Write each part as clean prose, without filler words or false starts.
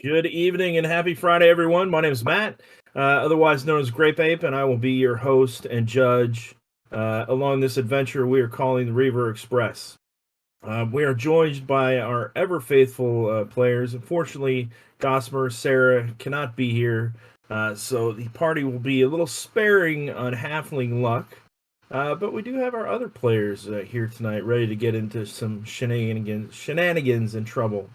Good evening and happy Friday, everyone. My name is Matt, otherwise known as GrapeApe, and I will be your host and judge along this adventure we are calling the Reaver Express. We are joined by our ever faithful players. Unfortunately, Gossamer, Sarah cannot be here, so the party will be a little sparing on halfling luck. But we do have our other players here tonight, ready to get into some shenanigans and trouble.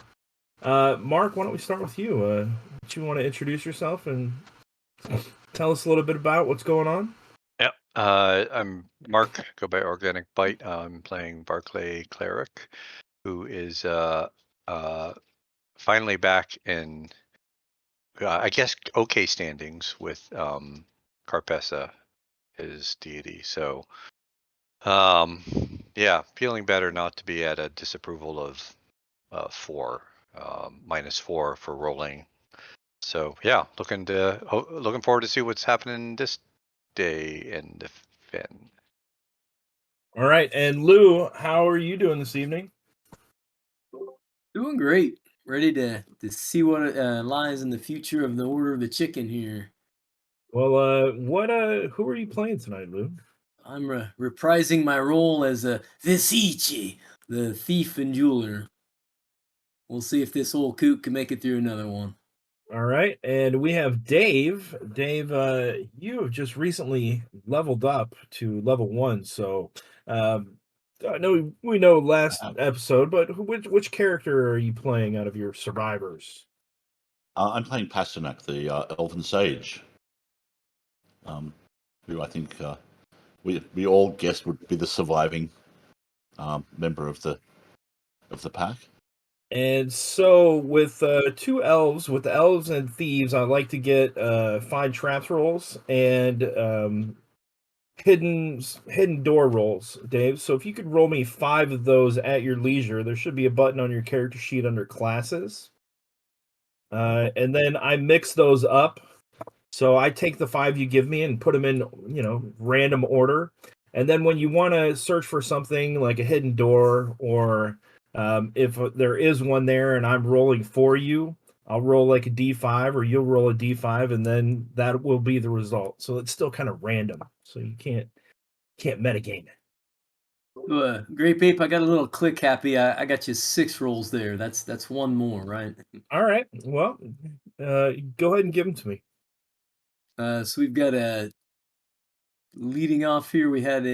Mark, why don't we start with you? Do you want to introduce yourself and tell us a little bit about what's going on? Yep. I'm Mark, go by Organic Bite. I'm playing Barclay Cleric, who is finally back in, I guess, okay standings with Carpessa, his deity. So, yeah, feeling better not to be at a disapproval of 4, -4 for rolling. So, yeah, looking forward to see what's happening this day in the fenn. All right, and Lou, how are you doing this evening? Doing great. Ready to see what lies in the future of the Order of the Chicken here. Well, who are you playing tonight, Lou? I'm reprising my role as Visici, the thief and jeweler. We'll see if this old coot can make it through another one. All right, and we have Dave. Dave, you have just recently leveled up to level 1, so I know we know last episode, but which character are you playing out of your survivors? I'm playing Pasternak, the Elven Sage, who I think we all guessed would be the surviving member of the pack. And so with with elves and thieves, I like to get find traps rolls and hidden door rolls, Dave. So if you could roll me 5 of those at your leisure, there should be a button on your character sheet under classes. And then I mix those up. So I take the 5 you give me and put them in, random order. And then when you want to search for something like a hidden door or if there is one there and I'm rolling for you, I'll roll like a d5 or you'll roll a d5 and then that will be the result. So it's still kind of random. So you can't metagame it. GrapeApe, I got a little click happy. I got you 6 rolls there. That's one more, right? All right. Well, go ahead and give them to me. So we've got leading off here. We had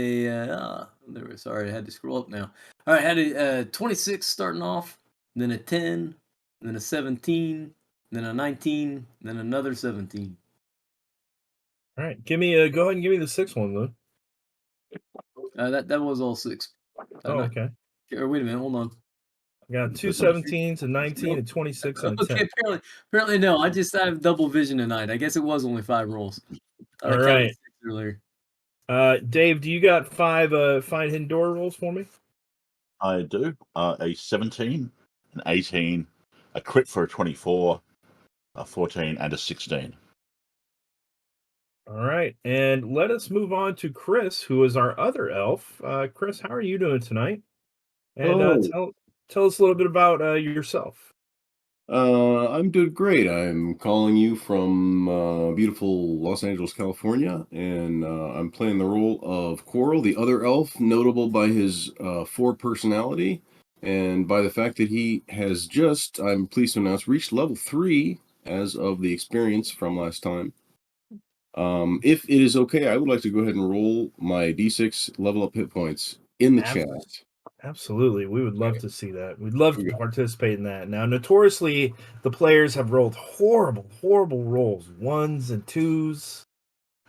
sorry, I had to scroll up now. All right, had a 26 starting off, then a 10, then a 17, then a 19, then another 17. All right, go ahead and give me the 6th one, Lou. That was all 6. Okay. Or wait a minute, hold on. I got 2 17s, a 19, a 26, and a 10. Okay, apparently no. I have double vision tonight. I guess it was only 5 rolls. All right. 6 earlier. Dave, do you got 5 find hidden door rolls for me? I do. A 17, an 18, a crit for a 24, a 14, and a 16. All right, and let us move on to Chris, who is our other elf. Chris, how are you doing tonight? And tell us a little bit about yourself. I'm doing great. I'm calling you from beautiful Los Angeles, California, and I'm playing the role of Coral, the other elf, notable by his 4 personality, and by the fact that he has just, I'm pleased to announce, reached level 3 as of the experience from last time. If it is okay, I would like to go ahead and roll my D6 level up hit points in the chat. Absolutely. We would love to see that. We'd love to participate in that. Now, notoriously, the players have rolled horrible rolls, 1s and 2s.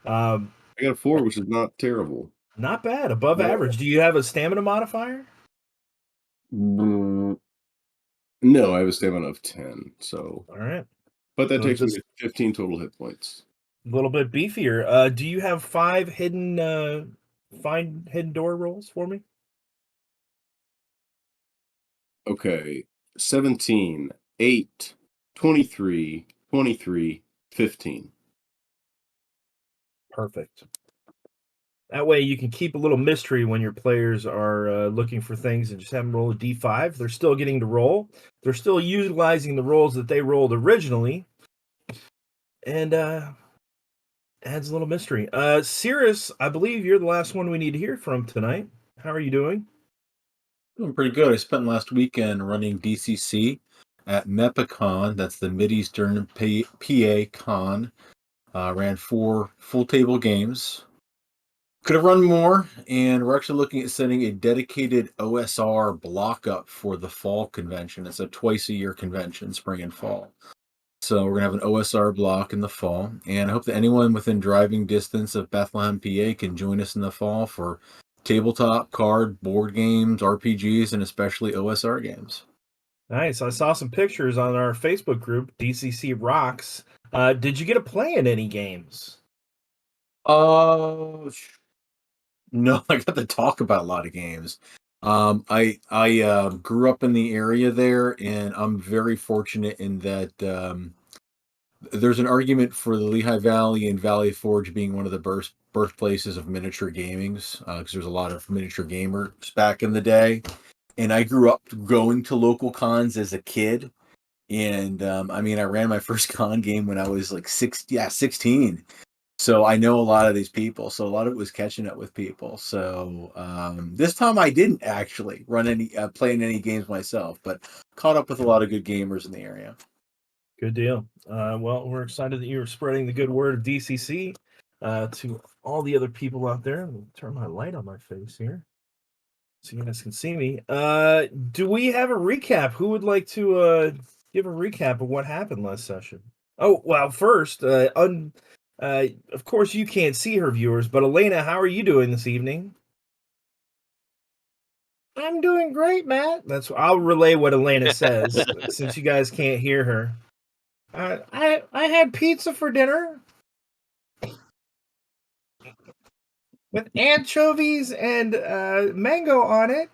I got a 4, which is not terrible. Not bad, above average. Do you have a stamina modifier? No, I have a stamina of 10, so. All right. But that takes me to 15 total hit points. A little bit beefier. Do you have 5 hidden door rolls for me? Okay. 17, 8, 23, 23, 15. Perfect. That way you can keep a little mystery when your players are looking for things and just have them roll a d5. They're still getting to roll. They're still utilizing the rolls that they rolled originally. And adds a little mystery. Cirrus, I believe you're the last one we need to hear from tonight. How are you doing? Doing pretty good. I spent last weekend running DCC at MEPACon. That's the Mideastern PA Con. Ran 4 full table games. Could have run more, and we're actually looking at setting a dedicated OSR block up for the fall convention. It's a twice-a-year convention, spring and fall. So we're going to have an OSR block in the fall, and I hope that anyone within driving distance of Bethlehem, PA can join us in the fall for tabletop, card, board games, RPGs, and especially OSR games. Nice. I saw some pictures on our Facebook group, DCC Rocks. Did you get to play in any games? No, I got to talk about a lot of games. I grew up in the area there, and I'm very fortunate in that there's an argument for the Lehigh Valley and Valley Forge being one of the birthplaces of miniature gamings, because there's a lot of miniature gamers back in the day. And I grew up going to local cons as a kid. And I mean, I ran my first con game when I was like 16. So I know a lot of these people. So a lot of it was catching up with people. So this time I didn't actually play in any games myself, but caught up with a lot of good gamers in the area. Good deal. Well, we're excited that you're spreading the good word of DCC to all the other people out there. Let me turn my light on my face here so you guys can see me. Do we have a recap? Who would like to give a recap of what happened last session? Oh, well, first, of course, you can't see her, viewers, but Elena, how are you doing this evening? I'm doing great, Matt. I'll relay what Elena says since you guys can't hear her. I had pizza for dinner with anchovies and mango on it.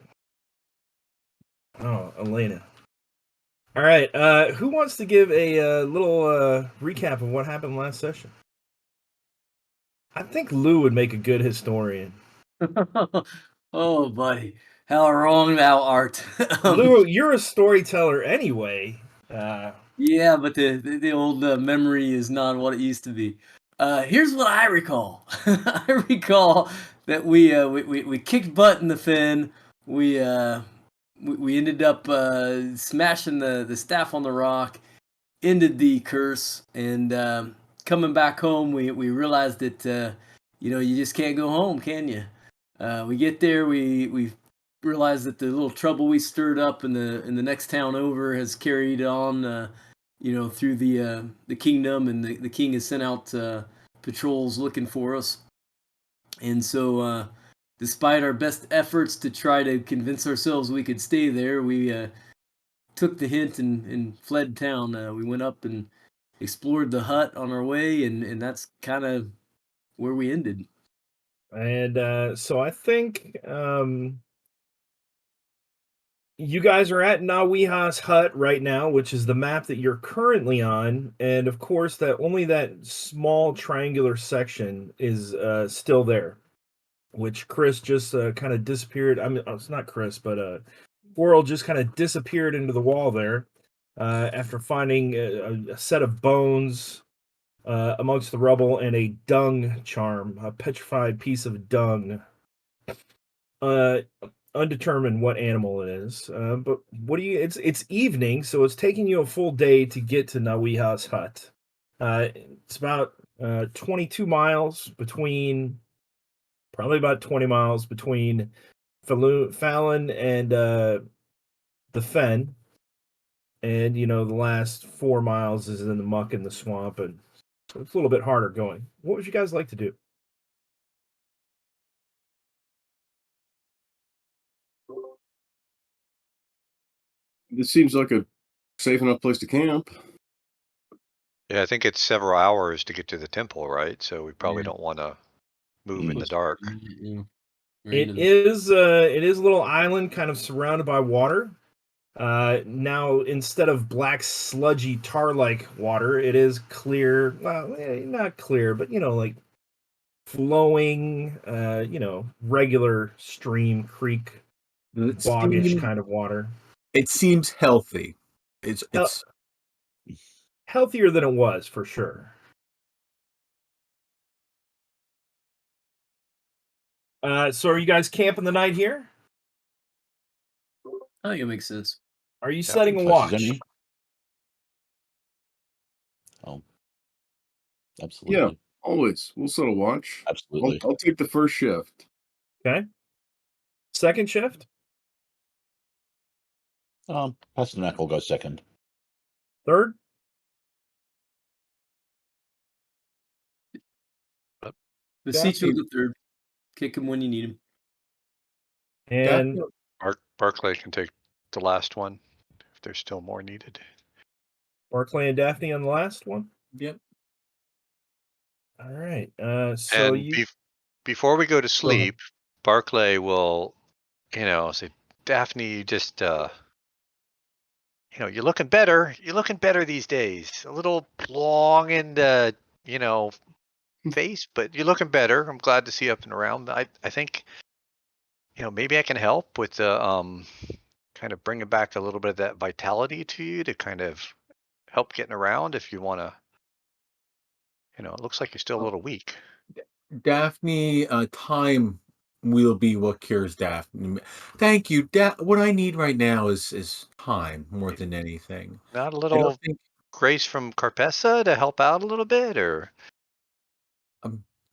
Oh, Elena. All right. Who wants to give a little recap of what happened last session? I think Lou would make a good historian. Oh, buddy, how wrong thou art. Lou, you're a storyteller anyway. Yeah, but the old memory is not what it used to be. Here's what I recall. I recall that we kicked butt in the fenn. We ended up smashing the staff on the rock, ended the curse, and coming back home, we realized that you just can't go home, can you? We get there, we realize that the little trouble we stirred up in the next town over has carried on, through the kingdom, and the king has sent out patrols looking for us. And so, despite our best efforts to try to convince ourselves we could stay there, we took the hint and fled town. We went up and explored the hut on our way, and that's kind of where we ended. And so I think you guys are at Nawiha's hut right now, which is the map that you're currently on, and of course that only that small triangular section is still there, which Chris just kind of disappeared. I mean, it's not Chris, but World just kind of disappeared into the wall there after finding a set of bones amongst the rubble and a dung charm, a petrified piece of dung. Undetermined what animal it is, but what do you? It's evening, so it's taking you a full day to get to Nawiha's hut. It's about 22 miles between, probably about 20 miles between Fallon and the Fenn, and the last 4 miles is in the muck and the swamp, and so it's a little bit harder going. What would you guys like to do? This seems like a safe enough place to camp. Yeah, I think it's several hours to get to the temple, right? So we probably Yeah. don't want to move in the dark. Yeah. It is a little island kind of surrounded by water. Now instead of black sludgy tar-like water, it is clear. Well, not clear, but like flowing, regular stream, creek, It boggish seems, kind of water. it seems healthy. Hel- It's Healthier than it was for sure. So are you guys camping the night here? I think it makes sense. Are you Yeah. setting a Close as watch? any. Oh, Yeah, absolutely. always. We'll set a watch. Absolutely. I'll take the first shift. Okay. Second shift? Pasternak will go second. Third? The Yeah. C2 the third. Kick him when you need him. And Barclay can take the last one if there's still more needed. Barclay and Daphne on the last one? yep. All right. So And before we go to sleep, Barclay will, say, Daphne, you just, you're looking better. You're looking better these days. A little long in the, face, but you're looking better. I'm glad to see you up and around. I think, maybe I can help with the, kind of bringing back a little bit of that vitality to you to kind of help getting around if you want to, it looks like you're still a little weak. Daphne, time will be what cures Daphne. Thank you. What I need right now is time more than anything. Not a I little don't think grace from Carpessa to help out a little bit, or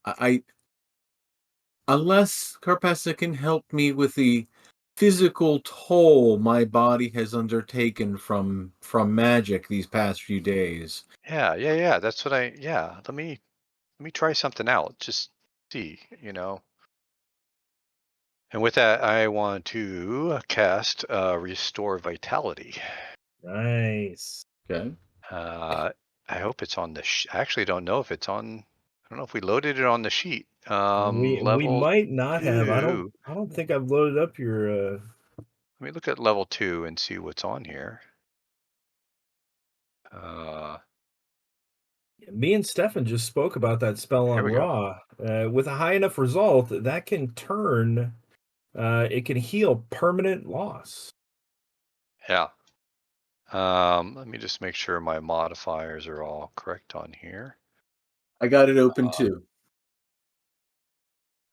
I unless Carpessa can help me with the physical toll my body has undertaken from magic these past few days. yeah. That's what let me try something out. Just see, And with that, I want to cast Restore Vitality. nice. Okay. I hope it's on the. I actually don't know if it's on. I don't know if we loaded it on the sheet. We Level might not have. I 2. don't think I've loaded up your Let me look at level 2 and see what's on here. Me and Stefan just spoke about that spell Here on we go. Raw. With a high enough result, that can turn. It can heal permanent loss. Yeah. Let me just make sure my modifiers are all correct on here. I got it open too.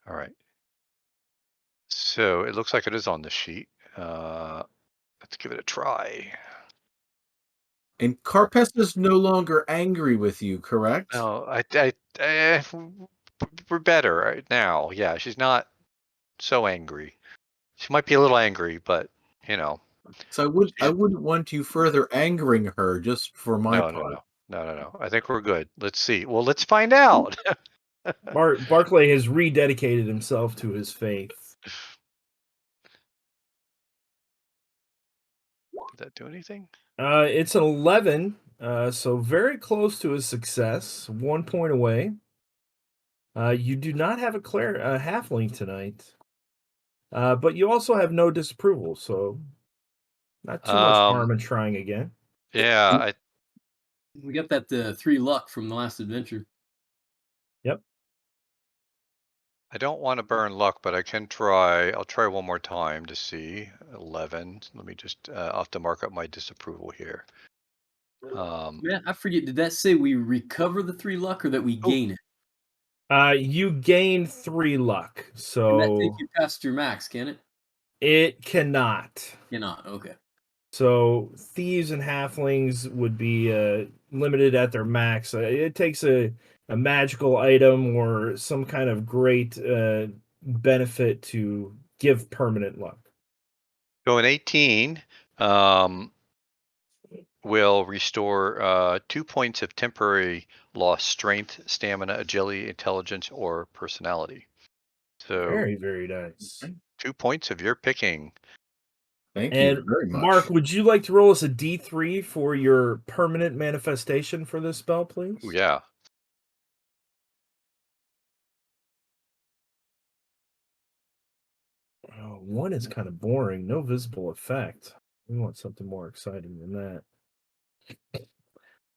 All right. So it looks like it is on the sheet. Let's give it a try. And Carpessa's no longer angry with you, correct? No, we're better right now. Yeah, she's not so angry. She might be a little angry, but So I wouldn't want you further angering her just for my no. part. I think we're good. Let's see. Well, let's find out. Barclay has rededicated himself to his faith. Did that do anything? It's an 11, so very close to a success. 1 point away. You do not have a halfling tonight, but you also have no disapproval, so not too much harm in trying again. Yeah, We got that 3 luck from the last adventure. Yep. I don't want to burn luck, but I can try. I'll try one more time to see. 11. Let me just. I'll have to mark up my disapproval here. Man, I forget. Did that say we recover the 3 luck or that we gain it? You gain 3 luck, Can that so take you past your max? Can it? it cannot. Cannot. Okay. So thieves and halflings would be limited at their max. It takes a magical item or some kind of great benefit to give permanent luck. So an 18 will restore 2 points of temporary lost strength, stamina, agility, intelligence, or personality. So Very, very nice. 2 points of your picking. Thank And you very much. Mark, would you like to roll us a D3 for your permanent manifestation for this spell, please? Ooh, yeah. Oh, 1 is kind of boring. No visible effect. We want something more exciting than that.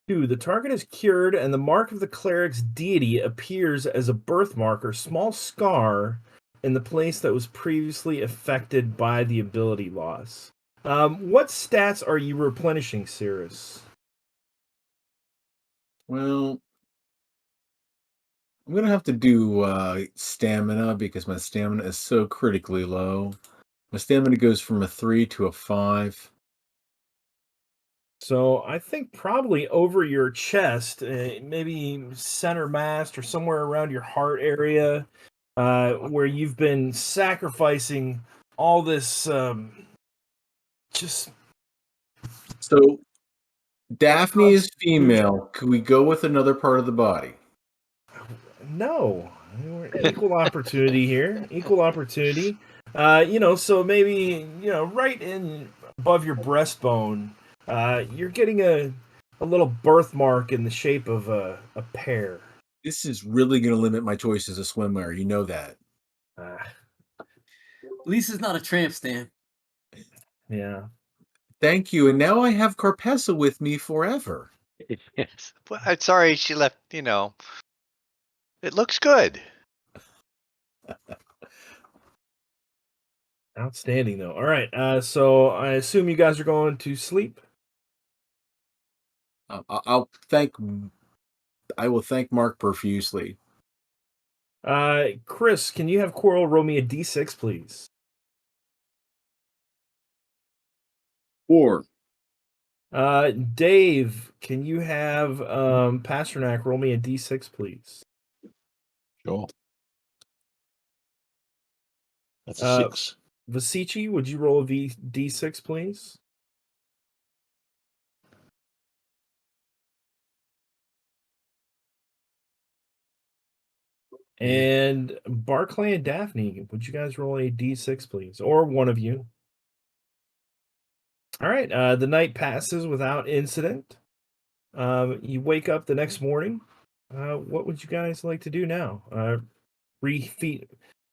2. The target is cured, and the mark of the cleric's deity appears as a birthmark or small scar in the place that was previously affected by the ability loss. What stats are you replenishing, Cirrus? Well, I'm gonna have to do stamina because my stamina is so critically low. My stamina goes from a 3 to a 5. So I think probably over your chest, maybe center mast or somewhere around your heart area, where you've been sacrificing all this. Just So Daphne is Constitution. female. Could we go with another part of the body? No, we're equal opportunity here. Equal opportunity. So maybe right in above your breastbone, you're getting a little birthmark in the shape of a pear. This is really going to limit my choice as a swimwear. You know that. Uh, At least it's not a tramp stamp. yeah. Thank you. And now I have Carpessa with me forever. Yes. Well, I'm sorry she left. It looks good. Outstanding though. All right. So I assume you guys are going to sleep. I will thank Mark profusely. Chris, can you have Coral roll me a d6, please? 4. Dave, can you have Pasternak roll me a d6, please? Sure. That's a 6. Vasici, would you roll a d6, please? And Barclay and Daphne, would you guys roll a d6, please? Or one of you. All right. The night passes without incident. You wake up the next morning. What would you guys like to do now?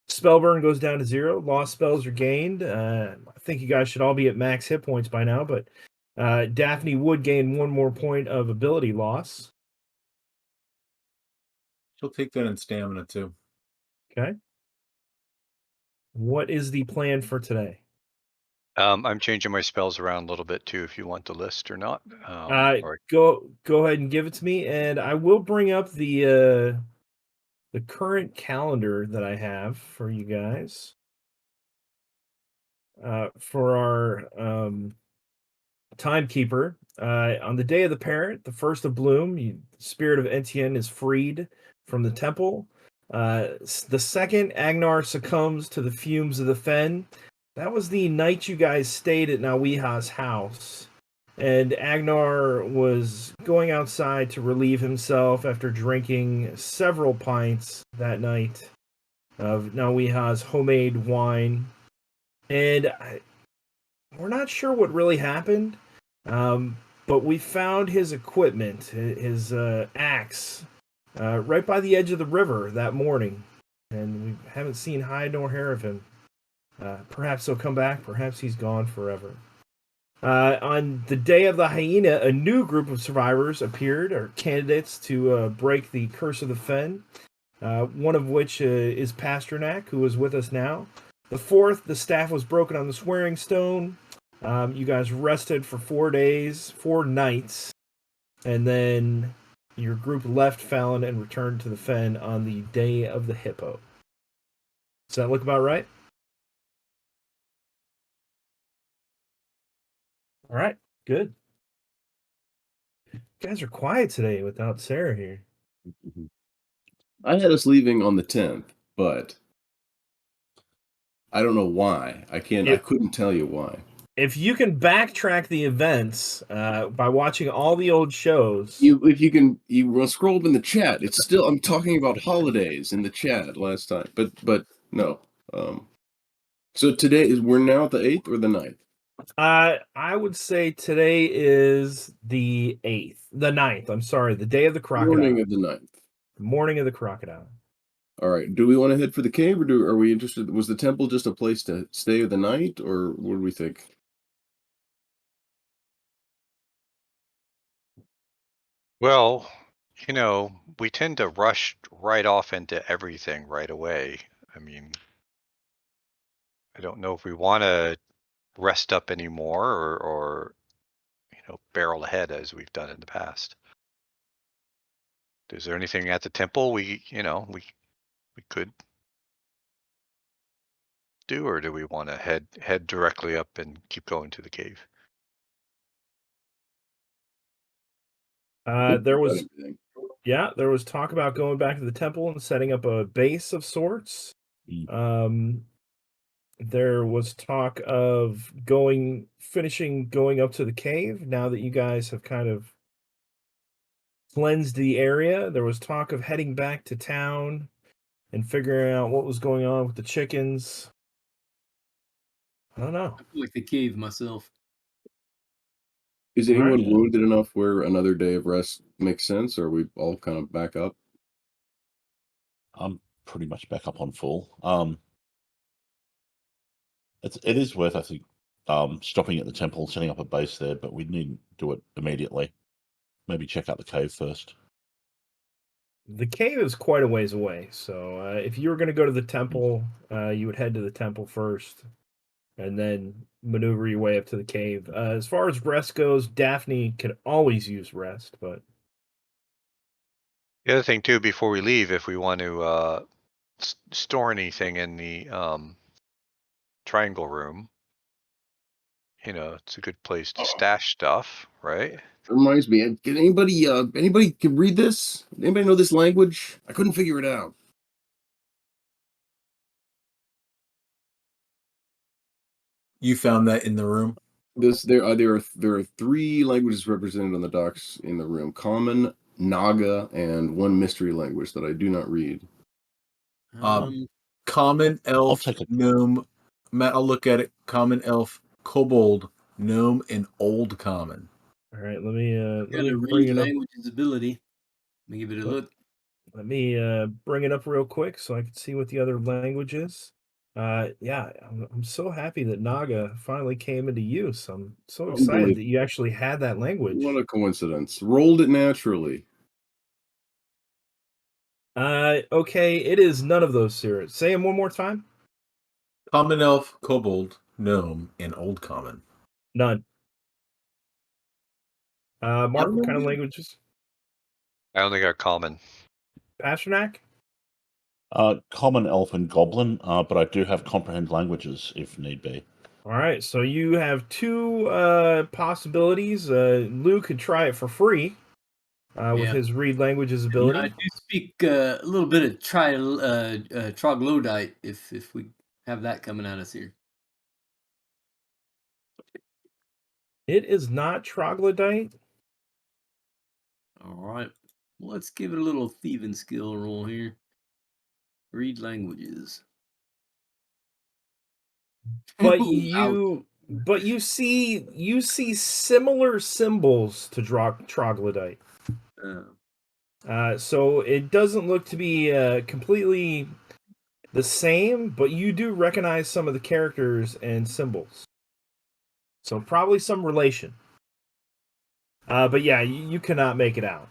Spell burn goes down to 0. Lost spells are gained. I think you guys should all be at max hit points by now, but Daphne would gain 1 more point of ability loss. She'll take that in stamina too. Okay. What is the plan for today? I'm changing my spells around a little bit too, if you want the list or not. Go ahead and give it to me, and I will bring up the current calendar that I have for you guys. For our timekeeper, on the day of the parent, the first of Bloom, the spirit of Etienne is freed from the temple. The second, Agnar succumbs to the fumes of the fenn. That was the night you guys stayed at Nawiha's house. And Agnar was going outside to relieve himself after drinking several pints that night of Nawiha's homemade wine. And we're not sure what really happened, but we found his equipment, his axe, right by the edge of the river that morning. And we haven't seen hide nor hair of him. Perhaps he'll come back, perhaps he's gone forever. On the day of the hyena, a new group of survivors appeared, or candidates to break the curse of the fenn. One of which is Pasternak, who is with us now. The fourth, the staff was broken on the swearing stone. You guys rested for 4 days, 4 nights, and then your group left Fallon and returned to the fenn on the day of the hippo. Does that look about right? All right, good. You guys are quiet today without Sarah here. I had us leaving on the 10th, but I don't know why. I couldn't tell you why. If you can backtrack the events by watching all the old shows, You scroll up in the chat. It's still, I'm talking about holidays in the chat last time, but no. So we're now at the 8th or the 9th? I would say today is the 8th, the 9th. I'm sorry, the day of the crocodile. Morning of the 9th. The morning of the crocodile. All right. Do we want to head for the cave, or are we interested? Was the temple just a place to stay the night, or what do we think? Well, we tend to rush right off into everything right away. I mean, I don't know if we want to rest up anymore or barrel ahead as we've done in the past. Is there anything at the temple we could do, or do we want to head directly up and keep going to the cave? There was Everything. there was talk about going back to the temple and setting up a base of sorts. There was talk of going up to the cave now that you guys have kind of cleansed the area. There was talk of heading back to town and figuring out what was going on with the chickens. I don't know. I feel like the cave myself. Is All right. anyone wounded enough where another day of rest makes sense, or are we all kind of back up? I'm pretty much back up on full. It is worth, I think, stopping at the temple, setting up a base there, but we needn't do it immediately. Maybe check out the cave first. The cave is quite a ways away, so if you were going to go to the temple, you would head to the temple first, and then maneuver your way up to the cave. As far as rest goes, Daphne can always use rest, but The other thing too, before we leave, if we want to store anything in the triangle room, it's a good place to stash stuff, right? Reminds me, can anybody can read this? Anybody know this language? I couldn't figure it out. You found that in the room? There are 3 languages represented on the docks in the room: Common, Naga, and one mystery language that I do not read. Common, elf, take it. gnome. Matt, I'll look at it. Common, elf, kobold, gnome, and old common. all right, let me Got a bring read it up. languages ability. Let me give it a look. Let me bring it up real quick so I can see what the other language is. Yeah, I'm so happy that Naga finally came into use. I'm so excited that you actually had that language. What a coincidence. Rolled it naturally. Okay, it is none of those, sir. Say them one more time. Common, elf, kobold, gnome, and old common. None. Mark, what kind of Really? languages? I only got common. Pasternak? Common, elf, and goblin, but I do have comprehend languages if need be. All right, so you have 2 possibilities. Lou could try it for free with his read languages ability. I do speak a little bit of troglodyte if we have that coming at us here. It is not troglodyte. All right. Well, let's give it a little thieving skill roll here. Read languages. But Ouch. you see similar symbols to troglodyte. So it doesn't look to be completely the same, but you do recognize some of the characters and symbols. So probably some relation. But yeah, you cannot make it out.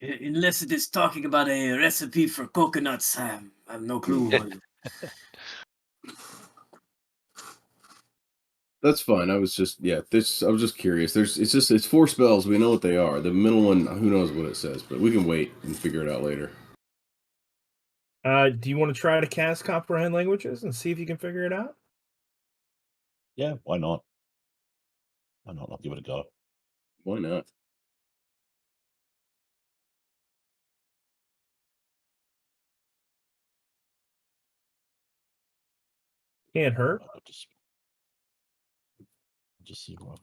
Unless it is talking about a recipe for coconuts, I have no clue. That's fine. I was just curious. It's 4 spells. We know what they are. The middle one, who knows what it says, but we can wait and figure it out later. Do you want to try to cast comprehend languages and see if you can figure it out? Yeah, why not? Why not? I'll give it a go. Why not? Can't hurt. I'll just see what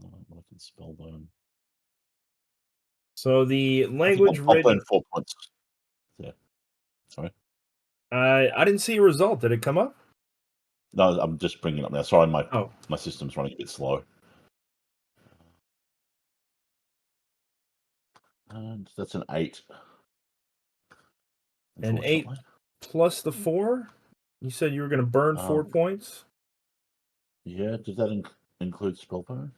I can spell learn. So the language I'll written. burn 4 points. Yeah. Sorry. I didn't see a result. Did it come up? No, I'm just bringing it up now. Sorry, Oh, my system's running a bit slow. And that's an 8. an 8 plus the 4. You said you were going to burn 4 points. Yeah, does that include spell burn?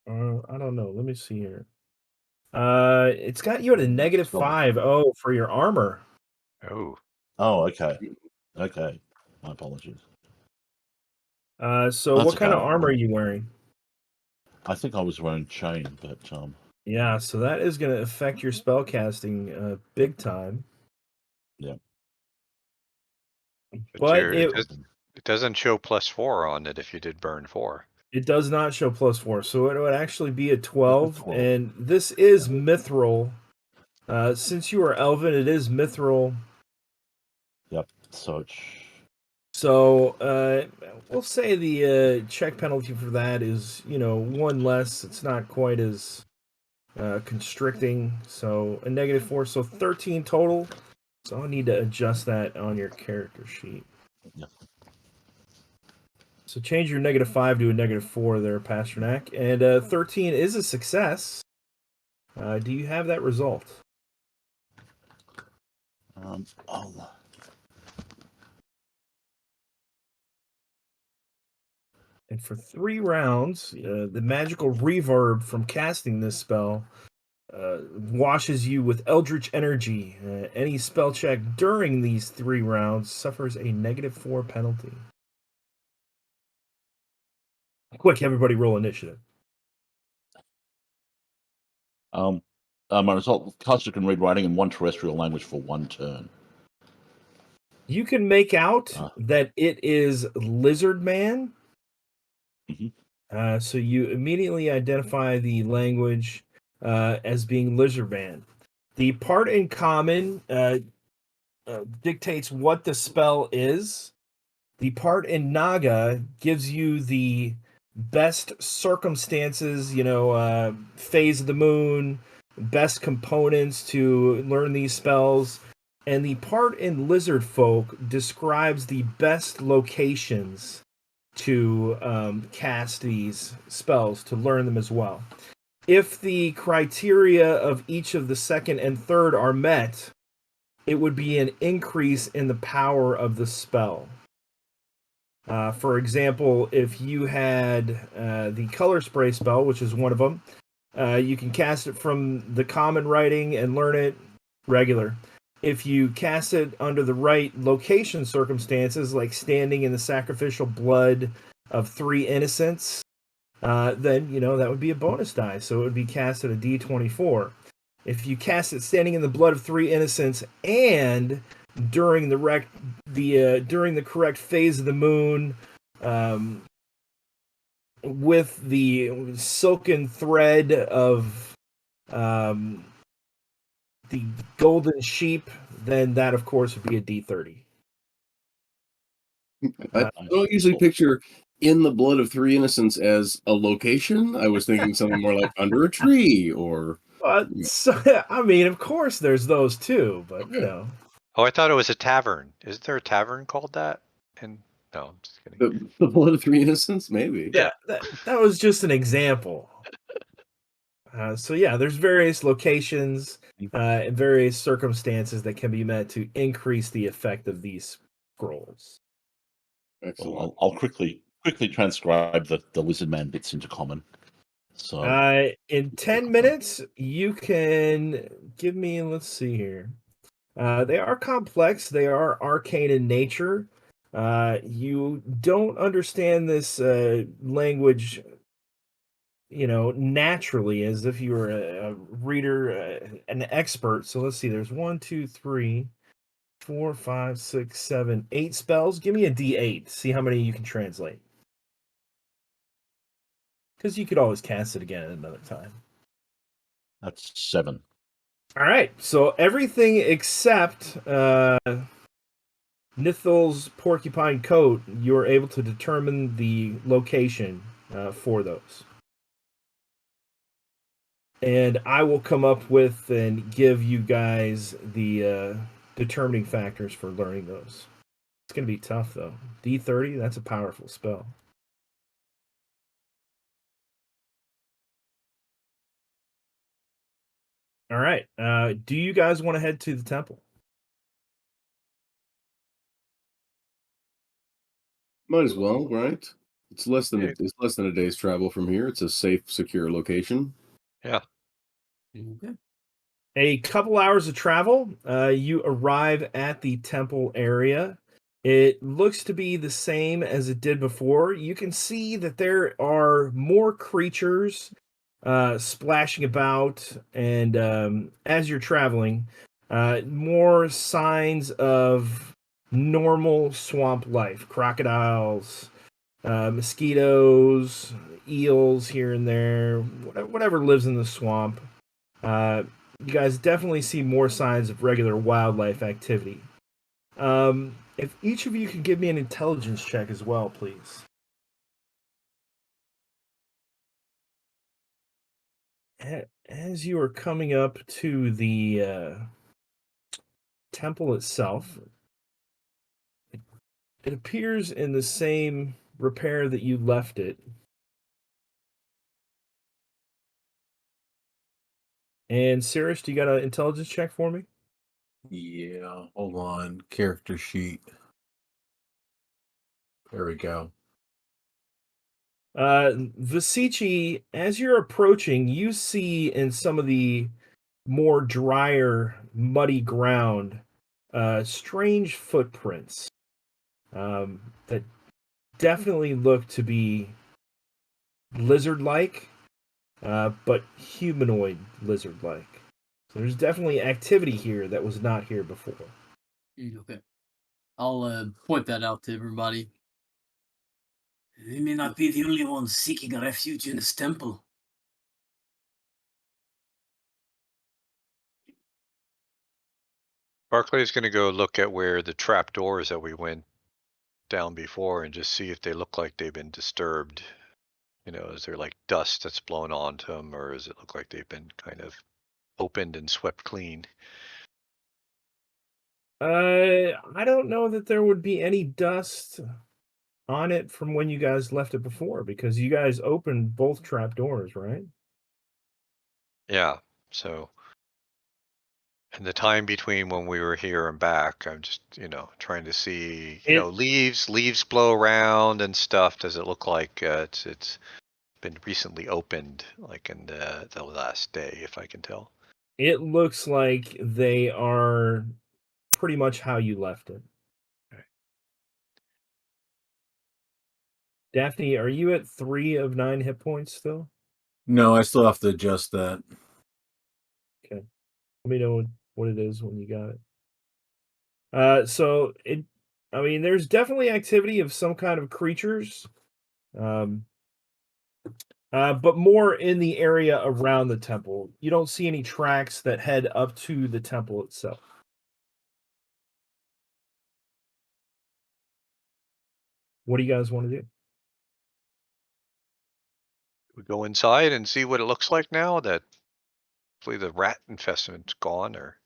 I don't know. Let me see here. It's got you at a negative Spell. 5. Oh, for your armor. Oh, Oh, okay. Okay. My apologies. So That's what kind of okay. armor are you wearing? I think I was wearing chain, but Yeah, so that is going to affect your spell casting big time. yeah. But it doesn't show +4 on it if you did burn 4. it does not show +4, so it would actually be a 12. 12. And this is mithril. Since you are elven, it is mithril. Yep. So it's So we'll say the check penalty for that is 1 less. It's not quite as constricting. So a -4, so 13 total. So I'll need to adjust that on your character sheet. Yep. So change your -5 to a -4 there, Pasternak. And 13 is a success. Do you have that result? oh, And for 3 rounds, the magical reverb from casting this spell washes you with eldritch energy. Any spell check during these 3 rounds suffers a -4 penalty. Quick, everybody roll initiative. my result: caster can read writing in one terrestrial language for 1 turn. You can make out that it is Lizard Man. Mhm. So you immediately identify the language as being Lizard Man. The part in common dictates what the spell is. The part in Naga gives you the best circumstances, phase of the moon, best components to learn these spells. And the part in Lizardfolk describes the best locations to cast these spells, to learn them as well. If the criteria of each of the second and third are met, it would be an increase in the power of the spell. For example, if you had the color spray spell, which is one of them, you can cast it from the common writing and learn it regular. If you cast it under the right location circumstances, like standing in the sacrificial blood of 3 innocents, then that would be a bonus die. So it would be cast at a D24. If you cast it standing in the blood of 3 innocents and during during the correct phase of the moon, with the silken thread of the golden sheep, then that of course would be a D30. I don't usually picture in the blood of 3 innocents as a location. I was thinking something more like under a tree or. So, I mean, of course, there's those too, but Okay. Oh, I thought it was a tavern. Isn't there a tavern called that? No, I'm just kidding. The blood of 3 innocents, maybe. Yeah, that was just an example. So yeah, there's various locations and various circumstances that can be met to increase the effect of these scrolls. Excellent. Well, I'll quickly transcribe the lizard man bits into common. So In 10 minutes, you can give me. Let's see here. They are complex. They are arcane in nature. You don't understand this language, naturally, as if you were a reader, an expert. So let's see. There's 1, 2, 3, 4, 5, 6, 7, 8 spells. Give me a D8. See how many you can translate. Because you could always cast it again at another time. that's 7. All right. So everything except Nithal's porcupine coat, you're able to determine the location for those. And I will come up with and give you guys the determining factors for learning those. It's going to be tough, though. D30, that's a powerful spell. All right. Do you guys want to head to the temple? Might as well, right? It's less than Yeah. it's less than a day's travel from here. It's a safe, secure location. Yeah. Okay. A couple hours of travel, you arrive at the temple area. It looks to be the same as it did before. You can see that there are more creatures splashing about, and as you're traveling, more signs of normal swamp life: crocodiles, mosquitoes, eels here and there, whatever lives in the swamp. Uh, you guys definitely see more signs of regular wildlife activity. If each of you could give me an intelligence check as well, please. As you are coming up to the temple itself, it appears in the same repair that you left it. And Cirrus, do you got an intelligence check for me? Yeah, hold on. Character sheet. There we go. Vasici, as you're approaching, you see in some of the more drier, muddy ground, strange footprints that definitely look to be lizard-like, but humanoid lizard-like. So there's definitely activity here that was not here before. Okay. I'll point that out to everybody. They may not be the only ones seeking a refuge in this temple. Barclay's going to go look at where the trap doors that we went down before and just see if they look like they've been disturbed. Is there like dust that's blown onto them, or does it look like they've been kind of opened and swept clean? I don't know that there would be any dust on it from when you guys left it before, because you guys opened both trap doors, right? Yeah. So, in the time between when we were here and back, I'm just, trying to see, It leaves blow around and stuff. Does it look like it's been recently opened, like in the last day, if I can tell? it looks like they are pretty much how you left it. Okay. Daphne, are you at 3 of 9 hit points still? No, I still have to adjust that. Okay. Let me know what it is when you got it. There's definitely activity of some kind of creatures, um, but more in the area around the temple. You don't see any tracks that head up to the temple itself. What do you guys want to do? We go inside and see what it looks like now that hopefully the rat infestment's gone, or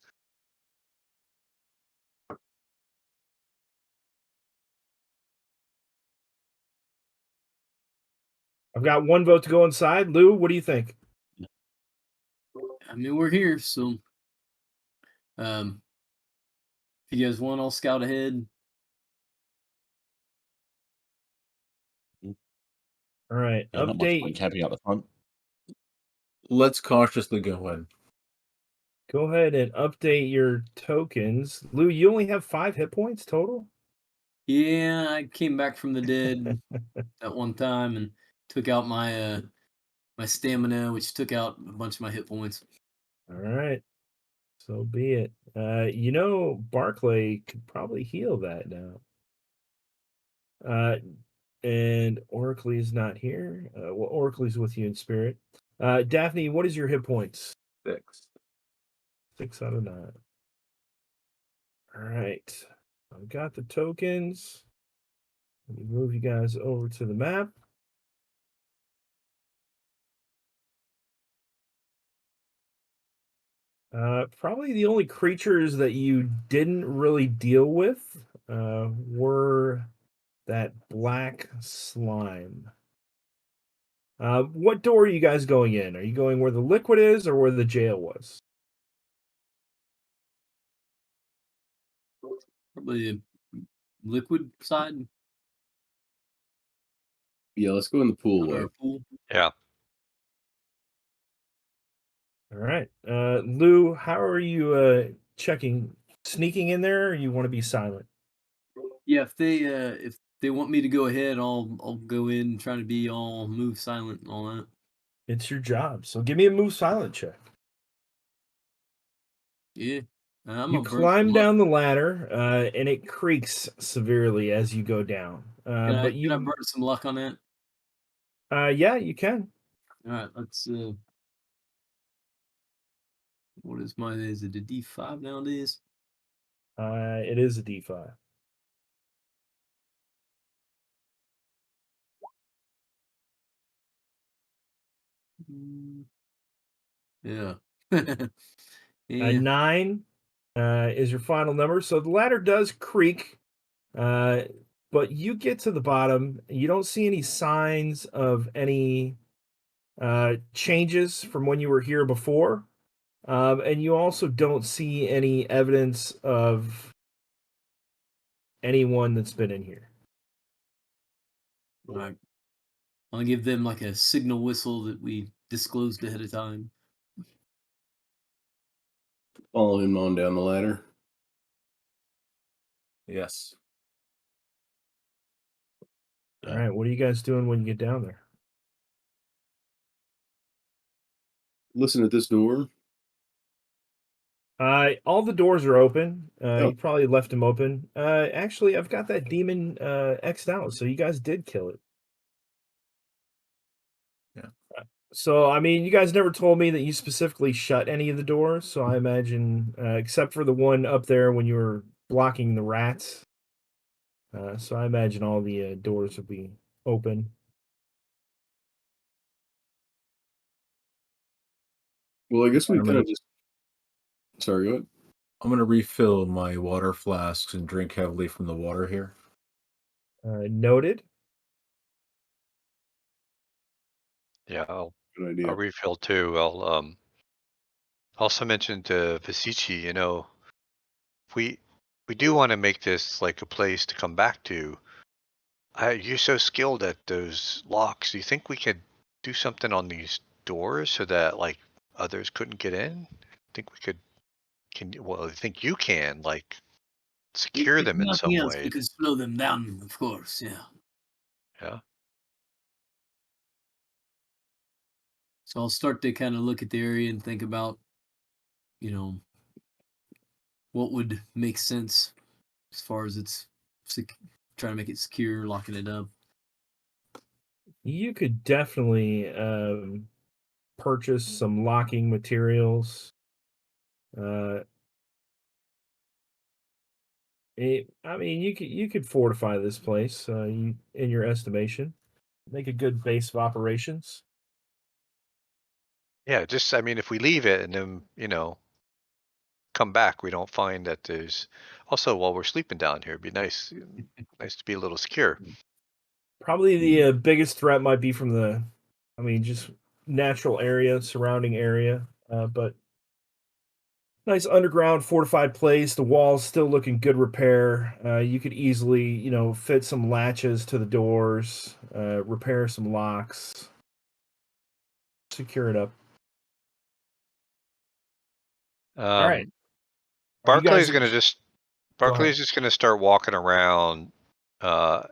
I've got one vote to go inside. Lou, what do you think? I mean, we're here, so if you guys want, I'll scout ahead. All right, Yeah, not much point update. camping out the front. Let's cautiously go in. Go ahead and update your tokens. Lou, you only have 5 hit points total? Yeah, I came back from the dead at one time and took out my my stamina, which took out a bunch of my hit points. All right. So be it. Barclay could probably heal that now. And Oracle's not here. Well, Oracle's with you in spirit. Daphne, what is your hit points? 6. 6 out of 9. All right. I've got the tokens. Let me move you guys over to the map. Probably the only creatures that you didn't really deal with were that black slime. What door are you guys going in? Are you going where the liquid is or where the jail was? Probably the liquid side. Yeah, let's go in the pool way. Or pool. Yeah. All right. Lou, how are you checking? Sneaking in there, or you want to be silent? Yeah, if they want me to go ahead, I'll go in and try to be all move silent and all that. It's your job. So give me a move silent check. Yeah. I'm You gonna burn some climb luck. down the ladder, and it creaks severely as you go down. But Can I you, burn some luck on that? yeah, you can. All right, let's what is it a D5 nowadays? It is a D5. Yeah. A Yeah. 9 is your final number. So the ladder does creak, but you get to the bottom. You don't see any signs of any changes from when you were here before. And you also don't see any evidence of anyone that's been in here. All right. I'll give them like a signal whistle that we disclosed ahead of time. Follow him on down the ladder. Yes. All right, what are you guys doing when you get down there? Listen at this door. All the doors are open. Oh. You probably left them open. Actually, I've got that demon X'd out, so you guys did kill it. Yeah. So, I mean, you guys never told me that you specifically shut any of the doors, so I imagine, except for the one up there when you were blocking the rats. So I imagine all the doors will be open. Well, I guess we I'm kind gonna, of just. Sorry, go ahead. I'm gonna refill my water flasks and drink heavily from the water here. Noted. Yeah. I'll Good idea. refill too. I'll also mention to Vasici, we do want to make this like a place to come back to. You're so skilled at those locks. Do you think we could do something on these doors so that like others couldn't get in? I think we could. Well, I think you can like secure If them in nothing some else, we way. could slow them down, of course. Yeah. Yeah. So I'll start to kind of look at the area and think about, you know, what would make sense as far as it's trying to make it secure, locking it up. You could definitely purchase some locking materials. I mean, you could fortify this place. In your estimation, make a good base of operations. Yeah. Just I mean, if we leave it and then come back, we don't find that there's. Also, while we're sleeping down here, it'd be nice to be a little secure. Probably the biggest threat might be from I mean, just natural area, surrounding area. But nice underground fortified place. The walls still look in good repair. You could easily, fit some latches to the doors, repair some locks, secure it up. All right. You guys Barclay's are gonna just go ahead. Barclay's just gonna start walking around. Uh,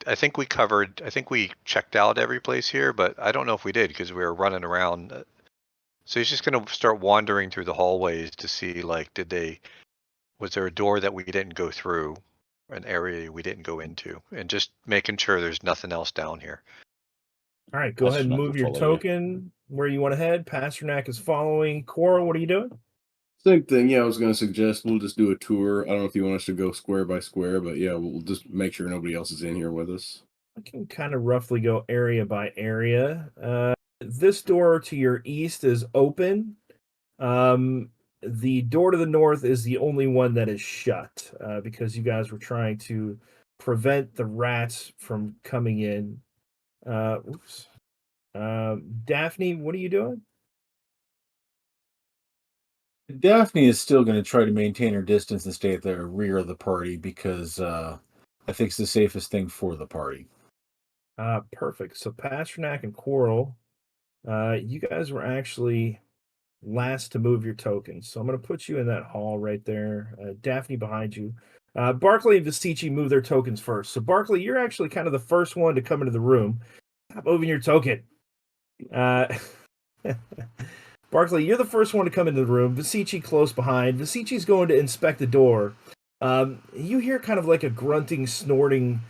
I think we covered. I think we checked out every place here, but I don't know if we did because we were running around. So he's just gonna start wandering through the hallways to see like, was there a door that we didn't go through, an area we didn't go into, and just making sure there's nothing else down here. All right, go ahead and Pasternak move will your follow you. token where you want to head. Pasternak is following. Cora, what are you doing? Same thing. Yeah, I was going to suggest we'll just do a tour. I don't know if you want us to go square by square, but yeah, we'll just make sure nobody else is in here with us. I can kind of roughly go area by area. This door to your east is open. The door to the north is the only one that is shut because you guys were trying to prevent the rats from coming in. Oops. Daphne, what are you doing? Daphne is still going to try to maintain her distance and stay at the rear of the party because I think it's the safest thing for the party. Perfect. So Pasternak and Coral, you guys were actually last to move your tokens. So I'm going to put you in that hall right there. Daphne behind you. Barkley and Visici move their tokens first. So Barkley, you're actually kind of the first one to come into the room. Stop moving your token. Barkley, you're the first one to come into the room. Visici close behind. Visici's going to inspect the door. You hear kind of like a grunting, snorting,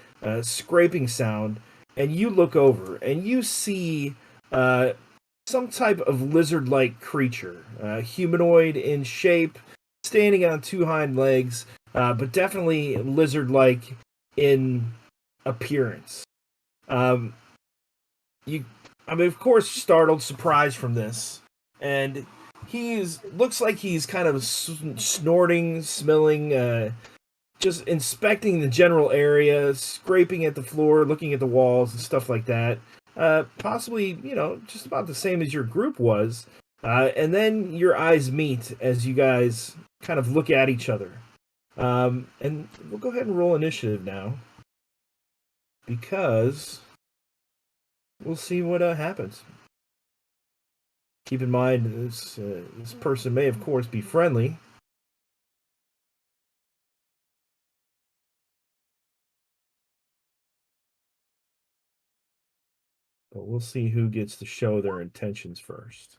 scraping sound, and you look over and you see some type of lizard-like creature, humanoid in shape, standing on two hind legs, but definitely lizard-like in appearance. You, I mean, of course, startled, surprised from this, and looks like he's kind of snorting, smelling, just inspecting the general area, scraping at the floor, looking at the walls and stuff like that. Possibly, just about the same as your group was. And then your eyes meet as you guys kind of look at each other. And we'll go ahead and roll initiative now, because we'll see what happens. Keep in mind, this person may, of course, be friendly. But we'll see who gets to show their intentions first.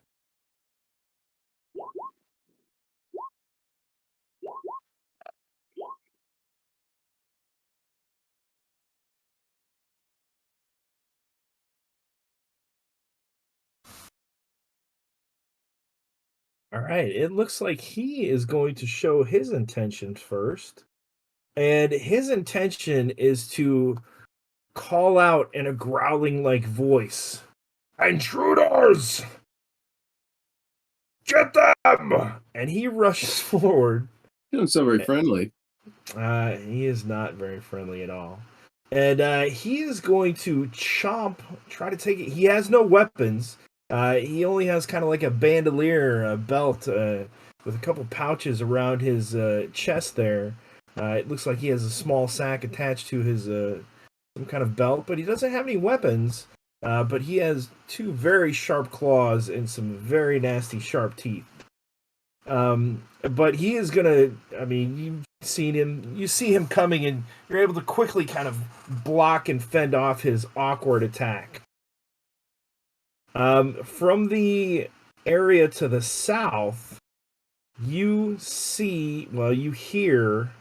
All right, it looks like he is going to show his intention first. And his intention is to call out in a growling like voice, "Intruders! Get them!" And he rushes forward. You don't sound very friendly. He is not very friendly at all. And he is going to try to take it. He has no weapons. He only has kind of like a bandolier, a belt, with a couple pouches around his chest there. It looks like he has a small sack attached to his some kind of belt, but he doesn't have any weapons. But he has two very sharp claws and some very nasty sharp teeth. But he is gonna. I mean, you've seen him. You see him coming, and you're able to quickly kind of block and fend off his awkward attack. From the area to the south, you hear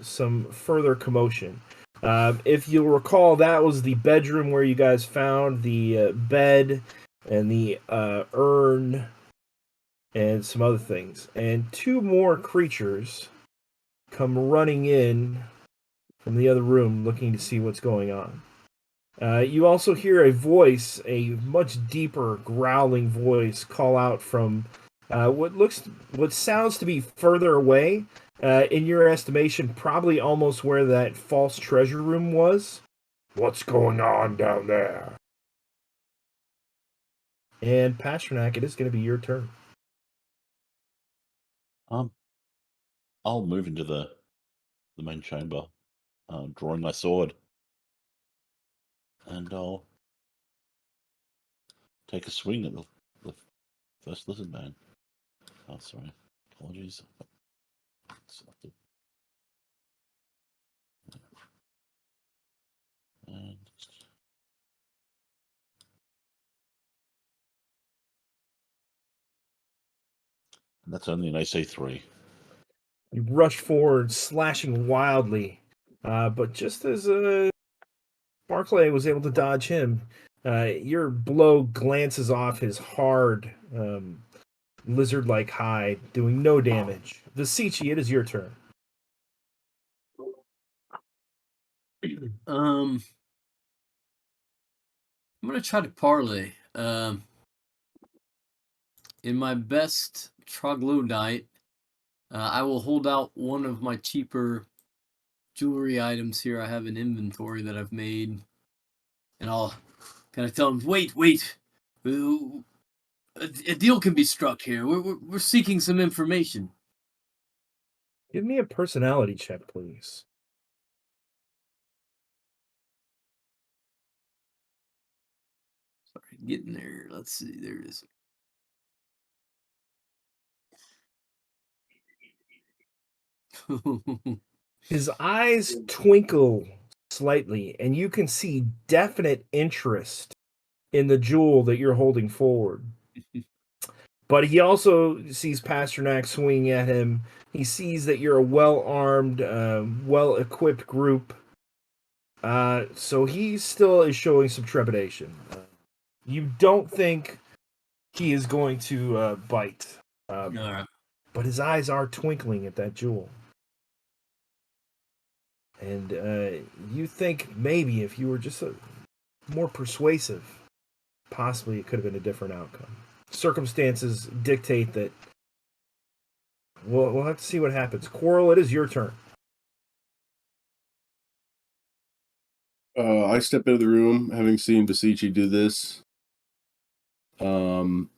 some further commotion. If you'll recall, that was the bedroom where you guys found the bed and the urn and some other things. And two more creatures come running in from the other room looking to see what's going on. You also hear a voice, a much deeper, growling voice, call out from what sounds to be further away. In your estimation, probably almost where that false treasure room was. "What's going on down there?" And Pasternak, it is going to be your turn. I'll move into the main chamber, drawing my sword, and I'll take a swing at the first lizard man. Oh, sorry, apologies. Selected. And that's only an AC 3. You rush forward, slashing wildly, but just as Barclay was able to dodge him, your blow glances off his hard, lizard-like hide, doing no damage. Visici, it is your turn. I'm gonna try to parlay. In my best troglodyte, I will hold out one of my cheaper jewelry items here. I have an inventory that I've made, and I'll kind of tell him, "Wait, a deal can be struck here. We're seeking some information." Give me a personality check, please. Getting there. Let's see. There it is. His eyes twinkle slightly, and you can see definite interest in the jewel that you're holding forward. But he also sees Pasternak swinging at him. He sees that you're a well-armed, well-equipped group. So he still is showing some trepidation. You don't think he is going to bite. All right. But his eyes are twinkling at that jewel. And you think maybe if you were just more persuasive, possibly it could have been a different outcome. Circumstances dictate that. We'll have to see what happens. Quarrel, it is your turn. I step into the room, having seen Basici do this. And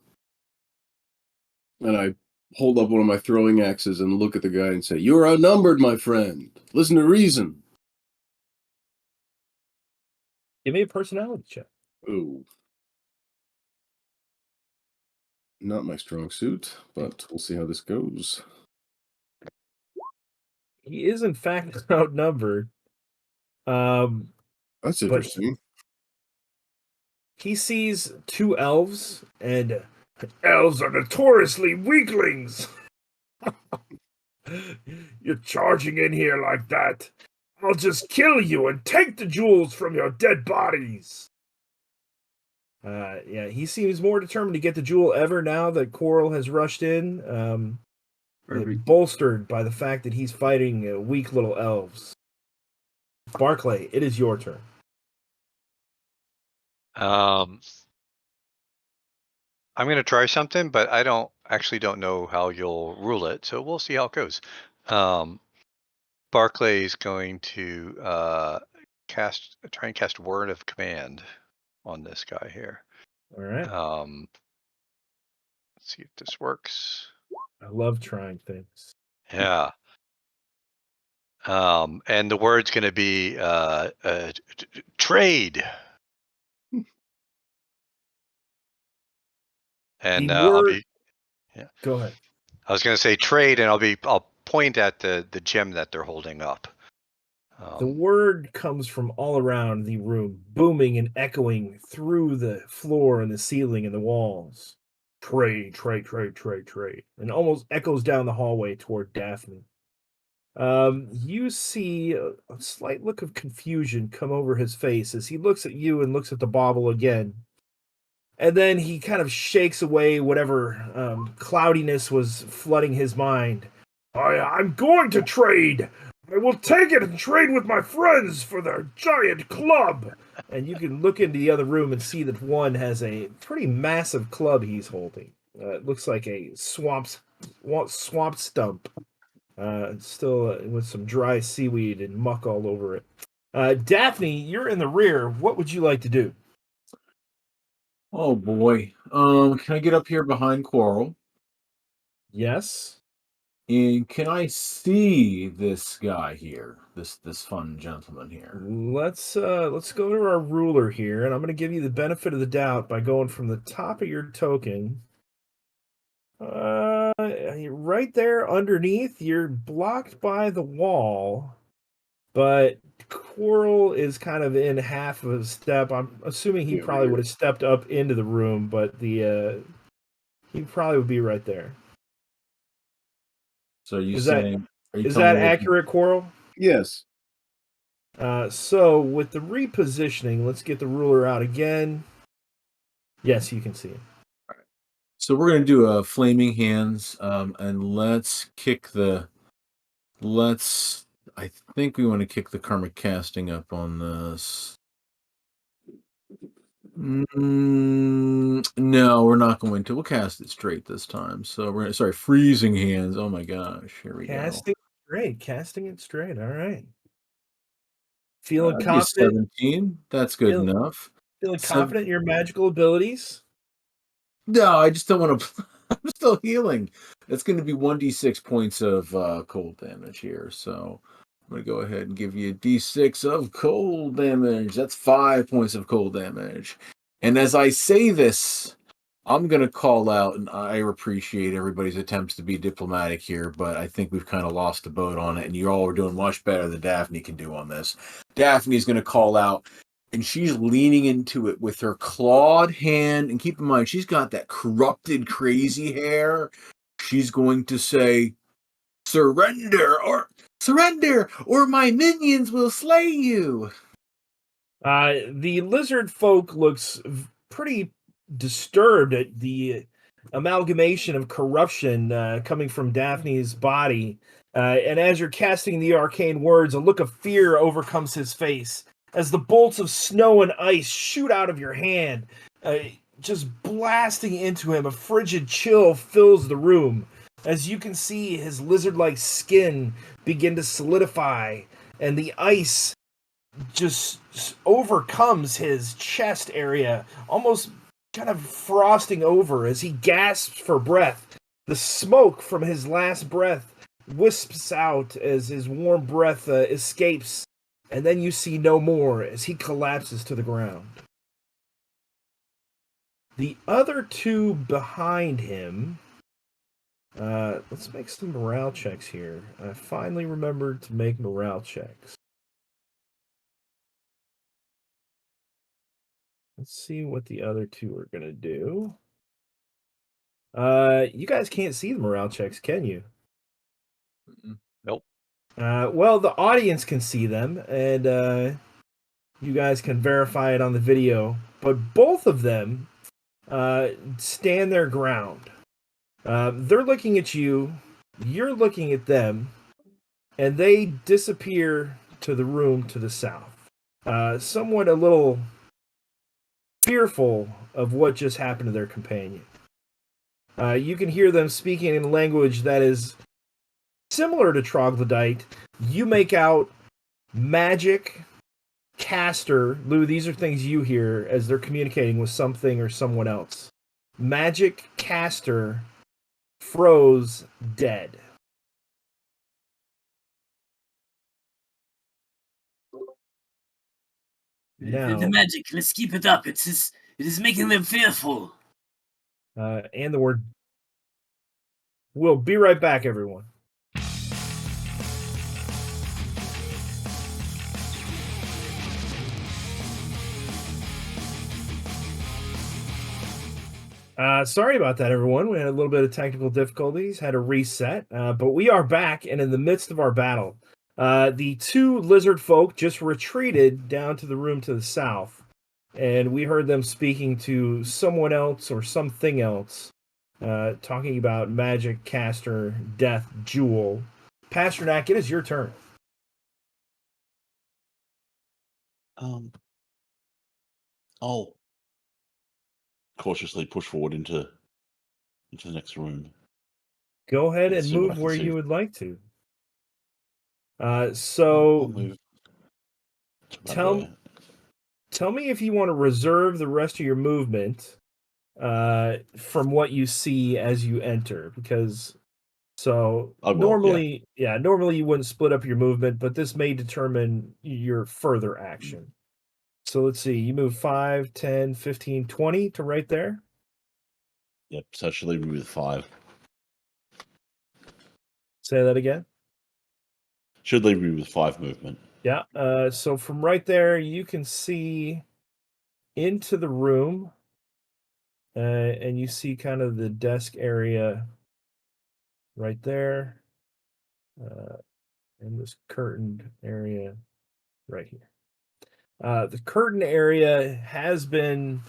I hold up one of my throwing axes and look at the guy and say, "You're outnumbered, my friend. Listen to reason." Give me a personality check. Ooh. Not my strong suit, but we'll see how this goes. He is in fact outnumbered. That's interesting. He sees two elves, and elves are notoriously weaklings. You're charging in here like that. I'll just kill you and take the jewels from your dead bodies. Yeah, he seems more determined to get the jewel ever now that Quarrel has rushed in. Bolstered by the fact that he's fighting weak little elves. Barclay, it is your turn. I'm going to try something, but I don't know how you'll rule it, so we'll see how it goes. Barclay is going to try and cast Word of Command on this guy here. All right. Let's see if this works. I love trying things. Yeah. And the word's going to be trade. And I'll be. Yeah. Go ahead. I was going to say trade, and I'll point at the gem that they're holding up. The word comes from all around the room, booming and echoing through the floor and the ceiling and the walls. Trade, trade, trade, trade, trade. And almost echoes down the hallway toward Daphne. You see a slight look of confusion come over his face as he looks at you and looks at the bauble again. And then he kind of shakes away whatever cloudiness was flooding his mind. I'm going to trade. I will take it and trade with my friends for their giant club. And you can look into the other room and see that one has a pretty massive club he's holding. It looks like a swamp stump. Still with some dry seaweed and muck all over it. Daphne, you're in the rear. What would you like to do? Oh boy. Can I get up here behind Quarrel? Yes. And can I see this guy here? This fun gentleman here. Let's go to our ruler here, and I'm going to give you the benefit of the doubt by going from the top of your token. Right there underneath, you're blocked by the wall, but Quarrel is kind of in half of a step. I'm assuming he probably would have stepped up into the room, but he probably would be right there. So is that accurate, Quarrel? Yes. So with the repositioning, let's get the ruler out again. Yes, you can see him. All right. So we're going to do a flaming hands, and let's kick the. I think we want to kick the karmic casting up on this. No, we're not going to. We'll cast it straight this time. So we're freezing hands. Oh my gosh, here we go. Casting it straight. All right. Feeling That'd confident. 17. That's good enough. Feeling confident in your magical abilities. No, I just don't want to. I'm still healing. It's going to be 1d6 points of cold damage here. So I'm going to go ahead and give you a d6 of cold damage. That's 5 points of cold damage. And as I say this, I'm going to call out, and I appreciate everybody's attempts to be diplomatic here, but I think we've kind of lost the boat on it, and you all are doing much better than Daphne can do on this. Daphne's going to call out, and she's leaning into it with her clawed hand, and keep in mind, she's got that corrupted, crazy hair. She's going to say, surrender, or my minions will slay you. The lizard folk looks pretty disturbed at the amalgamation of corruption coming from Daphne's body. And as you're casting the arcane words, a look of fear overcomes his face as the bolts of snow and ice shoot out of your hand, just blasting into him. A frigid chill fills the room as you can see his lizard-like skin begin to solidify, and the ice just overcomes his chest area, almost kind of frosting over as he gasps for breath. The smoke from his last breath wisps out as his warm breath escapes, and then you see no more as he collapses to the ground. The other two behind him, let's make some morale checks here. I finally remembered to make morale checks. Let's see what the other two are going to do. You guys can't see the morale checks, can you? Nope. Well, the audience can see them, and you guys can verify it on the video. But both of them stand their ground. They're looking at you, you're looking at them, and they disappear to the room to the south. Somewhat a little fearful of what just happened to their companion. You can hear them speaking in a language that is similar to troglodyte. You make out magic, caster. Lou, these are things you hear as they're communicating with something or someone else. Magic, caster, froze, dead. Now, The magic, let's keep it up. It is making them fearful. and the word. We'll be right back, everyone. Sorry about that, everyone. We had a little bit of technical difficulties, had to reset, but we are back and in the midst of our battle. The two lizard folk just retreated down to the room to the south, and we heard them speaking to someone else or something else, talking about magic, caster, death, jewel. Pasternak, it is your turn. I'll cautiously push forward into the next room. Go ahead Let's and see what I move can where see. you would like to. I'll So move to about tell there. tell me if you want to reserve the rest of your movement from what you see as you enter, because I will, normally you wouldn't split up your movement, but this may determine your further action. So let's see, you move 5, 10, 15, 20 to right there. Yep, so I should leave me with 5. Say that again. Should leave me with 5 movement. Yeah, so from right there you can see into the room, and you see kind of the desk area right there, and this curtained area right here. The curtain area has been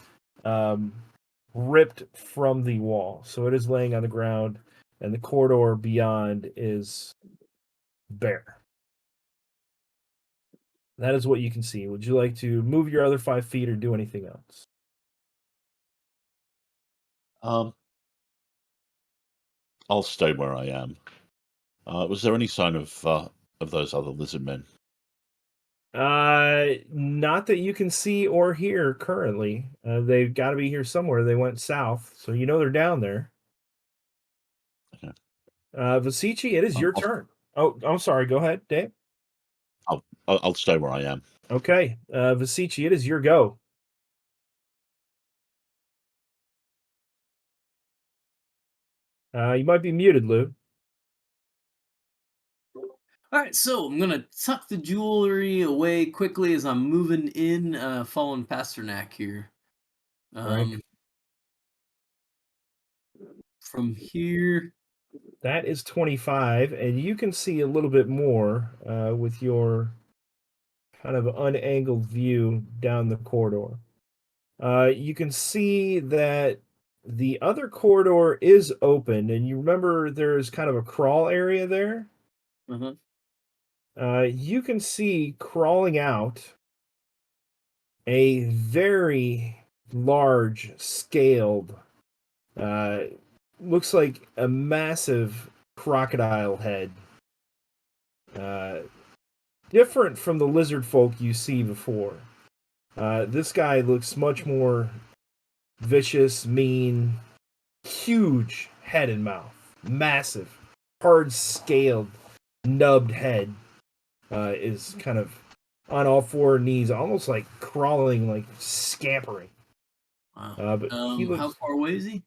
ripped from the wall, so it is laying on the ground, and the corridor beyond is bare. That is what you can see. Would you like to move your other 5 feet or do anything else? I'll stay where I am. Was there any sign of those other lizard men? Not that you can see or hear currently. They've got to be here somewhere. They went south, so you know they're down there. Okay. Vasici, it is your turn. Oh, I'm sorry. Go ahead, Dave. I'll stay where I am. Okay, Vasici, it is your go. You might be muted, Lou. All right, so I'm gonna tuck the jewelry away quickly as I'm moving in, following Pasternak here. Right. From here, That is 25, and you can see a little bit more with your kind of unangled view down the corridor. You can see that the other corridor is open, and you remember there's kind of a crawl area there. You can see crawling out a very large scaled, looks like a massive crocodile head. Different from the lizard folk you see before. This guy looks much more vicious, mean, huge head and mouth. Massive, hard scaled, nubbed head is kind of on all four knees, almost like crawling, like scampering. wow. But he looks. How far away is he?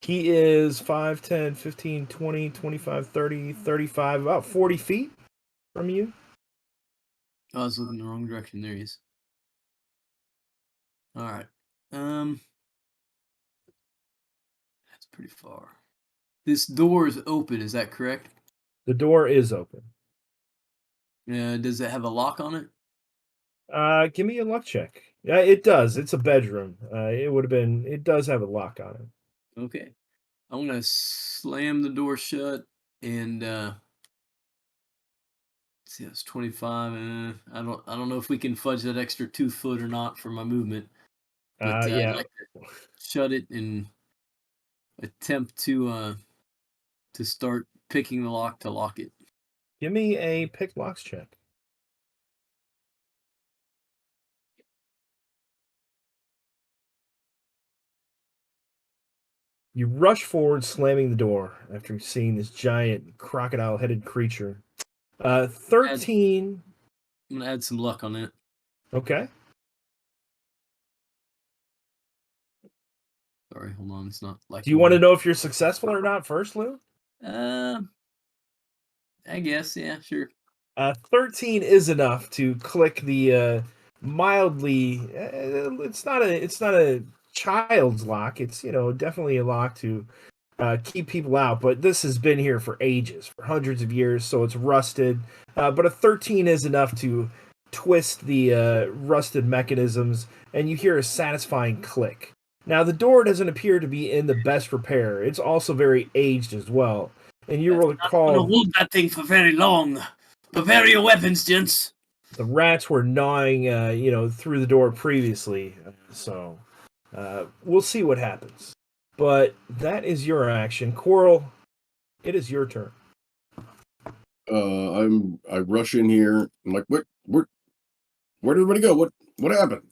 He is 5, 10, 15, 20, 25, 30, 35, about 40 feet from you. Oh, I was looking the wrong direction. There he is. All right. That's pretty far. This door is open. Is that correct? The door is open. Does it have a lock on it? Give me a luck check. Yeah, it does. It's a bedroom. It does have a lock on it. Okay. I'm gonna slam the door shut and see, that's 25. I don't know if we can fudge that extra 2 foot or not for my movement. But Yeah. I'd like to shut it and attempt to start picking the lock to lock it. Give me a pick locks check. You rush forward, slamming the door after seeing this giant crocodile-headed creature. 13. I'm gonna add some luck on it. Okay. Sorry, hold on. It's not like. Do you want to know if you're successful or not first, Lou? I guess, yeah, sure. 13 is enough to click the mildly. It's not a child's lock. It's definitely a lock to keep people out. But this has been here for ages, for hundreds of years, so it's rusted. But a 13 is enough to twist the rusted mechanisms, and you hear a satisfying click. Now the door doesn't appear to be in the best repair. It's also very aged as well. And you will Not recall gonna hold that thing for very long. Prepare your weapons, gents. the rats were gnawing, through the door previously. So we'll see what happens. But that is your action, Coral. It is your turn. I rush in here. I'm like, where did everybody go? What happened?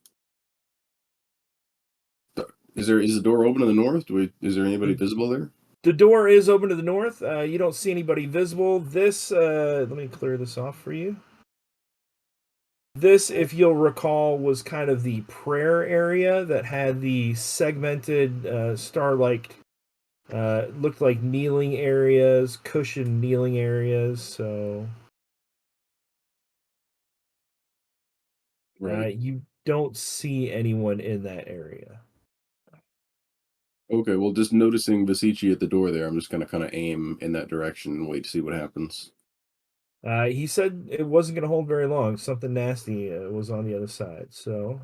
Is the door open to the north? Is there anybody visible there? The door is open to the north. You don't see anybody visible. This, let me clear this off for you. This, if you'll recall, was kind of the prayer area that had the segmented star-like, looked like kneeling areas, cushioned kneeling areas. So, Right. you don't see anyone in that area. Okay. Well, just noticing Vasici at the door there, I'm just gonna kind of aim in that direction and wait to see what happens. He said it wasn't going to hold very long. Something nasty was on the other side. So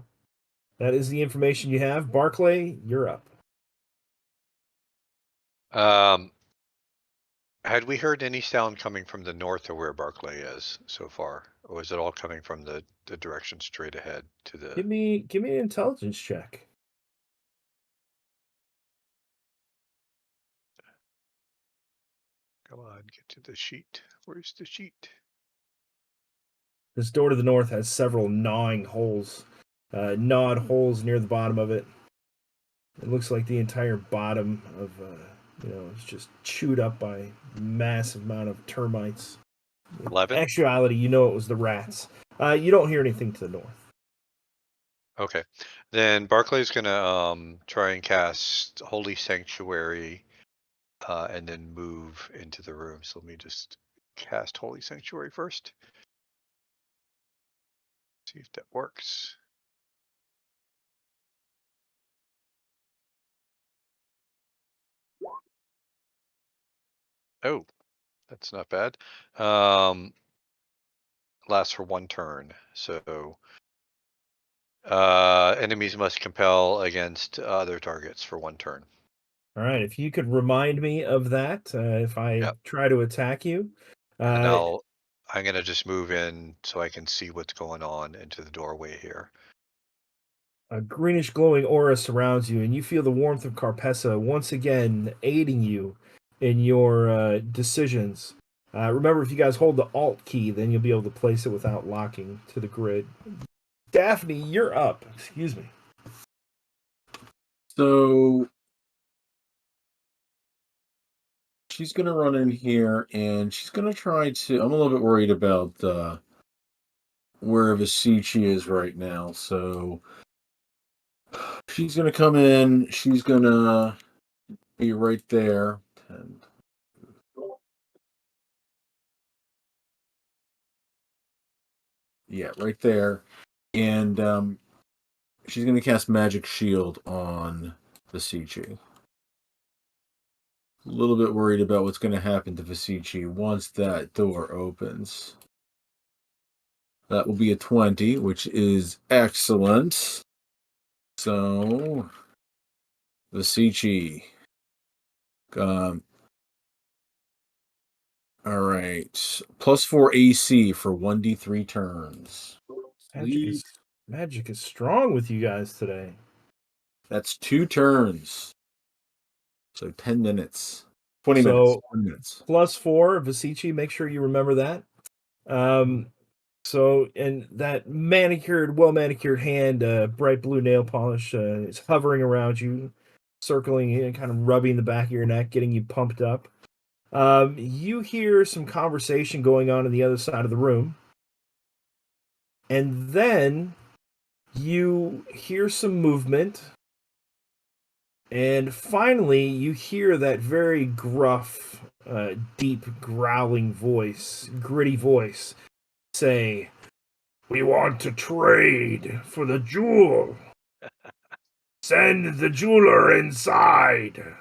that is the information you have. Barclay, you're up. Had we heard any sound coming from the north or where Barclay is so far, or is it all coming from the direction straight ahead to the? Give me an intelligence check. Come on, get to the sheet. Where's the sheet? This door to the north has several gnawed holes near the bottom of it. It looks like the entire bottom of, it's just chewed up by a massive amount of termites. 11? In actuality, it was the rats. You don't hear anything to the north. Okay. Then Barclay's gonna try and cast Holy Sanctuary and then move into the room. So let me just cast Holy Sanctuary first. See if that works. Oh, that's not bad. Lasts for 1 turn. So enemies must compel against other targets for 1 turn. All right, if you could remind me of that, if I Yep. try to attack you. And I'm gonna just move in so I can see what's going on into the doorway here. A greenish glowing aura surrounds you, and you feel the warmth of Carpessa once again aiding you in your decisions. Remember, if you guys hold the Alt key, then you'll be able to place it without locking to the grid. Daphne, you're up. Excuse me. So she's gonna run in here and she's gonna try to. I'm a little bit worried about where Vasici is right now. So she's gonna come in. She's gonna be right there. 10. Yeah, right there. And she's gonna cast Magic Shield on Vasici. A little bit worried about what's going to happen to Vasici once that door opens. That will be a 20, which is excellent. So, Vasici. All right. +4 AC for 1d3 turns. Magic is strong with you guys today. That's 2 turns. So 10 minutes. 20 So, minutes. 20 minutes. +4, Vasici, make sure you remember that. So, and that well manicured hand, bright blue nail polish, is hovering around you, circling and kind of rubbing the back of your neck, getting you pumped up. You hear some conversation going on the other side of the room, and then you hear some movement, and finally you hear that very gruff, deep, growling voice, gritty voice say, "We want to trade for the jewel. Send the jeweler inside." I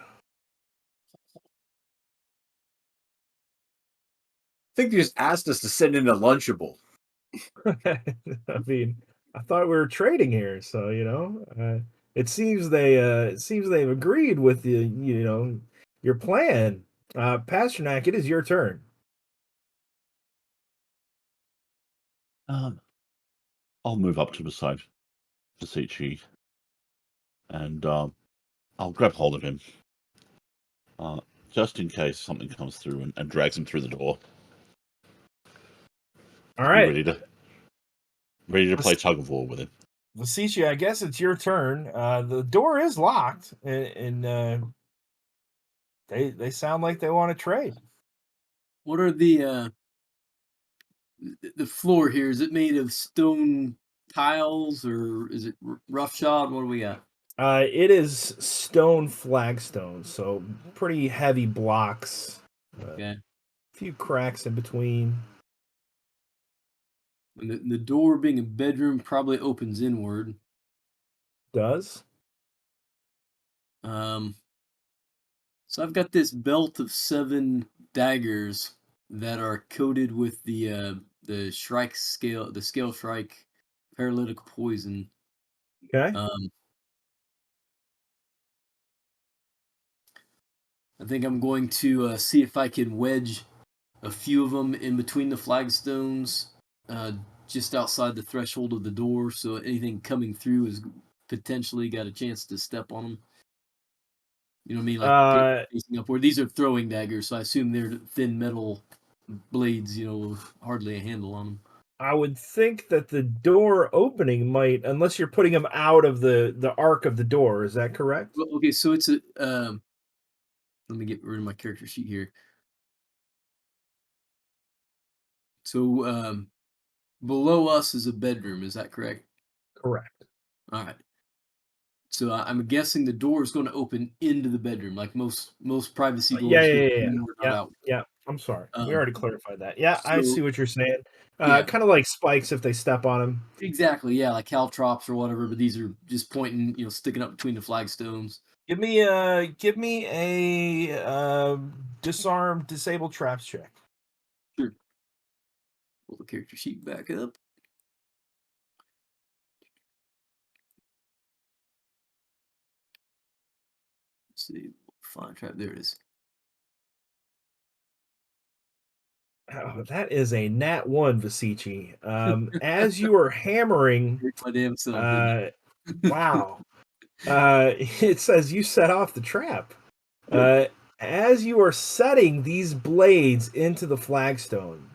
think you just asked us to send in a Lunchable. I mean, I thought we were trading here, so it seems they've agreed with your plan. Pasternak, it is your turn. I'll move up to beside Vasici, and I'll grab hold of him, just in case something comes through and drags him through the door. All Be right, ready to play tug of war with him. Vasici, I guess it's your turn. The door is locked, and they sound like they want to trade. What are the floor here? Is it made of stone tiles or is it roughshod? What do we got? It is stone flagstones, so pretty heavy blocks. Okay. A few cracks in between. And the door being a bedroom probably opens inward. Does. So I've got this belt of 7 daggers that are coated with the Shrike scale, the scale Shrike paralytic poison. Okay. I think I'm going to see if I can wedge a few of them in between the flagstones, just outside the threshold of the door, so anything coming through has potentially got a chance to step on them. You know what I mean? Like facing upward. These are throwing daggers, so I assume they're thin metal blades, with hardly a handle on them. I would think that the door opening might, unless you're putting them out of the arc of the door. Is that correct? Well, okay, so it's a. Let me get rid of my character sheet here. So below us is a bedroom. Is that correct? Correct. All right. So I'm guessing the door is going to open into the bedroom, like most privacy doors. Yeah. Not out. Yeah. I'm sorry. We already clarified that. Yeah, I so- see what you're saying. Yeah. Kind of like spikes if they step on them. Exactly. Yeah, like caltrops or whatever. But these are just pointing, sticking up between the flagstones. Give me a disarm disable traps check. Sure. Pull the character sheet back up. Let's see, find trap. There it is. Oh, that is a nat 1, Vasici. As you are hammering, My damn self. wow. It says you set off the trap. As you are setting these blades into the flagstone,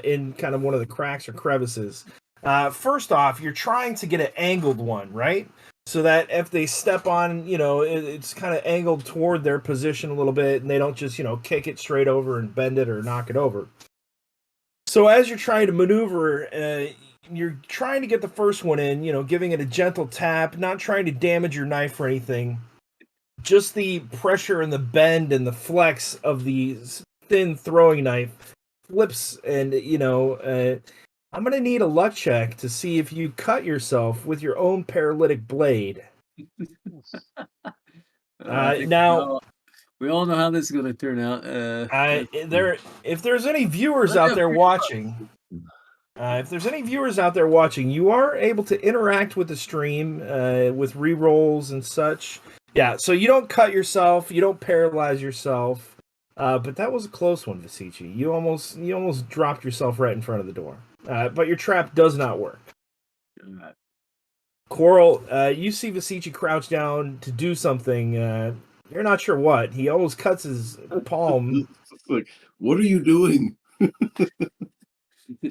in kind of one of the cracks or crevices, first off, you're trying to get an angled one, right? So that if they step on, it's kind of angled toward their position a little bit, and they don't just, kick it straight over and bend it or knock it over. So as you're trying to maneuver, you're trying to get the first one in, giving it a gentle tap, not trying to damage your knife or anything. Just the pressure and the bend and the flex of the thin throwing knife flips, and I'm gonna need a luck check to see if you cut yourself with your own paralytic blade. Now, we all know how this is going to turn out. if there's any viewers out there watching, you are able to interact with the stream with re-rolls and such. Yeah, so you don't cut yourself, you don't paralyze yourself, but that was a close one, Vasici. You almost dropped yourself right in front of the door. But your trap does not work. Coral, you see Vasici crouch down to do something. You're not sure what. He almost cuts his palm. Like, what are you doing? Do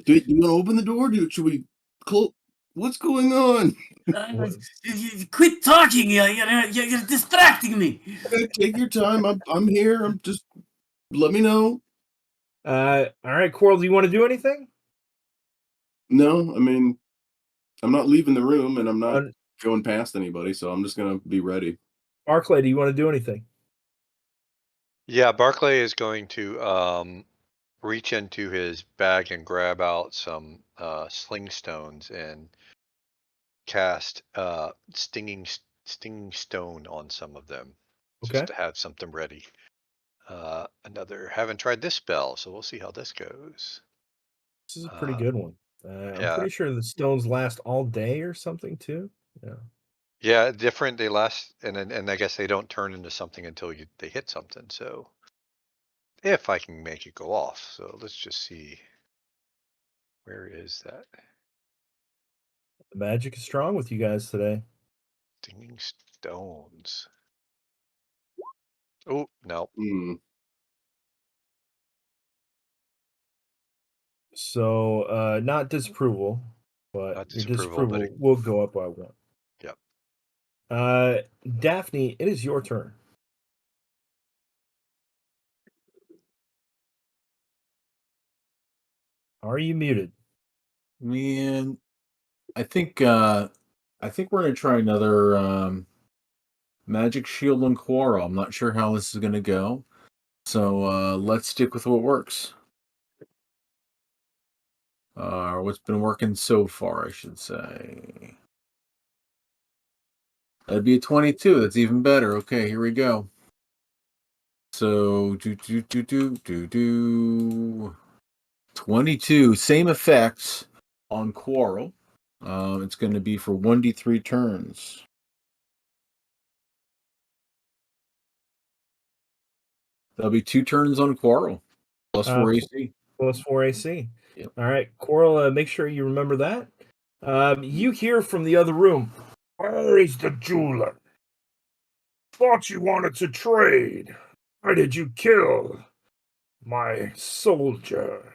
you want to open the door? Should we close? What's going on? Quit talking! You're distracting me. Okay, take your time. I'm here. I'm just let me know. All right, Coral, do you want to do anything? No, I mean, I'm not leaving the room, and I'm not going past anybody, so I'm just gonna be ready. Barclay, do you want to do anything? Yeah, Barclay is going to reach into his bag and grab out some sling stones and cast stinging stone on some of them, Okay. just to have something ready. Haven't tried this spell, so we'll see how this goes. This is a pretty good one. I'm yeah. pretty sure the stones last all day or something too. Yeah. Yeah, different. They last, and I guess they don't turn into something until they hit something. So if I can make it go off, so let's just see. Where is that? The magic is strong with you guys today. Stinging stones. Oh no. So not disapproval, but Not your disapproval, but disapproval will go up by one. Yep. Daphne, it is your turn. Are you muted? Man, I think we're gonna try another magic shield on Quarrel. I'm not sure how this is gonna go, so let's stick with what works. What's been working so far, I should say. That'd be a 22. That's even better. Okay, here we go. So 22. Same effects on Quarrel. It's going to be for 1d3 turns. That'll be 2 turns on Quarrel. Plus 4 AC. Plus 4 AC. Yep. All right, Coral, make sure you remember that. You hear from the other room. Where is the jeweler? Thought you wanted to trade. Why did you kill my soldier?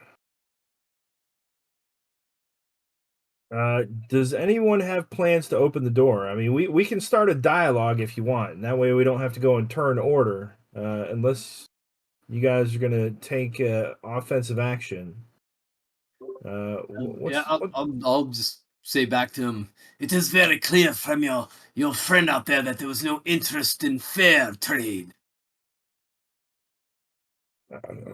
Does anyone have plans to open the door? I mean, we can start a dialogue if you want, and that way we don't have to go in turn order, unless you guys are going to take offensive action. I'll just say back to him, "It is very clear from your friend out there that there was no interest in fair trade."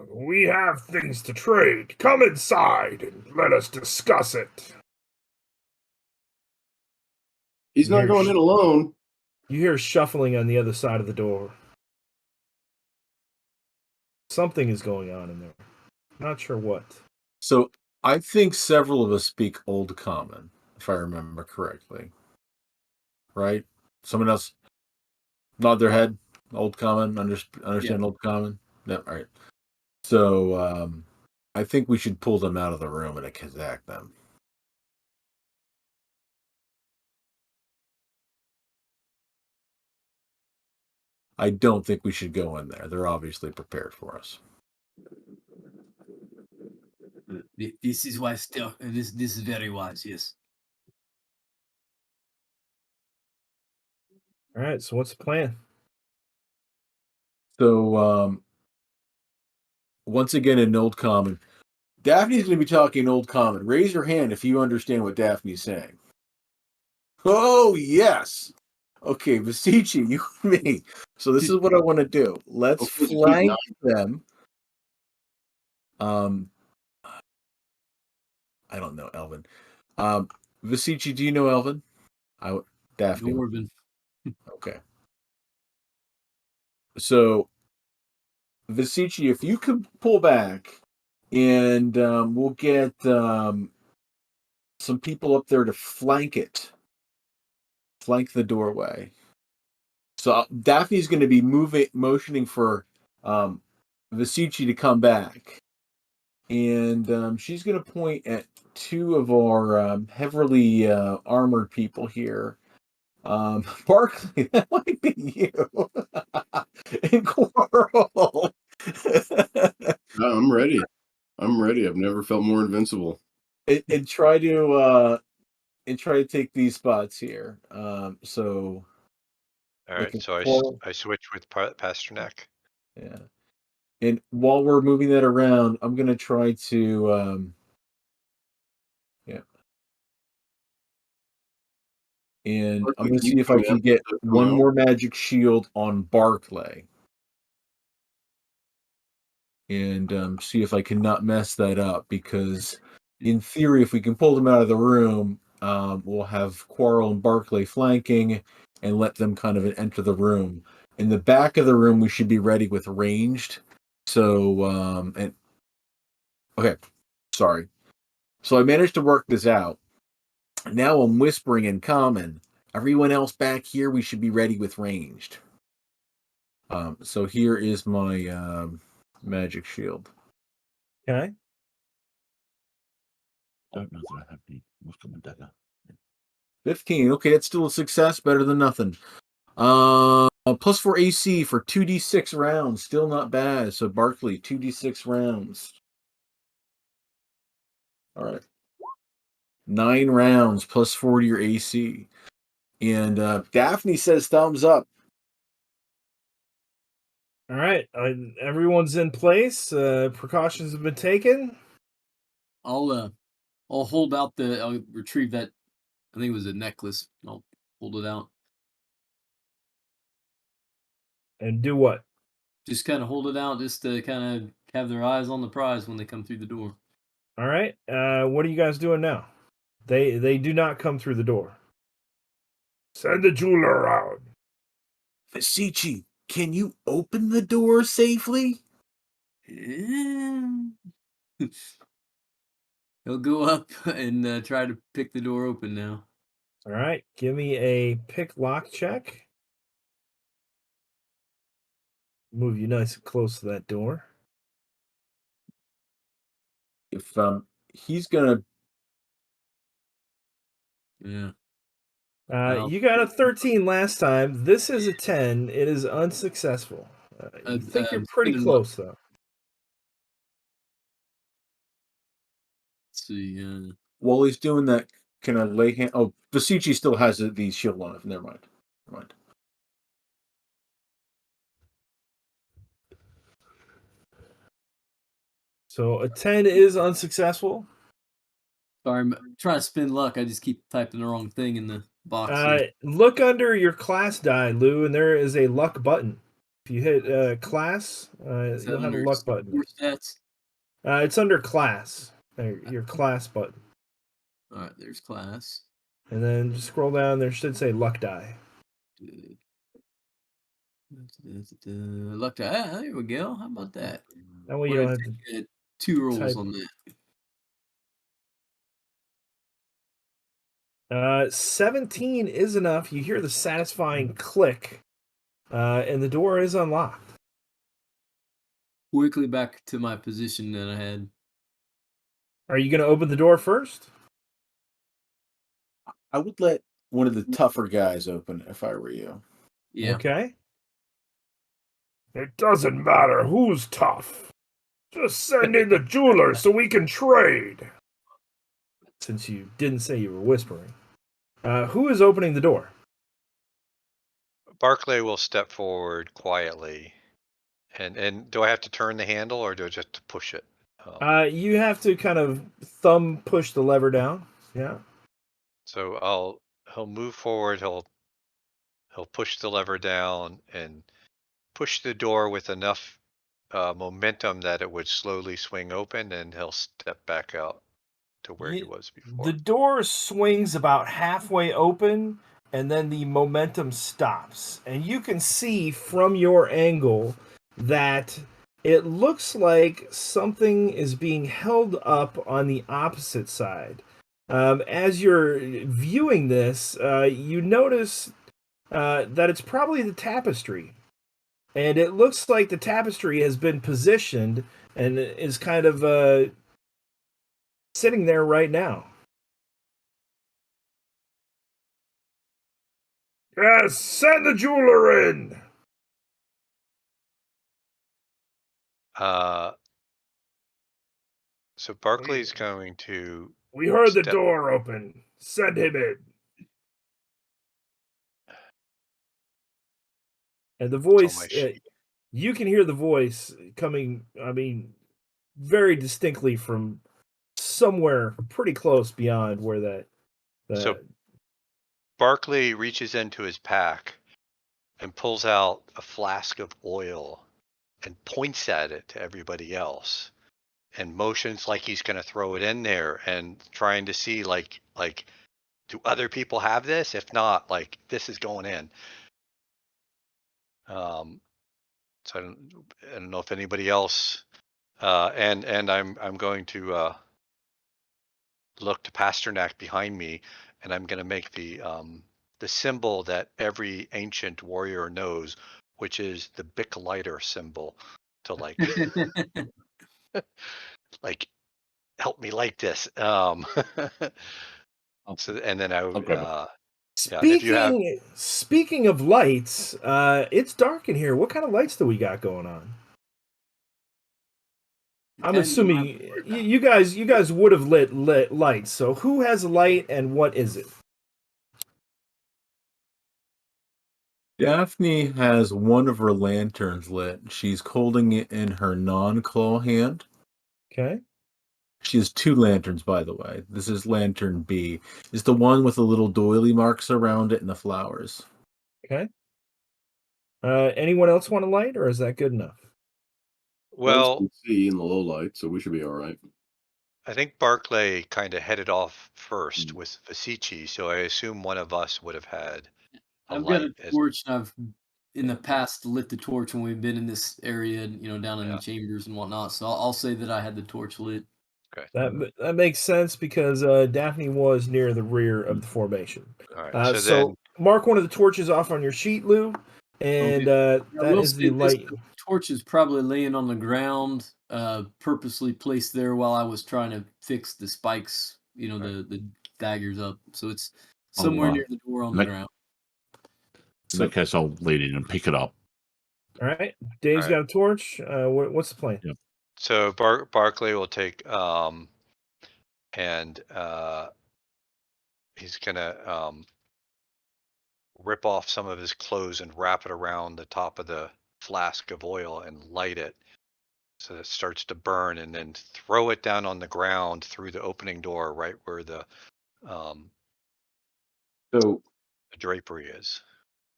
We have things to trade. Come inside and let us discuss it. He's not going in alone. You hear shuffling on the other side of the door. Something is going on in there. Not sure what. So I think several of us speak Old Common, if I remember correctly. Right? Someone else nod their head. Old Common, understand Old Common. Yeah, all right. So I think we should pull them out of the room and attack them. I don't think we should go in there. They're obviously prepared for us. This is why still this is very wise. Yes. All right. So what's the plan? So once again in Old Common, Daphne's going to be talking Old Common. Raise your hand if you understand what Daphne's saying. Oh, yes. Okay, Vasici, you and me. So this is what I want to do. Let's flank them. I don't know, Elvin. Vasici, do you know Elvin? Daphne. Dwarven. Okay. So, Vasici, if you could pull back, and we'll get some people up there to flank it. Flank the doorway. So Daphne's going to be motioning for Vasici to come back. And she's going to point at two of our heavily armored people here. Barkley, that might be you. And Coral. I'm ready. I've never felt more invincible. and try to take these spots here. So. All right, so I switch with Pasternak. Yeah. And while we're moving that around, I'm going to try to, And I'm going to see if I can get one more magic shield on Barclay. And see if I can not mess that up, because in theory, if we can pull them out of the room, we'll have Quarrel and Barclay flanking and let them kind of enter the room. In the back of the room, we should be ready with ranged. So, okay, sorry. So I managed to work this out. Now I'm whispering in common. Everyone else back here, we should be ready with ranged. So here is my magic shield. Okay. Don't know that I have the Muslim dagger. 15. Okay, that's still a success. Better than nothing. Plus 4 AC for 2d6 rounds. Still not bad. So Barkley, 2d6 rounds. All right. 9 rounds plus 4 to your AC. And Daphne says thumbs up. All right. Everyone's in place. Precautions have been taken. I'll hold out I'll retrieve that. I think it was a necklace. I'll hold it out. And do what? Just kind of hold it out, just to kind of have their eyes on the prize when they come through the door. All right. What are you guys doing now? They do not come through the door. Send the jeweler out. Vasici, can you open the door safely? He'll go up and try to pick the door open now. All right. Give me a pick lock check. Move you nice and close to that door. If he's gonna, Yeah. You got a 13 last time. This is a 10. It is unsuccessful. You think you're pretty close, though. Let's see. while he's doing that, can I lay hand? Oh, Vasici still has the shield on it. Never mind. So a 10 is unsuccessful. Sorry, I'm trying to spin luck. I just keep typing the wrong thing in the box here. Look under your class die, Lou, and there is a luck button. If you hit class, Is that you'll have a under luck button. More stats? It's under class. Your class button. All right, there's class. And then just scroll down. There should say luck die. Luck die. Ah, there we go. How about that? That way you We're don't gonna have to take 2 rolls type. on that. 17 is enough. You hear the satisfying click, and the door is unlocked. Quickly back to my position that I had. Are you going to open the door first? I would let one of the tougher guys open if I were you. Yeah. Okay. It doesn't matter who's tough. Just send in the jeweler so we can trade. Since you didn't say you were whispering. Who is opening the door? Barclay will step forward quietly. And do I have to turn the handle or do I just push it? You have to kind of thumb push the lever down. Yeah. So he'll move forward, he'll push the lever down and push the door with enough momentum that it would slowly swing open, and he'll step back out to where he was before. The door swings about halfway open, and then the momentum stops. And you can see from your angle that it looks like something is being held up on the opposite side. As you're viewing this, you notice that it's probably the tapestry. And it looks like the tapestry has been positioned and is kind of sitting there right now. Yes, send the jeweler in! So Barclay's going to... We heard the door open. Send him in. And the voice, you can hear the voice coming, very distinctly from somewhere pretty close beyond where that... So Barclay reaches into his pack and pulls out a flask of oil and points at it to everybody else and motions like he's going to throw it in there and trying to see like do other people have this? If not, like this is going in. So I don't know if anybody else and I'm going to look to Pasternak behind me, and I'm going to make the symbol that every ancient warrior knows, which is the Bic lighter symbol, to like like help me light this. So and then Speaking of lights, it's dark in here. What kind of lights do we got going on? I'm assuming you guys would have lit lights. So who has a light and what is it? Daphne has one of her lanterns lit. She's holding it in her non-claw hand. Okay. She has 2 lanterns, by the way. This is lantern B. It's the one with the little doily marks around it and the flowers. Okay. Anyone else want a light, or is that good enough? Well, see in the low light, so we should be all right. I think Barclay kind of headed off first with Vasici, so I assume one of us would have had a I've light. got a torch. I've in the past lit the torch when we've been in this area, down in the chambers and whatnot. So I'll say that I had the torch lit. Okay. That makes sense because Daphne was near the rear of the formation. All right. So then mark one of the torches off on your sheet, Lou, and that is the light. The torch is probably laying on the ground, purposely placed there while I was trying to fix the spikes, the daggers up. So it's somewhere near the door on the ground. In that case, I'll lead in and pick it up. All right. Dave's got a torch. What's the plan? Yep. So Barclay will take and he's gonna rip off some of his clothes and wrap it around the top of the flask of oil and light it. So it starts to burn, and then throw it down on the ground through the opening door, right where the So drapery is.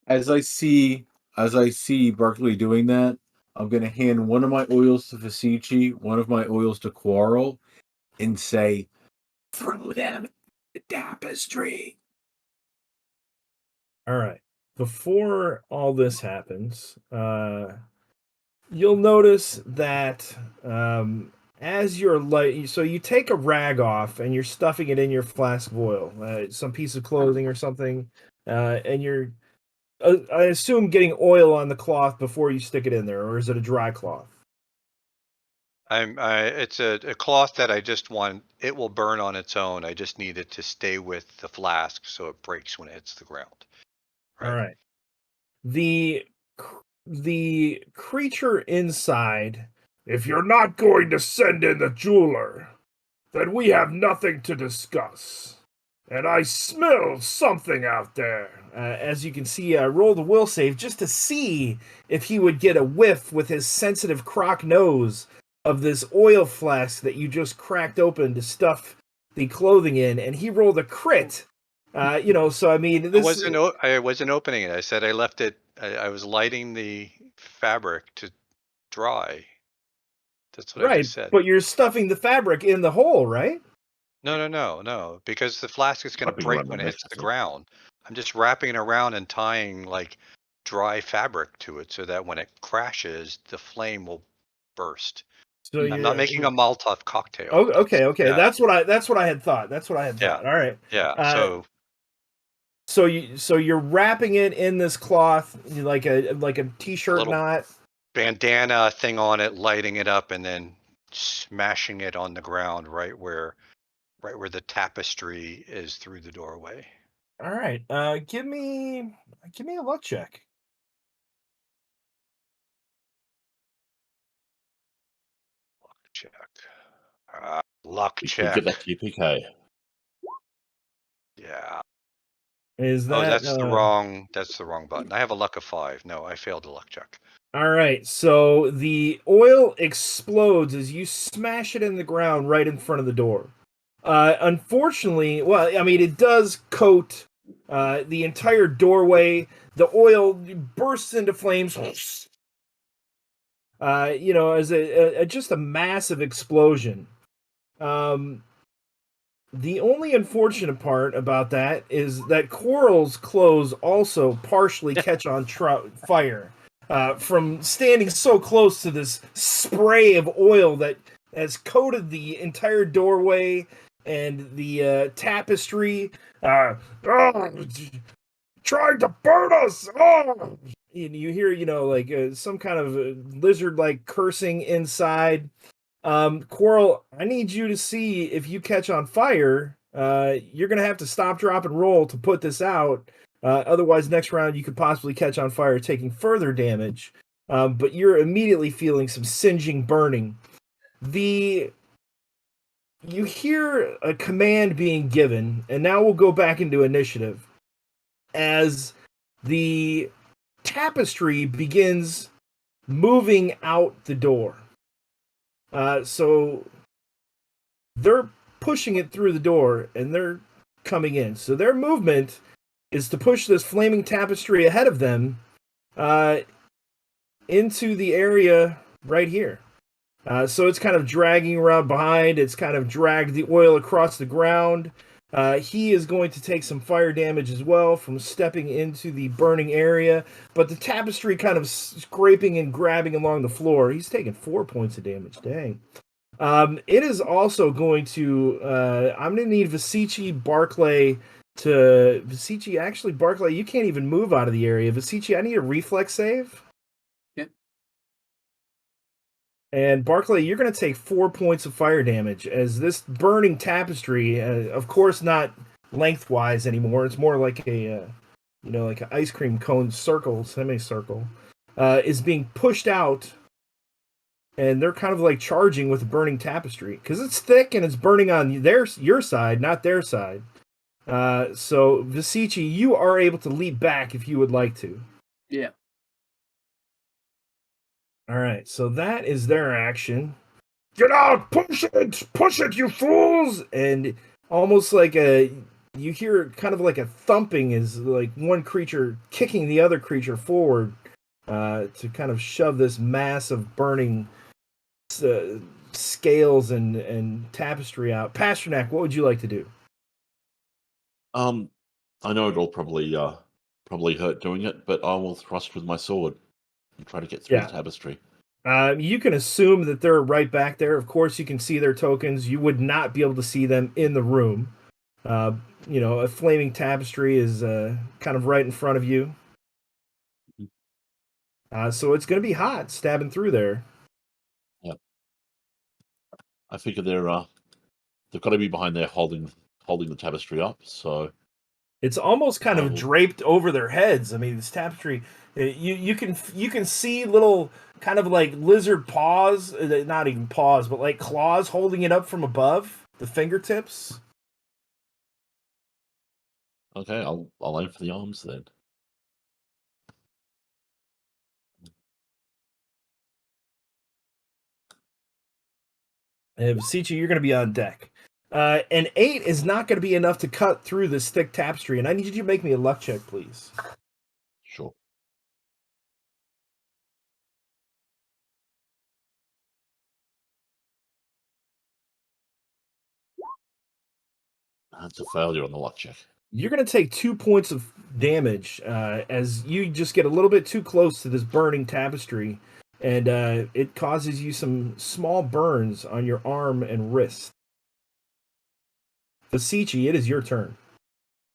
as I see Barkley doing that, I'm gonna hand one of my oils to Fasici, one of my oils to Quarrel, and say, "Throw them the tapestry." All right. Before all this happens, you'll notice that as you're so you take a rag off and you're stuffing it in your flask of oil, some piece of clothing or something, and you're, I assume, getting oil on the cloth before you stick it in there, or is it a dry cloth? It's a cloth that I just want. It will burn on its own. I just need it to stay with the flask so it breaks when it hits the ground. All right. The creature inside. If you're not going to send in the jeweler, then we have nothing to discuss. And I smell something out there. As you can see, I rolled a will save just to see if he would get a whiff with his sensitive croc nose of this oil flask that you just cracked open to stuff the clothing in, and he rolled a crit. So I mean, this I wasn't opening it. I said I left it. I was lighting the fabric to dry. That's what I right, just said. but you're stuffing the fabric in the hole, right? No. Because the flask is going to Wrapping break around the when it neck, hits I the think. ground. I'm just wrapping it around and tying like dry fabric to it so that when it crashes, the flame will burst. So I'm not making a Molotov cocktail. Oh, okay. Yeah, That's what I had thought. yeah, All right. yeah. So you're wrapping it in this cloth like a A t-shirt little knot. bandana thing on it, lighting it up, and then smashing it on the ground right where the tapestry is through the doorway. All right. Give me a luck check. Check. Luck You could check. get that TPK. Yeah. Is Oh, that that's the wrong button. I have a luck of 5. No, I failed the luck check. all right? So the oil explodes as you smash it in the ground right in front of the door. Unfortunately, well, I mean, it does coat the entire doorway. The oil bursts into flames. As just a massive explosion. The only unfortunate part about that is that Quarrel's clothes also partially catch on fire from standing so close to this spray of oil that has coated the entire doorway and the tapestry. Trying to burn us! Oh! And you hear, like some kind of lizard-like cursing inside. Quarrel, I need you to see if you catch on fire. You're gonna have to stop, drop, and roll to put this out. Otherwise, next round you could possibly catch on fire, taking further damage. But you're immediately feeling some singeing burning. You hear a command being given, and now we'll go back into initiative as the tapestry begins moving out the door. So they're pushing it through the door and they're coming in. So their movement is to push this flaming tapestry ahead of them into the area right here. So it's kind of dragging around behind. It's kind of dragged the oil across the ground. He is going to take some fire damage as well from stepping into the burning area. But the tapestry kind of scraping and grabbing along the floor. He's taking 4 points of damage. Dang. It is also going to. I'm going to need Vasici, Barclay to. Vasici, actually, Barclay, you can't even move out of the area. Vasici, I need a reflex save. Yep. And Barclay, you're going to take 4 points of fire damage as this burning tapestry, of course, not lengthwise anymore. It's more like a, like an ice cream cone circle, semicircle, is being pushed out. And they're kind of like charging with the burning tapestry because it's thick and it's burning on your side, not their side. So Vasici, you are able to leap back if you would like to. Yeah. All right, so that is their action. Get out! Push it, you fools! And almost like you hear kind of like a thumping as like one creature kicking the other creature forward to kind of shove this mass of burning scales and tapestry out. Pasternak, what would you like to do? I know it'll probably hurt doing it, but I will thrust with my sword and try to get through Yeah. the tapestry. You can assume that they're right back there. Of course, you can see their tokens. You would not be able to see them in the room. A flaming tapestry is kind of right in front of you. So it's going to be hot stabbing through there. Yeah. I figure they've got to be behind there holding the tapestry up. So it's almost kind of will... draped over their heads. I mean, this tapestry, you can see little kind of like lizard paws, not even paws, but like claws holding it up from above the fingertips. Okay, I'll aim for the arms then. Sichi, you're going to be on deck. An 8 is not going to be enough to cut through this thick tapestry, and I need you to make me a luck check, please. Sure. That's a failure on the luck check. You're going to take 2 points of damage as you just get a little bit too close to this burning tapestry, and it causes you some small burns on your arm and wrist. Fasichi, it is your turn.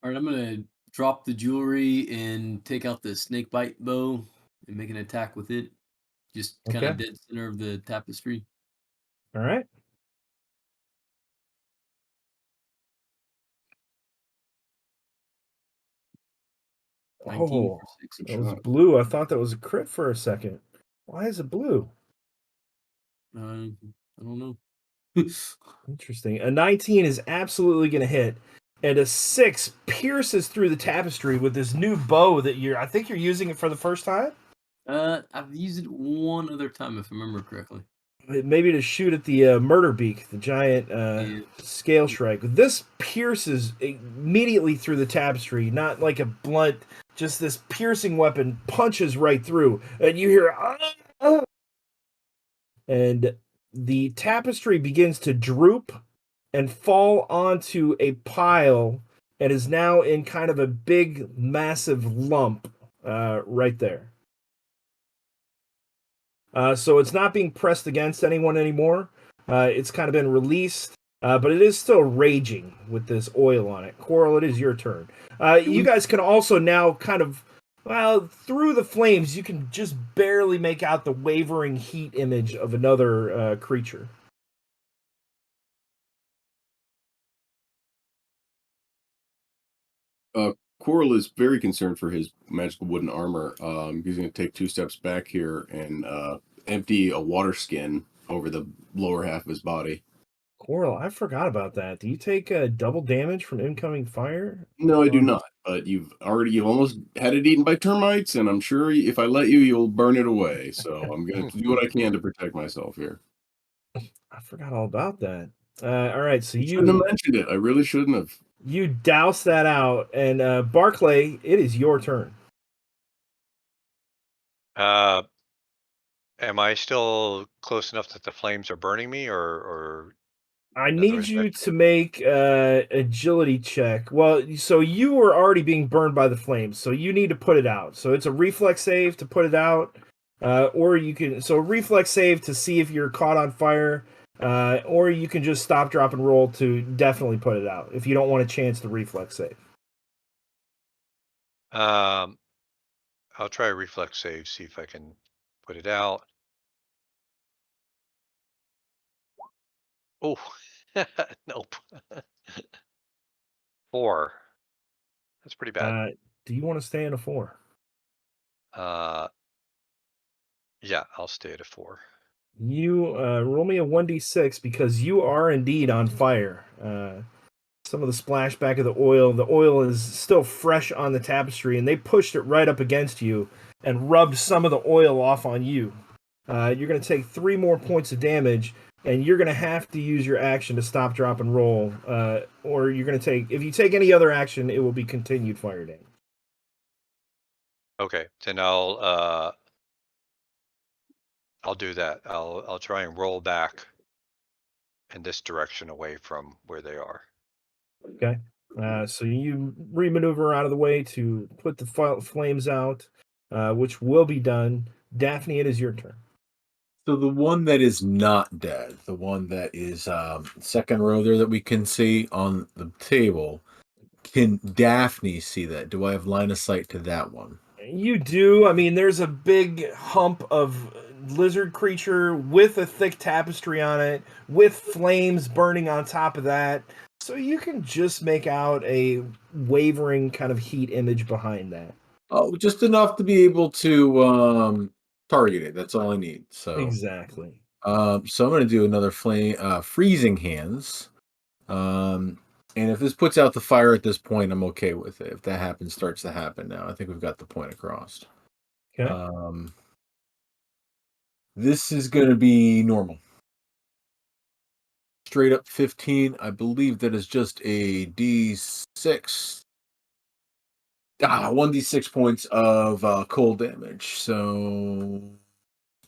All right, I'm gonna drop the jewelry and take out the snake bite bow and make an attack with it. Just kind of dead center of the tapestry. All right. Oh, that was blue. I thought that was a crit for a second. Why is it blue? I don't know. Interesting. A 19 is absolutely going to hit, and a 6 pierces through the tapestry with this new bow that I think you're using it for the first time? I've used it one other time, if I remember correctly. Maybe to shoot at the murder beak, the giant scale shrike. This pierces immediately through the tapestry, not like a blunt, just this piercing weapon punches right through, and you hear, ah! And the tapestry begins to droop and fall onto a pile and is now in kind of a big, massive lump right there. So it's not being pressed against anyone anymore. It's kind of been released, but it is still raging with this oil on it. Coral, it is your turn. You guys can also now kind of, through the flames, you can just barely make out the wavering heat image of another creature. Coral is very concerned for his magical wooden armor. He's going to take 2 steps back here and empty a water skin over the lower half of his body. Coral, I forgot about that. Do you take double damage from incoming fire? No, I do not. But you've almost had it eaten by termites, and I'm sure if I let you, you'll burn it away. So I'm going to do what I can to protect myself here. I forgot all about that. All right, so you shouldn't have mentioned it. I really shouldn't have. You douse that out, and Barclay, it is your turn. Am I still close enough that the flames are burning me, or? I need you to make agility check. Well, so you were already being burned by the flames, so you need to put it out. So it's a reflex save to put it out, or you can a reflex save to see if you're caught on fire, or you can just stop, drop, and roll to definitely put it out if you don't want a chance to reflex save. I'll try a reflex save, see if I can put it out. Oh, nope. 4. That's pretty bad. Do you want to stay in a 4? Yeah, I'll stay at a 4. You roll me a 1d6 because you are indeed on fire. Some of the splashback of the oil is still fresh on the tapestry, and they pushed it right up against you and rubbed some of the oil off on you. you're going to take 3 more points of damage, and you're going to have to use your action to stop, drop, and roll. Or you're going to take, if you take any other action, it will be continued fire damage. Okay, then I'll do that. I'll try and roll back in this direction away from where they are. Okay. So you remaneuver out of the way to put the flames out, which will be done. Daphne, it is your turn. So the one that is not dead, the one that is second row there that we can see on the table, can Daphne see that? Do I have line of sight to that one? You do. I mean, there's a big hump of lizard creature with a thick tapestry on it, with flames burning on top of that. So you can just make out a wavering kind of heat image behind that. Oh, just enough to be able to target it. That's all I need. So Exactly. so I'm going to do another flame freezing hands. And if this puts out the fire at this point, I'm okay with it. If that happens, starts to happen now. I think we've got the point across. Okay. This is going to be normal. Straight up 15. I believe that is just a D6. 1d6 points of cold damage. So,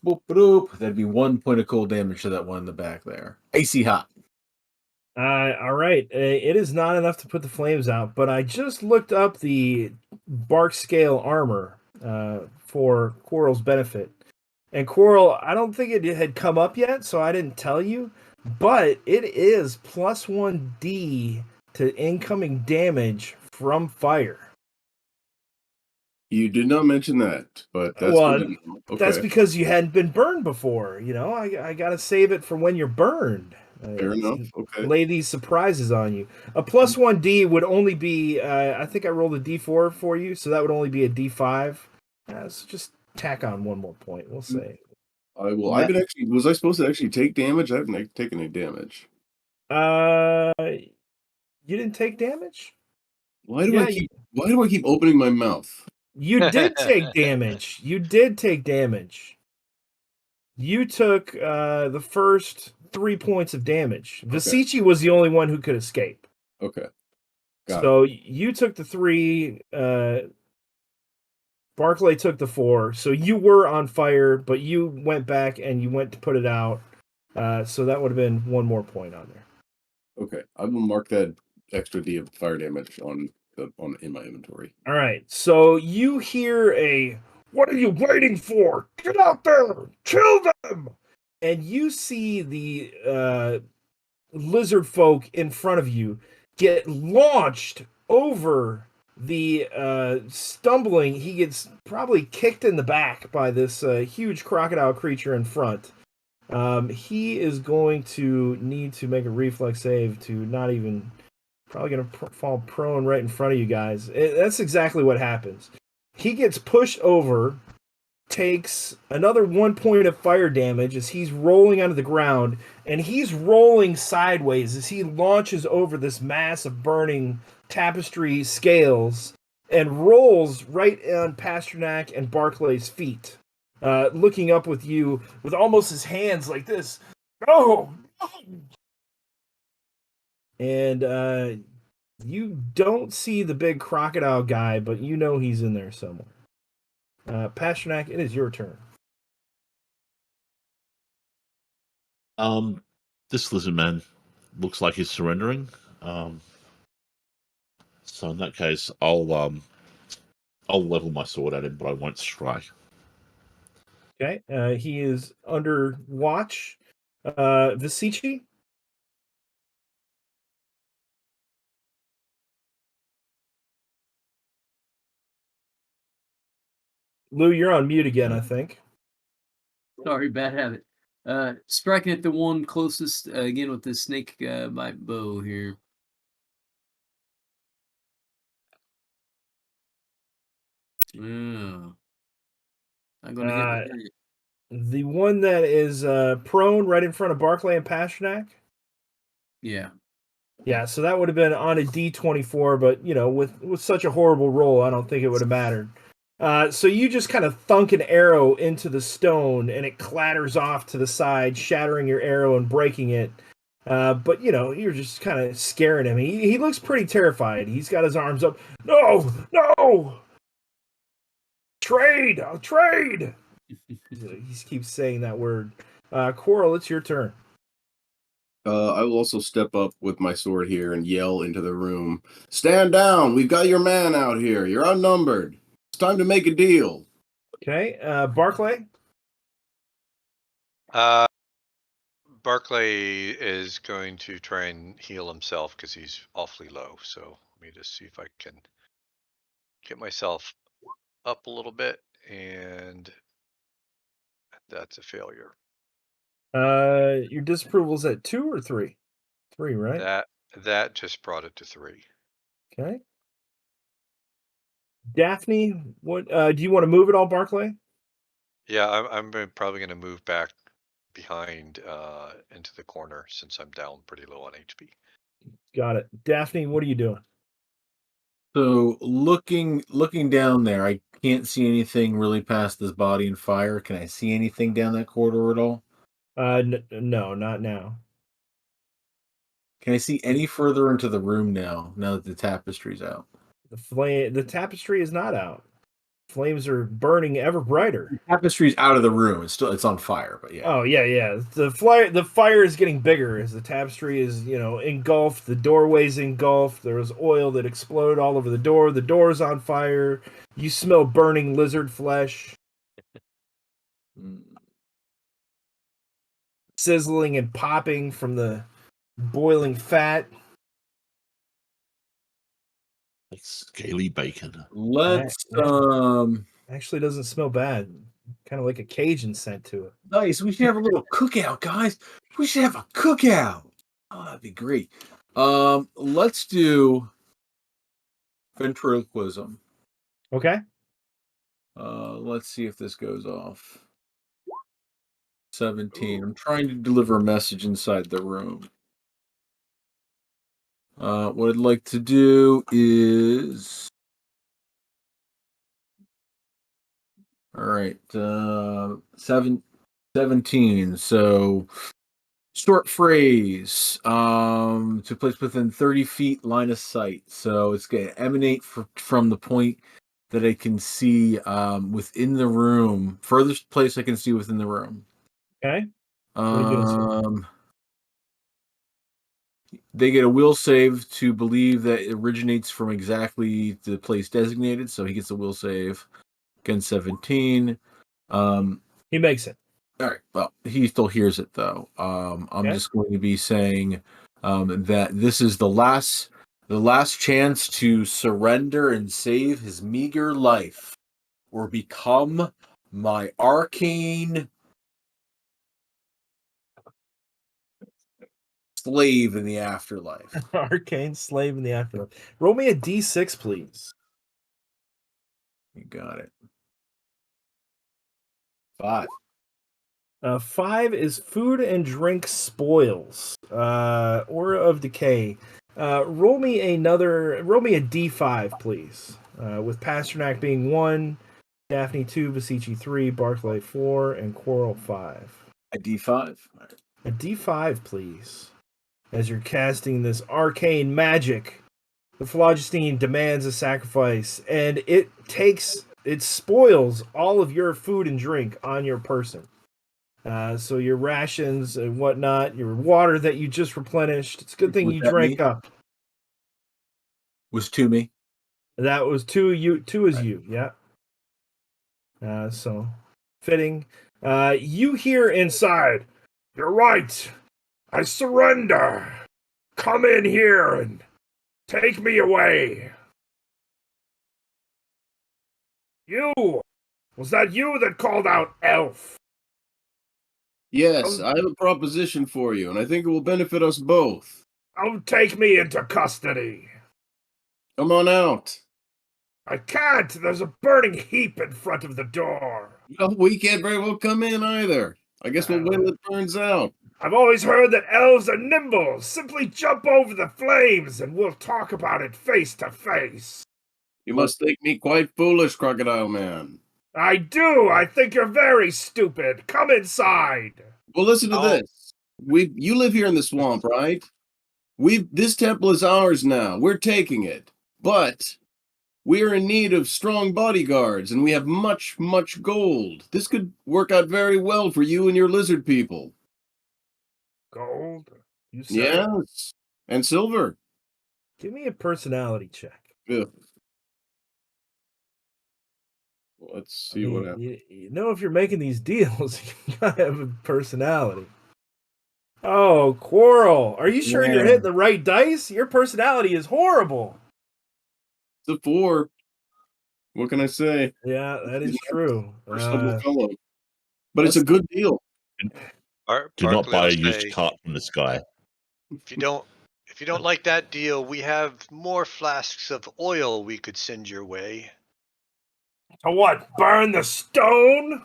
boop, boop. That'd be 1 point of cold damage to that one in the back there. Icy hot. All right. It is not enough to put the flames out, but I just looked up the bark scale armor for Quarrel's benefit. And Quarrel, I don't think it had come up yet, so I didn't tell you, but it is plus 1d to incoming damage from fire. You did not mention that, but that's Well, good to know. Okay. that's because you hadn't been burned before. You know, I got to save it for when you're burned. Fair enough. Okay. Lay these surprises on you. A plus 1d would only be, I think I rolled a d4 for you, so that would only be a d5. So just tack on 1 more point, we'll say. I will. I've been actually. Was I supposed to actually take damage? I haven't taken any damage. You didn't take damage? Why do I keep opening my mouth? You did take damage. You did take damage. You took the first 3 points of damage. Vasici was the only one who could escape. Okay. So you took the 3. Barclay took the 4. So you were on fire, but you went back and you went to put it out. So that would have been 1 more point on there. Okay. I will mark that extra D of fire damage in my inventory. All right. So you hear a, "What are you waiting for? Get out there! Kill them!" And you see the lizard folk in front of you get launched over the stumbling. He gets probably kicked in the back by this huge crocodile creature in front. He is going to need to make a reflex save to not even, probably going to fall prone right in front of you guys. That's exactly what happens. He gets pushed over, takes another 1 point of fire damage as he's rolling onto the ground, and he's rolling sideways as he launches over this mass of burning tapestry scales and rolls right on Pasternak and Barclay's feet, looking up with you with almost his hands like this. "No! No!" And you don't see the big crocodile guy, but you know he's in there somewhere. Pasternak, it is your turn. This lizard man looks like he's surrendering. So in that case, I'll level my sword at him, but I won't strike. Okay, he is under watch. Vasici? Lou, you're on mute again, I think. Sorry, bad habit. Striking at the one closest again with the snake bite bow here. Yeah. I'm gonna hit my target. The one that is prone right in front of Barclay and Pasternak? Yeah. Yeah, so that would have been on a D24, but, you know, with such a horrible roll, I don't think it would have mattered. So you just kind of thunk an arrow into the stone, and it clatters off to the side, shattering your arrow and breaking it. But you're just kind of scaring him. He looks pretty terrified. He's got his arms up. No, no, trade! I'll trade. He keeps saying that word. Coral, it's your turn. I will also step up with my sword here and yell into the room, "Stand down! We've got your man out here. You're outnumbered. It's time to make a deal." Okay, Barclay. Barclay is going to try and heal himself because he's awfully low. So let me just see if I can get myself up a little bit, and that's a failure. Your disapproval's at 2 or 3? 3, right? That just brought it to 3. Okay. Daphne, what do you want to move at all, Barclay? Yeah, I'm probably going to move back behind into the corner since I'm down pretty low on HP. Got it. Daphne, what are you doing? So looking down there, I can't see anything really past this body and fire. Can I see anything down that corridor at all? No, not now. Can I see any further into the room now that the tapestry's out? The tapestry is not out. Flames are burning ever brighter. The tapestry's out of the room. It's on fire, but yeah. Oh yeah. The fire is getting bigger as the tapestry is, engulfed. The doorway's engulfed. There was oil that exploded all over the door. The door's on fire. You smell burning lizard flesh. Sizzling and popping from the boiling fat. Like scaly bacon. Let's Actually doesn't smell bad. Kind of like a Cajun scent to it. Nice. We should have a little cookout, guys. We should have a cookout. Oh, that'd be great. Let's do ventriloquism. Okay. Let's see if this goes off. 17. I'm trying to deliver a message inside the room. What I'd like to do is... All right. 17. So, short phrase. To place within 30 feet line of sight. So, it's going to emanate from the point that I can see within the room. Furthest place I can see within the room. Okay. What are you doing, sir? They get a will save to believe that it originates from exactly the place designated, so he gets a will save against 17. He makes it. All right. Well, he still hears it though. I'm just going to be saying that this is the last chance to surrender and save his meager life, or become my arcane slave in the afterlife. Arcane slave in the afterlife. Roll me a D6, please. You got it. 5. 5 is food and drink spoils. Aura of decay. Roll me a D5, please. With Pasternak being 1, Daphne 2, Basici 3, Barclay 4, and Coral 5. A D5. A D5, please. As you're casting this arcane magic, the phlogiston demands a sacrifice, and it spoils all of your food and drink on your person. So your rations and whatnot, your water that you just replenished, it's a good thing you drank up. Was 2 me? That was 2 you. 2 is right. You, yeah. So fitting. You hear inside, "You're right. I surrender. Come in here and take me away." You! Was that you that called out elf? Yes, I have a proposition for you, and I think it will benefit us both. Don't take me into custody. Come on out. I can't. There's a burning heap in front of the door. Well, we can't very well come in either. I guess we'll wait till it burns out. I've always heard that elves are nimble. Simply jump over the flames and we'll talk about it face to face. You must think me quite foolish, Crocodile Man. I do. I think you're very stupid. Come inside. Well, listen to Oh. this. You live here in the swamp, right? This temple is ours now. We're taking it. But we are in need of strong bodyguards, and we have much, much gold. This could work out very well for you and your lizard people. Gold. You said. Yes. And silver. Give me a personality check. Yeah. Let's see what happens. You know, if you're making these deals, you gotta have a personality. Oh, Quarrel. Are you sure you're Yeah. hitting the right dice? Your personality is horrible. It's a 4. What can I say? Yeah, that is He's a true. personable fellow. But it's a let's- good deal. Do not Barkley buy will a used say, cart from this guy. if you don't like that deal, we have more flasks of oil we could send your way. To what? Burn the stone?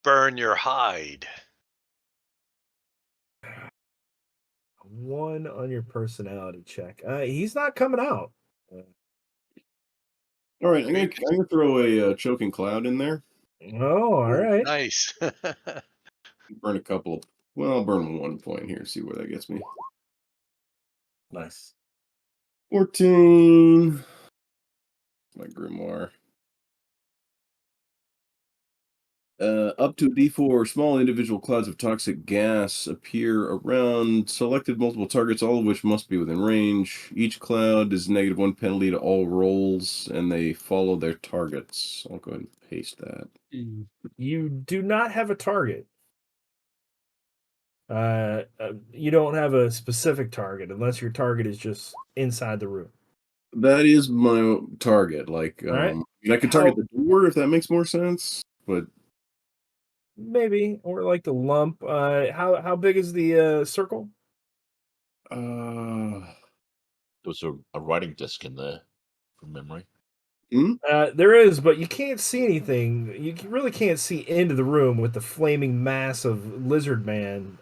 Burn your hide. 1 on your personality check. He's not coming out. All right, I'm gonna throw a choking cloud in there. Oh, all right. Nice. Burn a couple. Well, I'll burn 1 point here. See where that gets me. Nice. 14. My grimoire. Up to D4, small individual clouds of toxic gas appear around selected multiple targets, all of which must be within range. Each cloud is -1 penalty to all rolls, and they follow their targets. I'll go ahead and paste that. You do not have a target. You don't have a specific target unless your target is just inside the room. That is my target. Like, right. I could target the door if that makes more sense, but Maybe, or like the lump. How big is the circle? uh, There was a writing disc in there, from memory. There is, but you can't see anything. You really can't see into the room with the flaming mass of lizard man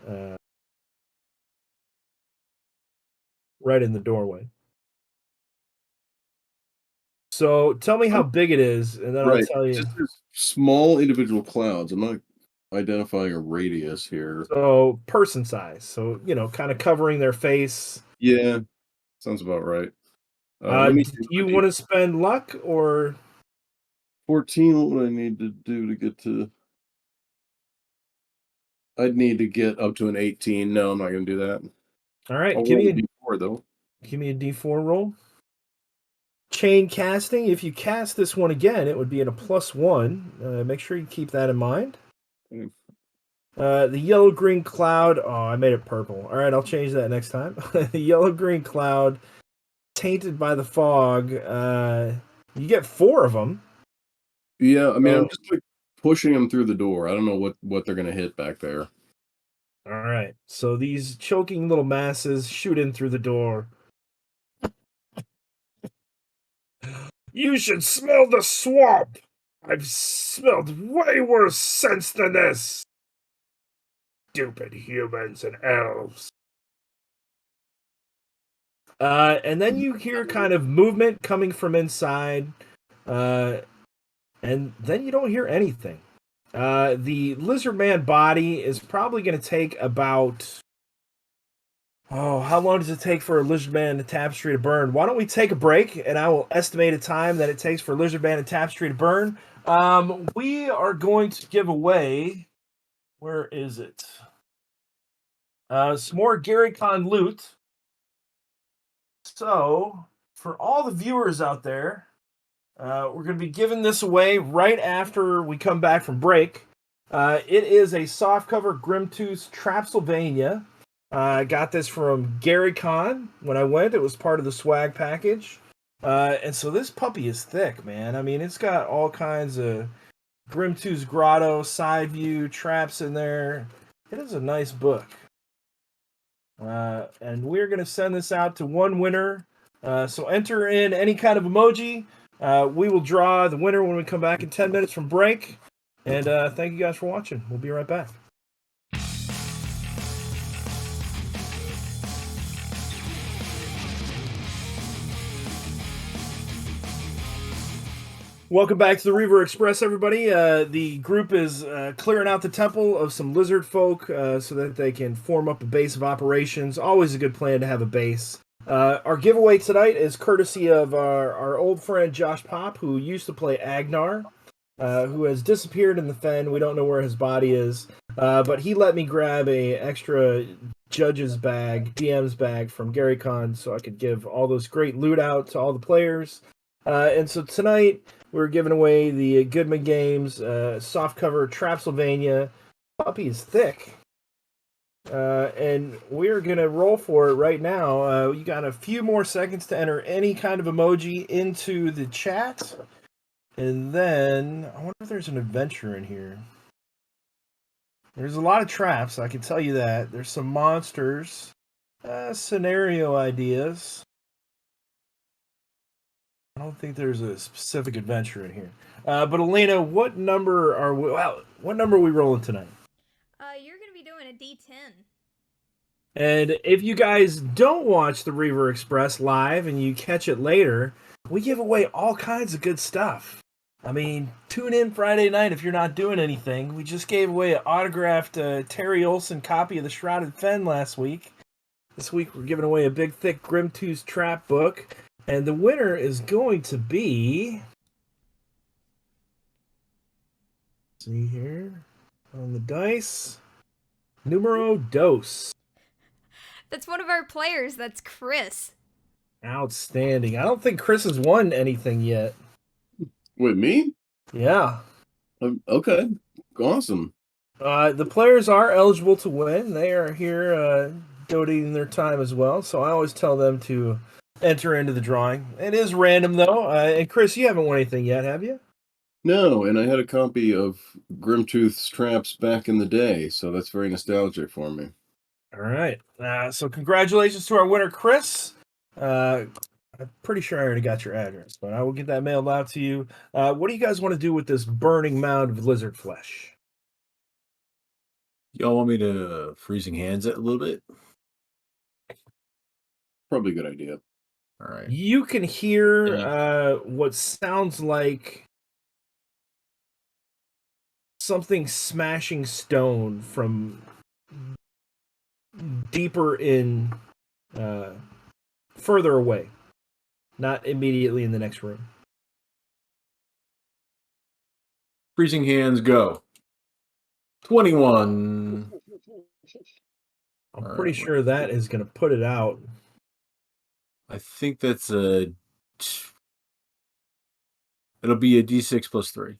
right in the doorway. So tell me how big it is, and then I'll tell you. Just small individual clouds. I'm not identifying a radius here. So person size. So kind of covering their face. Yeah, sounds about right. Do you want to spend luck or 14? What would I need to do to get to? I'd need to get up to an 18. No, I'm not going to do that. all right? I'll Give me roll a D4 though. Give me a D4 roll. Chain casting. If you cast this one again, it would be at a +1. Make sure you keep that in mind. Mm. The yellow-green cloud. Oh, I made it purple. All right, I'll change that next time. The yellow-green cloud, tainted by the fog. You get 4 of them. Yeah, I mean, I'm just like pushing them through the door. I don't know what they're going to hit back there. All right. So these choking little masses shoot in through the door. You should smell the swamp. I've smelled way worse scents than this. Stupid humans and elves. And then you hear kind of movement coming from inside, and then you don't hear anything. The lizard man body is probably going to take about... how long does it take for a lizard man and tapestry to burn? Why don't we take a break, and I will estimate a time that it takes for a lizard man and tapestry to burn. We are going to give away... Where is it? Some more Gary Con loot. So, for all the viewers out there, we're going to be giving this away right after we come back from break. It is a softcover Grimtooth Trapsylvania. I got this from Gary Con when I went. It was part of the swag package. And so this puppy is thick, man. I mean, it's got all kinds of Grimtooth's Grotto, side view, traps in there. It is a nice book. And we're going to send this out to one winner. So enter in any kind of emoji. We will draw the winner when we come back in 10 minutes from break. And thank you guys for watching. We'll be right back. Welcome back to the Reaver Express, everybody. The group is clearing out the temple of some lizard folk so that they can form up a base of operations. Always a good plan to have a base. Our giveaway tonight is courtesy of our old friend Josh Pop, who used to play Agnar, who has disappeared in the fen. We don't know where his body is, but he let me grab a extra judge's bag, DM's bag from Gary Con, so I could give all those great loot out to all the players. And so tonight we're giving away the Goodman games, softcover Trapsylvania. Puppy is thick. And we're going to roll for it right now. You got a few more seconds to enter any kind of emoji into the chat. And then, I wonder if there's an adventure in here. There's a lot of traps, I can tell you that. There's some monsters, scenario ideas. I don't think there's a specific adventure in here. But Elena, what number are we? Wow, what number are we rolling tonight? You're gonna be doing a D10. And if you guys don't watch the Reaver Express live and you catch it later, we give away all kinds of good stuff. I mean, tune in Friday night if you're not doing anything. We just gave away an autographed Terry Olson copy of the Shrouded Fenn last week. This week we're giving away a big, thick Grimtooth Trap book. And the winner is going to be... see here. On the dice. Numero dos. That's one of our players. That's Chris. Outstanding. I don't think Chris has won anything yet. With me? Yeah. Okay. Awesome. The players are eligible to win. They are here donating their time as well. So I always tell them to enter into the drawing. It is random, though. And Chris, you haven't won anything yet, have you? No, and I had a copy of Grimtooth's Traps back in the day, so that's very nostalgic for me. All right. So congratulations to our winner, Chris. I'm pretty sure I already got your address, but I will get that mailed out to you. What do you guys want to do with this burning mound of lizard flesh? Y'all want me to freezing hands it a little bit? Probably a good idea. All right. You can hear what sounds like something smashing stone from deeper in, further away, not immediately in the next room. Freezing hands, go. 21. I'm All pretty right, sure that is going to put it out. I think that's a... it'll be a D6 plus 3.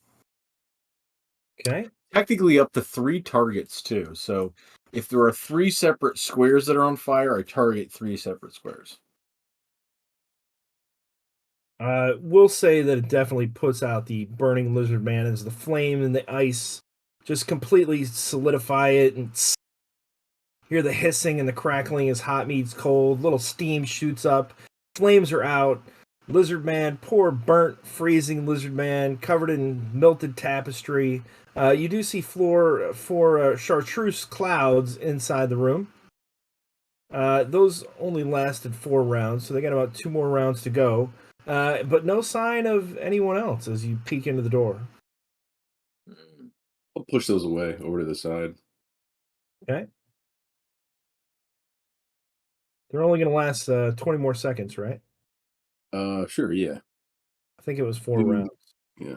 Okay. Technically up to 3 targets, too. So if there are 3 separate squares that are on fire, I target 3 separate squares. We'll say that it definitely puts out the burning lizard man as the flame and the ice just completely solidify it, and hear the hissing and the crackling as hot meets cold. Little steam shoots up. Flames are out. Lizard man, poor burnt, freezing lizard man, covered in melted tapestry. You do see four chartreuse clouds inside the room. Those only lasted 4 rounds, so they got about 2 more rounds to go. But no sign of anyone else as you peek into the door. I'll push those away over to the side. Okay. They're only going to last 20 more seconds, right? Sure, yeah. I think it was 4 Even- rounds. Yeah.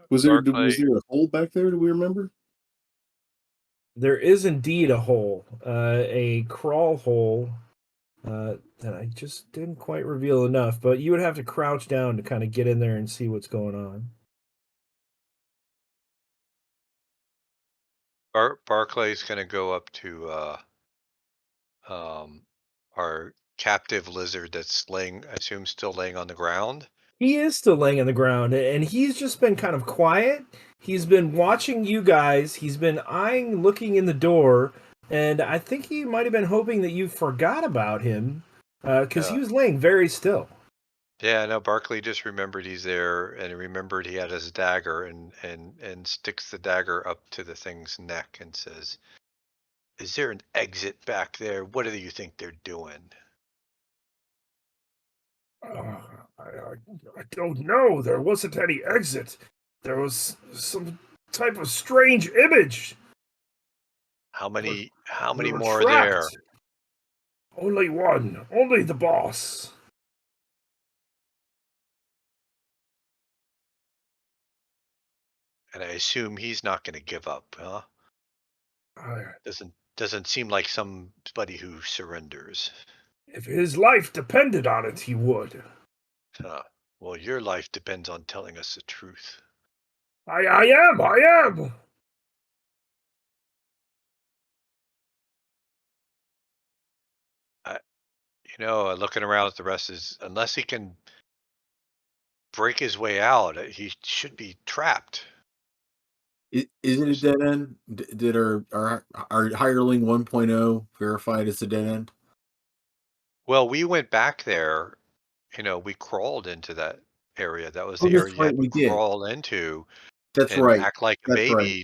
Was there Barclay- a hole back there? Do we remember? There is indeed a hole, a crawl hole that I just didn't quite reveal enough, but you would have to crouch down to kind of get in there and see what's going on. Barclay's going to go up to our captive lizard that's laying, I assume, still laying on the ground. He is still laying on the ground, and he's just been kind of quiet. He's been watching you guys. He's been looking in the door, and I think he might have been hoping that you forgot about him, because he was laying very still. Yeah, no, Barclay just remembered he's there, and he remembered he had his dagger, and sticks the dagger up to the thing's neck and says, "Is there an exit back there? What do you think they're doing?" I don't know. There wasn't any exit. There was some type of strange image. How many We were more are there? trapped. Only one. Only the boss. And I assume he's not going to give up, huh? I- Doesn't seem like somebody who surrenders. If his life depended on it, he would. Huh. Well, your life depends on telling us the truth. I am. Looking around at the rest is, unless he can break his way out, he should be trapped. Is it a dead end? Did our hireling 1.0 verified it's a dead end? Well, we went back there, we crawled into that area. That was Oh, the that's area you right, had we to did. crawl into That's and right. act like a That's right. baby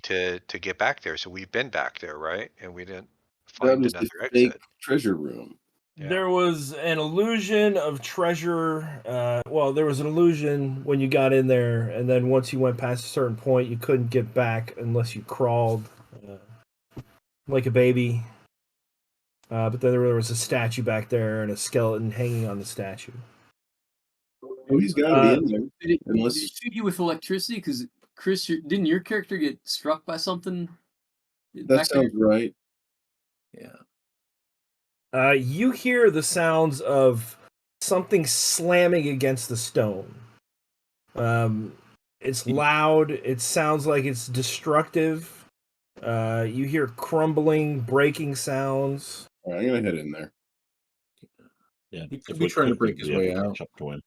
to get back there. So we've been back there, right? And we didn't That find was the another fake exit. treasure room. Yeah. There was an illusion of treasure. There was an illusion when you got in there, and then once you went past a certain point, you couldn't get back unless you crawled like a baby. But then there was a statue back there and a skeleton hanging on the statue. Oh, he's got to be in there. Did it Unless shoot you with electricity? Because Chris, didn't your character get struck by something? that back there? sounds right. Yeah. You hear the sounds of something slamming against the stone. It's loud. It sounds like it's destructive. You hear crumbling, breaking sounds. All right, I'm gonna head in there. Yeah, He could if be we're trying to quick, break we'll his be able way to out. catch up to him.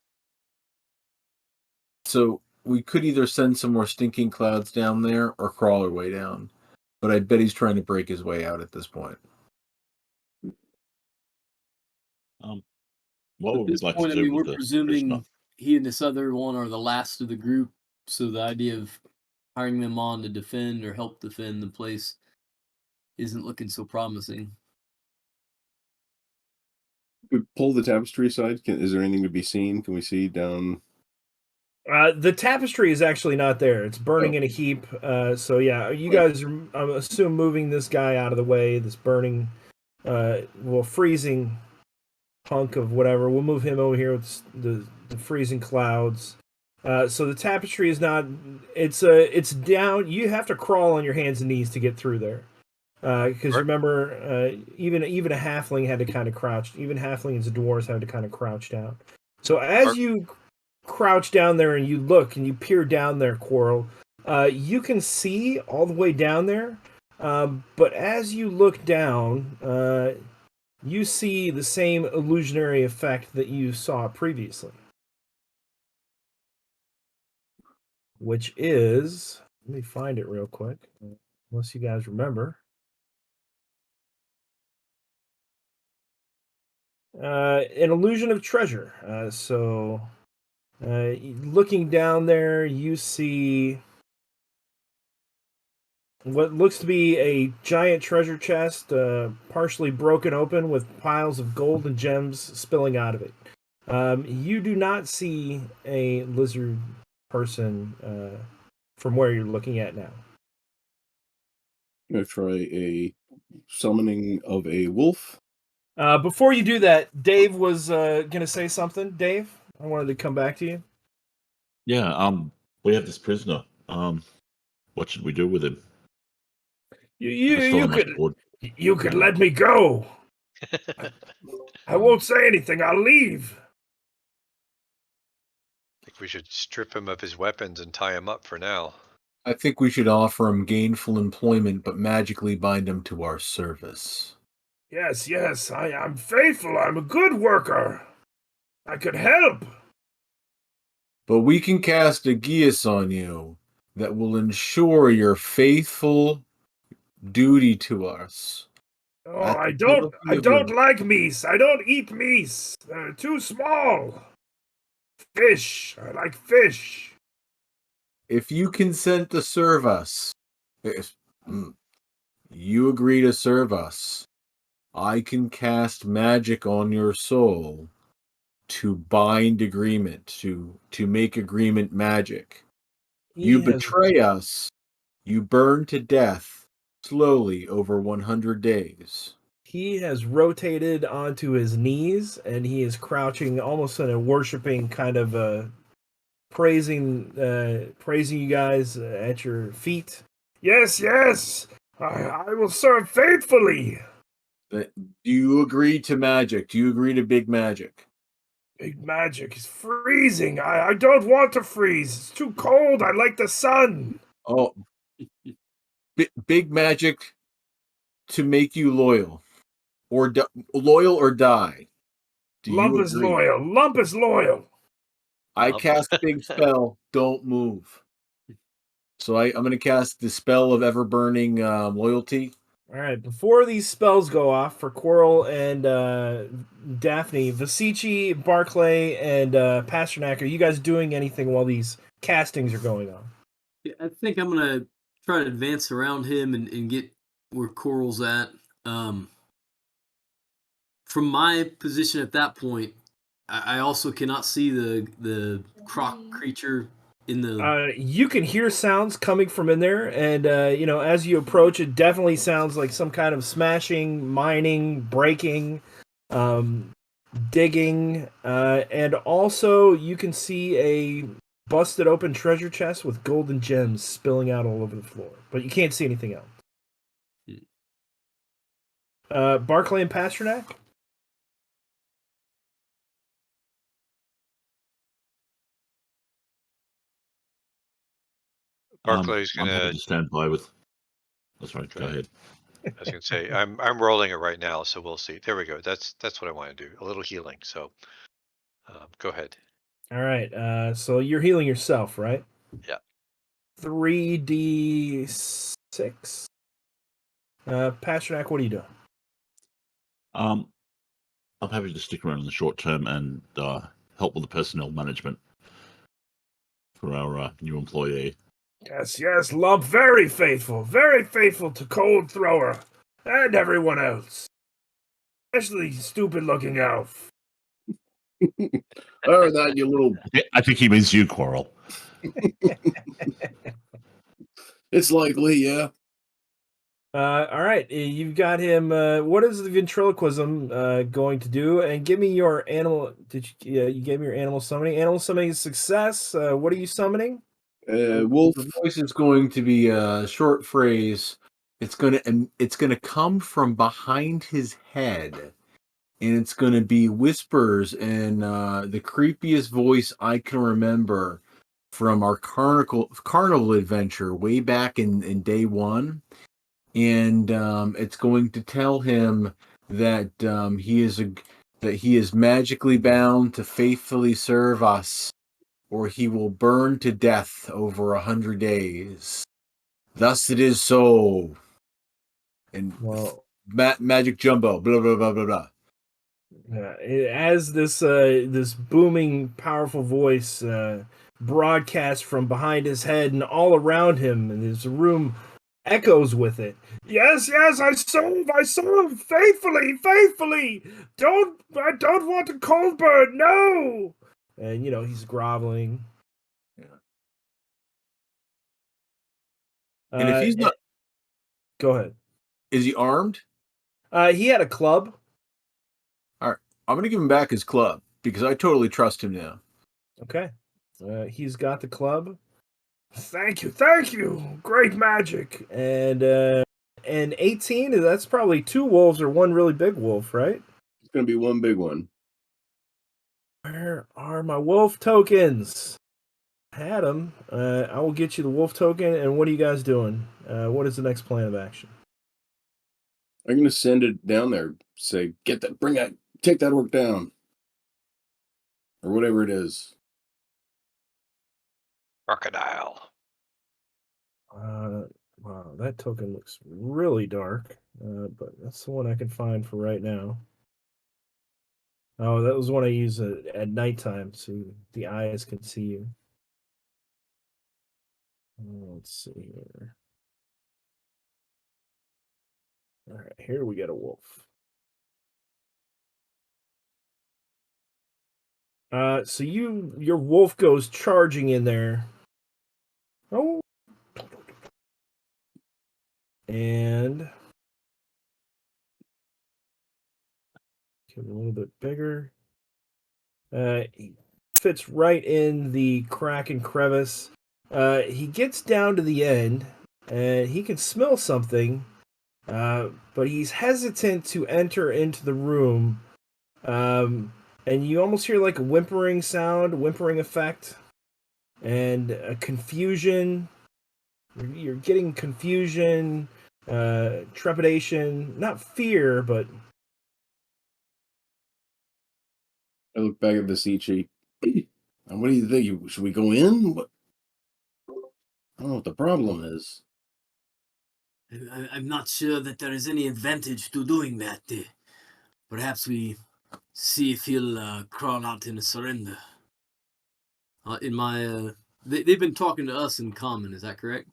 So we could either send some more stinking clouds down there or crawl our way down. But I bet he's trying to break his way out at this point. What At would we this like point, to I do mean, with we're the presuming prisoner? he and this other one are the last of the group, so the idea of hiring them on to defend or help defend the place isn't looking so promising. We pull the tapestry aside. Is there anything to be seen? Can we see down? The tapestry is actually not there. It's burning in a heap. So yeah, you guys are, I assume, moving this guy out of the way. This burning, freezing hunk of whatever. We'll move him over here with the freezing clouds. So the tapestry is not. It's down. You have to crawl on your hands and knees to get through there. Because remember, even a halfling had to kind of crouch. Even halflings and dwarves had to kind of crouch down. So as you crouch down there and you look and you peer down there, Quarrel, you can see all the way down there. But as you look down, you see the same illusionary effect that you saw previously, which is, let me find it real quick, unless you guys remember. An illusion of treasure. Looking down there, you see what looks to be a giant treasure chest, partially broken open with piles of gold and gems spilling out of it. You do not see a lizard person from where you're looking at now. I'm gonna try a summoning of a wolf. Before you do that, Dave was going to say something. Dave, I wanted to come back to you. Yeah, we have this prisoner. What should we do with him? You could let me go. I won't say anything. I'll leave. I think we should strip him of his weapons and tie him up for now. I think we should offer him gainful employment, but magically bind him to our service. Yes, I'm faithful. I'm a good worker. I could help. But we can cast a geas on you that will ensure your faithful duty to us. Oh, I don't like meese. I don't eat meese. They're too small. Fish. I like fish. If you consent to serve us, if you agree to serve us, I can cast magic on your soul to bind agreement, to make agreement magic. You He has betray us, you burn to death slowly over 100 days. he has rotated onto his knees and he is crouching almost in a worshiping kind of praising you guys at your feet. Yes, yes, I will serve faithfully. Do you agree to magic? Do you agree to big magic? Big magic is freezing. I don't want to freeze. It's too cold. I like the sun. Oh, big magic to make you loyal, or loyal or die. Do Lump you is agree? loyal. Lump is loyal. I Lump. cast big spell. Don't move. So I'm going to cast the spell of ever burning loyalty. All right, before these spells go off for Quirrell and Daphne, Vasici, Barclay, and Pasternak, are you guys doing anything while these castings are going on? Yeah, I think I'm gonna try to advance around him and get where Coral's at. From my position at that point, I also cannot see the croc creature in the. You can hear sounds coming from in there, and as you approach, it definitely sounds like some kind of smashing, mining, breaking, digging, and also you can see a busted open treasure chest with golden gems spilling out all over the floor, but you can't see anything else. Barclay and Pasternak? Barclay's I'm happy gonna. to stand by with. That's right. Go ahead. I was gonna say I'm rolling it right now, so we'll see. There we go. That's what I want to do. A little healing. So go ahead. All right, so you're healing yourself, right? Yeah. 3d6. Pasternak, what are you doing? I'm happy to stick around in the short term and help with the personnel management for our new employee. Yes, Lump, very faithful to Cold Thrower and everyone else, especially stupid-looking elf. Or that, you little. I think he means you, Quarrel. It's likely, yeah. All right, you've got him. What is the ventriloquism going to do? And give me your animal. You gave me your animal summoning? Animal summoning is success. What are you summoning? Wolf. The voice is going to be a short phrase. It's gonna come from behind his head, and it's gonna be whispers and the creepiest voice I can remember from our carnival adventure way back in day one. And it's going to tell him that he is magically bound to faithfully serve us, or he will burn to death over 100 days. Thus it is so. And Well, magic jumbo, blah blah blah blah blah. as this booming, powerful voice broadcasts from behind his head and all around him, and his room echoes with it. Yes, I serve faithfully. I don't want a cold bird, no. And he's groveling. Yeah. And if he's not, go ahead. is he armed? He had a club. All right, I'm gonna give him back his club because I totally trust him now. Okay, he's got the club. Thank you. Great magic. And 18. That's probably 2 wolves or 1 really big wolf, right? It's going to be one big one. Where are my wolf tokens? Had them. I will get you the wolf token. And what are you guys doing? What is the next plan of action? I'm going to send it down there. Say, take that orc down. Or whatever it is. Crocodile. Wow, that token looks really dark. But that's the one I can find for right now. Oh, that was one I use at nighttime, so the eyes can see you. Let's see here. All right, here we get a wolf. So your wolf goes charging in there. Oh. And get a little bit bigger. He fits right in the crack and crevice. He gets down to the end, and he can smell something, but he's hesitant to enter into the room. And you almost hear like a whimpering sound, whimpering effect, and a confusion. You're getting confusion, trepidation, not fear, but I look back at Visici. And what do you think? Should we go in? What? I don't know what the problem is. I'm not sure that there is any advantage to doing that. Perhaps we see if he'll crawl out and surrender. They've been talking to us in common. Is that correct?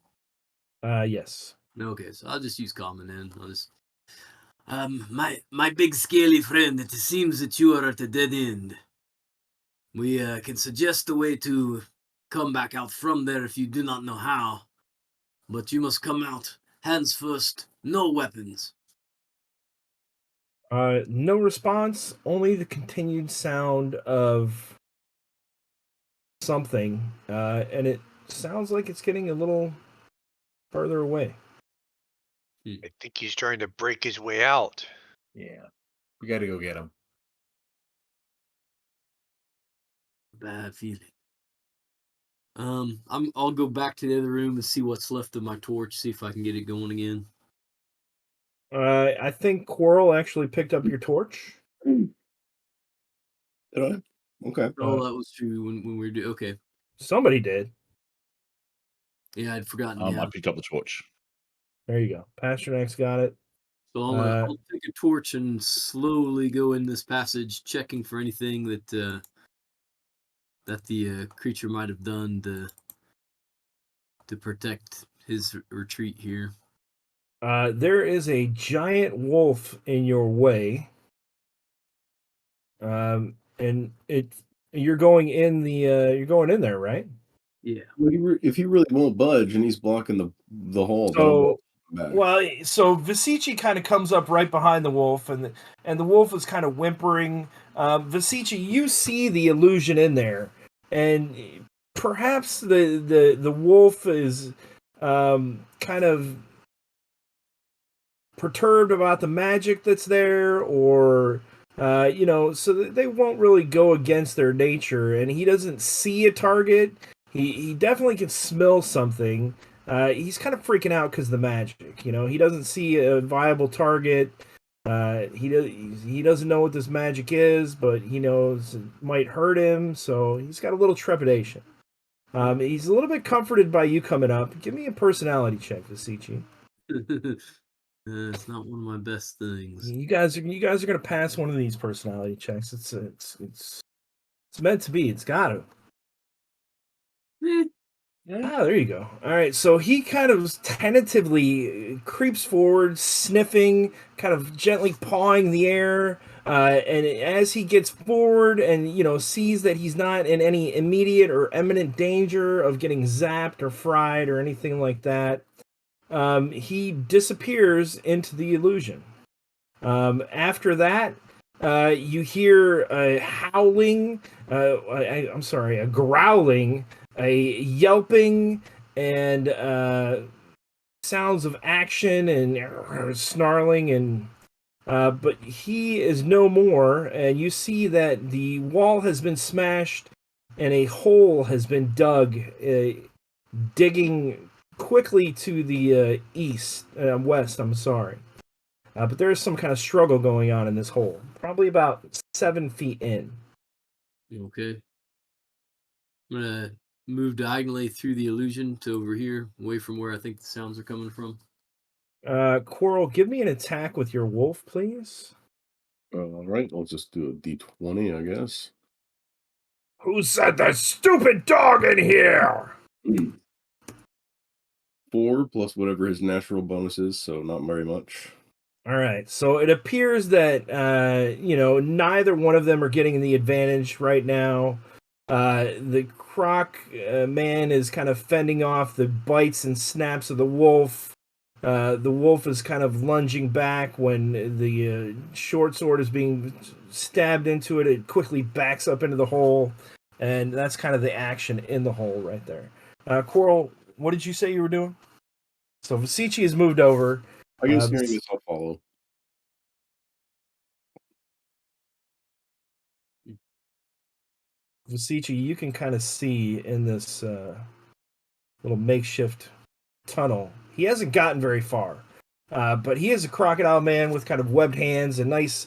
Yes. Okay, so I'll just use common then. My big scaly friend. It seems that you are at a dead end. We can suggest a way to come back out from there if you do not know how. But you must come out hands first, no weapons. No response, only the continued sound of something, and it sounds like it's getting a little further away. I think he's trying to break his way out. Yeah. We got to go get him. Bad feeling. I'll go back to the other room and see what's left of my torch, see if I can get it going again. I think Quarrel actually picked up your torch. Did I? Okay. Oh, that was true when we were doing. Okay. Somebody did. Yeah, I'd forgotten. I picked up the torch. There you go. Pasternak's got it. So I'll take a torch and slowly go in this passage, checking for anything that the creature might have done to protect his retreat here. There is a giant wolf in your way. And you're going in there, right? Yeah. Well, if he really won't budge and he's blocking the hole, then So, back. so Visici kind of comes up right behind the wolf, and the wolf is kind of whimpering. Visici, you see the illusion in there, and perhaps the wolf is kind of perturbed about the magic that's there, or so they won't really go against their nature, and he doesn't see a target. He definitely can smell something. He's kind of freaking out because of the magic. He doesn't see a viable target. He doesn't know what this magic is, but he knows it might hurt him, so he's got a little trepidation. He's a little bit comforted by you coming up. Give me a personality check, Visici. It's not one of my best things. You guys are gonna pass one of these personality checks. It's meant to be. It's got to. There you go. All right, so he kind of tentatively creeps forward, sniffing, kind of gently pawing the air. And as he gets forward and sees that he's not in any immediate or imminent danger of getting zapped or fried or anything like that, he disappears into the illusion. After that, you hear a howling, a growling, a yelping, and sounds of action and snarling, and but he is no more, and you see that the wall has been smashed and a hole has been dug, digging quickly to the west, I'm sorry. But there is some kind of struggle going on in this hole. Probably about 7 feet in. Okay. I'm gonna move diagonally through the illusion to over here, away from where I think the sounds are coming from. Coral, give me an attack with your wolf, please. All right, I'll just do a D20, I guess. Who said the stupid dog in here? 4 plus whatever his natural bonus is, so not very much. All right. So it appears that neither one of them are getting the advantage right now. The croc man is kind of fending off the bites and snaps of the wolf. The wolf is kind of lunging back when the short sword is being stabbed into it. It quickly backs up into the hole, and that's kind of the action in the hole right there. Coral, what did you say you were doing? So Vasici has moved over. I guess hearing this, I'll follow. Vasici, you can kind of see in this little makeshift tunnel. He hasn't gotten very far, but he is a crocodile man with kind of webbed hands and nice,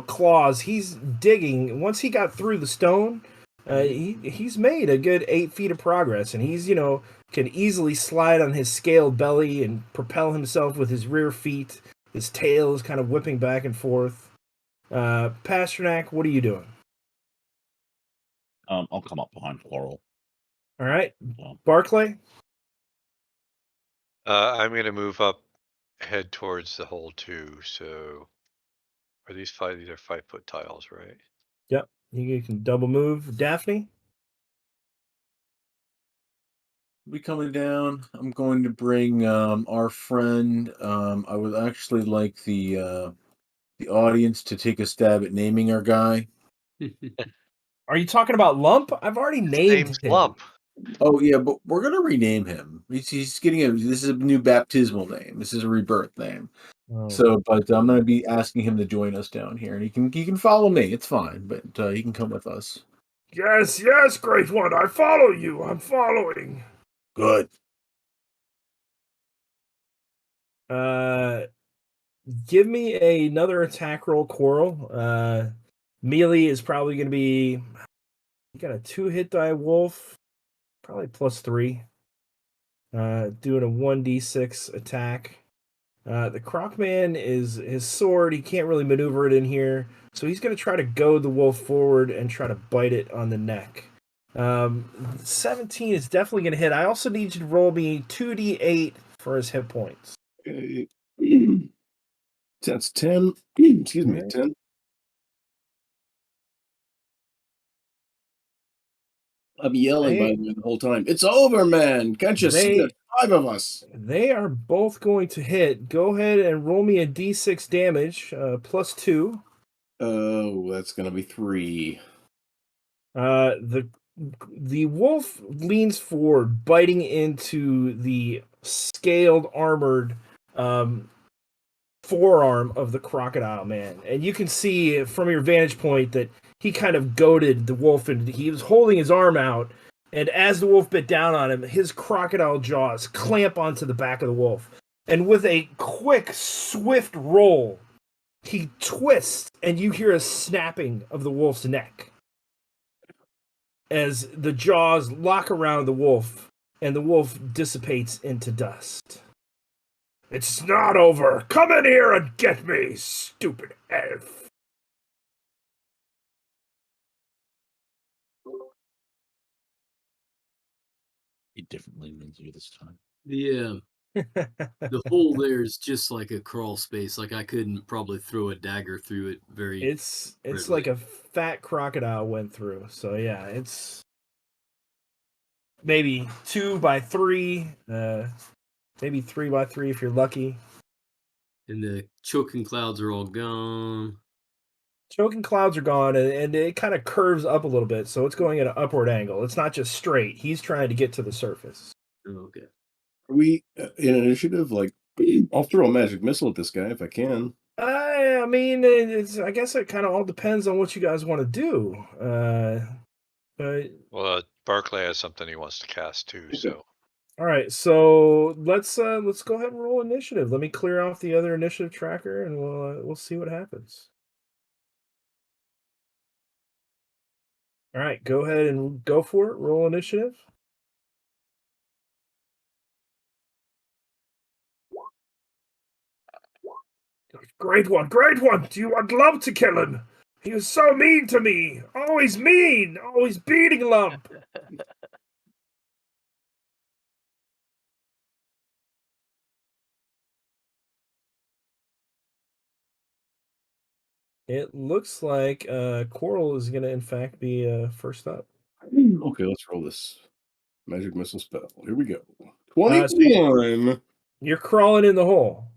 claws. He's digging. Once he got through the stone, he's made a good 8 feet of progress, and he's can easily slide on his scaled belly and propel himself with his rear feet. His tail is kind of whipping back and forth. Pasternak, what are you doing? I'll come up behind Coral. All right, Well, Barclay. I'm going to move up, head towards the hole too. So are these five? These are 5-foot tiles, right? Yep, you can double move. Daphne. Be coming down. I'm going to bring our friend. I would actually like the audience to take a stab at naming our guy. Are you talking about Lump? I've already named Name's him. Lump. Oh yeah, but we're gonna rename him. He's getting a. This is a new baptismal name. This is a rebirth name. Oh. So, but I'm gonna be asking him to join us down here, and he can follow me. It's fine, but he can come with us. Yes, great one. I follow you. I'm following. Good. Give me another attack roll, Coral. Melee is probably going to be. You got a 2-hit die wolf, probably +3. Doing a 1d6 attack. The Crocman is his sword. He can't really maneuver it in here, so he's going to try to goad the wolf forward and try to bite it on the neck. 17 is definitely going to hit. I also need you to roll me 2d8 for his hit points. Okay. That's 10. Excuse me, Right. 10. I'm yelling by the whole time. It's over, man. Can't you see there's 5 of us? They are both going to hit. Go ahead and roll me a d6 damage, +2. Oh, that's gonna be 3. The wolf leans forward, biting into the scaled, armored forearm of the crocodile man, and you can see from your vantage point that he kind of goaded the wolf, and he was holding his arm out. And as the wolf bit down on him, his crocodile jaws clamp onto the back of the wolf, and with a quick, swift roll, he twists, and you hear a snapping of the wolf's neck as the jaws lock around the wolf, and the wolf dissipates into dust. It's not over. Come in here and get me, stupid elf. he differently than you this time. The hole there is just like a crawl space. Like I couldn't probably throw a dagger through it very. It's readily. like a fat crocodile went through. So yeah, it's maybe 2 by 3, maybe 3 by 3 if you're lucky. And the choking clouds are all gone. Choking clouds are gone, and it kind of curves up a little bit, so it's going at an upward angle. It's not just straight. He's trying to get to the surface. Oh, okay. Are we in initiative? Like, I'll throw a magic missile at this guy if I can. I mean, I guess it kind of all depends on what you guys want to do. But Well, Barclay has something he wants to cast too. Okay. So all right, so let's go ahead and roll initiative. Let me clear off the other initiative tracker, and we'll see what happens. All right, go ahead and go for it. Roll initiative. Great one, great one. I'd love to kill him. He was so mean to me. Always mean. Always beating Lump. It looks like Coral is going to, in fact, be first up. Okay, let's roll this magic missile spell. Here we go. So 21. you're crawling in the hole.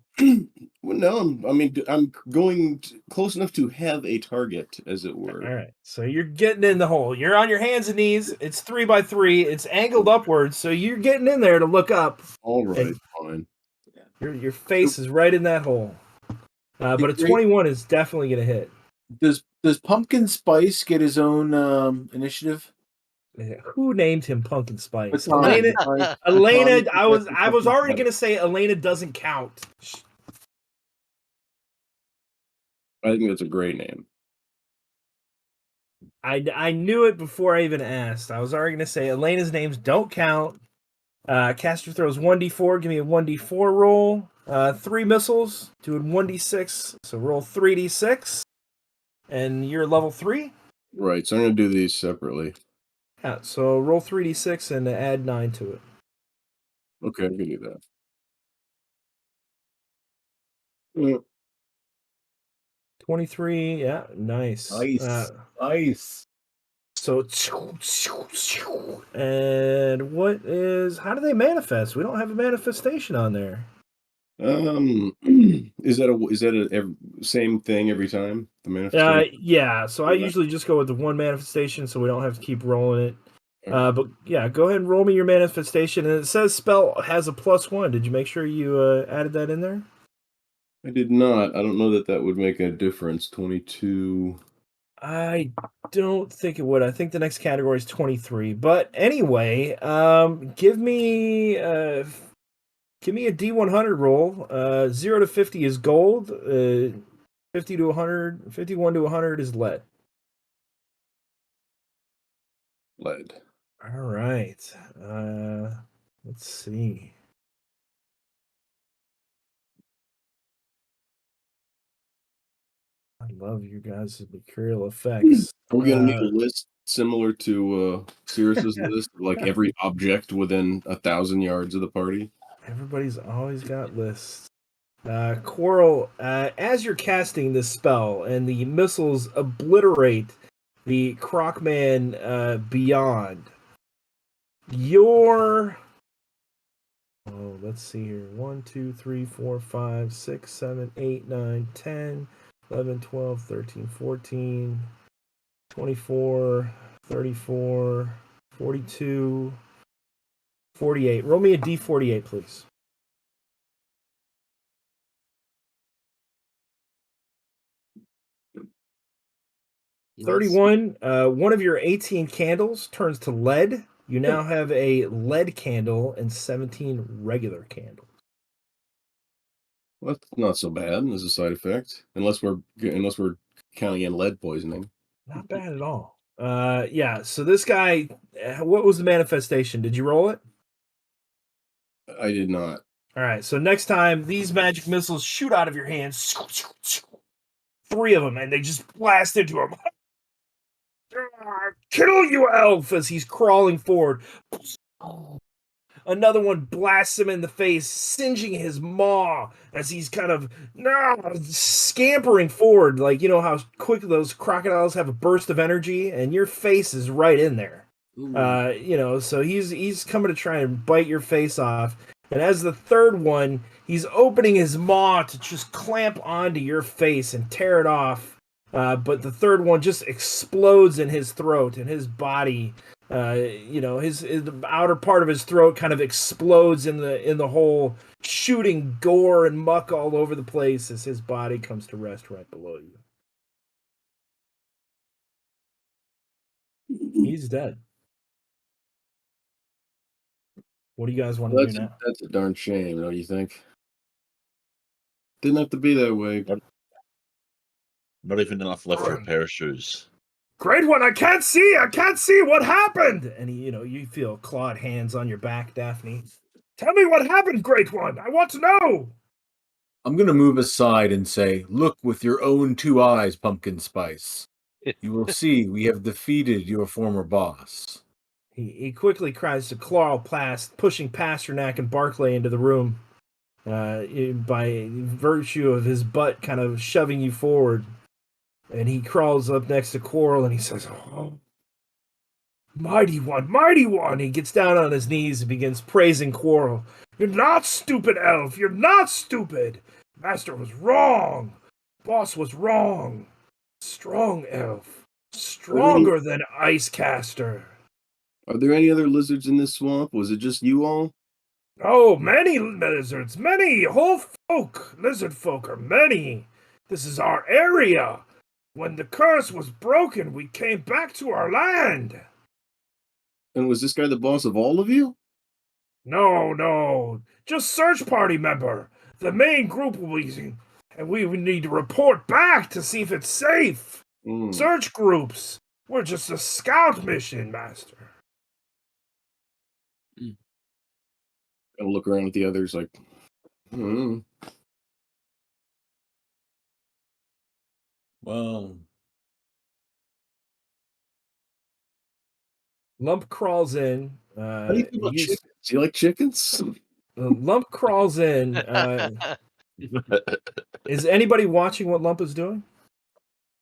Well, no, I'm going close enough to have a target, as it were. All right. So you're getting in the hole. You're on your hands and knees. It's 3x3. It's angled upwards. So you're getting in there to look up. All right, And fine. your face is right in that hole. But a Great. 21 is definitely going to hit. Does Pumpkin Spice get his own initiative? Who named him Pumpkin Spice? Batonic Elena. Spice, Elena. Batonic I was Pumpkin already Spice. going to say Elena doesn't count. I think that's a great name. I knew it before I even asked. I was already going to say Elena's names don't count. Caster throws 1d4. Give me a 1d4 roll. 3 missiles. Doing 1d6. So roll 3d6. And you're level 3? Right, so I'm going to do these separately. Yeah, so roll 3d6 and add 9 to it. Okay, I'm going to do that. 23. Yeah, nice. Nice. So, and how do they manifest? We don't have a manifestation on there. Is that a same thing every time? The manifestation? Yeah, so I Yeah. usually just go with the one manifestation so we don't have to keep rolling it. But yeah, go ahead and roll me your manifestation. And it says spell has a +1. Did you make sure you added that in there? I did not. I don't know that would make a difference. 22. I don't think it would. I think the next category is 23. But anyway, give me a D100 roll. 0 to 50 is gold. 50 to 100, 51 to 100 is lead. Lead. All right. Let's see. I love you guys' mercurial effects. Are we going to need a list similar to Sirius's list? Like every object within 1,000 yards of the party? Everybody's always got lists. Coral, as you're casting this spell and the missiles obliterate the Crocman beyond, let's see here. 1, 2, 3, 4, 5, 6, 7, 8, 9, 10, 11, 12, 13, 14, 24, 34, 42, 48. Roll me a D48, please. Nice. 31. One of your 18 candles turns to lead. You now have a lead candle and 17 regular candles. Well, that's not so bad as a side effect, unless we're counting in lead poisoning. Not bad at all. Yeah. So this guy, what was the manifestation? Did you roll it? I did not. All right. So next time, these magic missiles shoot out of your hands. 3 of them, and they just blast into him. Kill you, elf! As he's crawling forward. Another one blasts him in the face, singeing his maw as he's kind of scampering forward. Like, you know how quick those crocodiles have a burst of energy, and your face is right in there. So he's coming to try and bite your face off. And as the third one, he's opening his maw to just clamp onto your face and tear it off. But the third one just explodes in his throat, and his body, his the outer part of his throat kind of explodes in the hole, shooting gore and muck all over the place as his body comes to rest right below you. He's dead. What do you guys want to do now? That's a darn shame, don't you think? Didn't have to be that way. Not even enough left for a pair of shoes. Great one, I can't see what happened. And you feel clawed hands on your back, Daphne. Tell me what happened, Great One. I want to know. I'm going to move aside and say, look with your own 2 eyes, Pumpkin Spice. You will see we have defeated your former boss. He quickly tries to claw past, pushing Pasternak and Barclay into the room by virtue of his butt kind of shoving you forward. And he crawls up next to Coral and he says, "Oh, mighty one, mighty one." He gets down on his knees and begins praising Quarrel. "You're not stupid, elf. You're not stupid. Master was wrong. Boss was wrong. Strong elf. Stronger than Icecaster. Are there any other lizards in this swamp? Was it just you all? Oh, many lizards, many whole folk. Lizard folk are many. This is our area. When the curse was broken, we came back to our land." And was this guy the boss of all of you? No, no. Just search party member. The main group will be, and we would need to report back to see if it's safe. Search groups. We're just a scout mission, Master. I'll look around at the others like, Well, Lump crawls in. how do you feel about chickens? Do you like chickens? Lump crawls in. Is anybody watching what Lump is doing?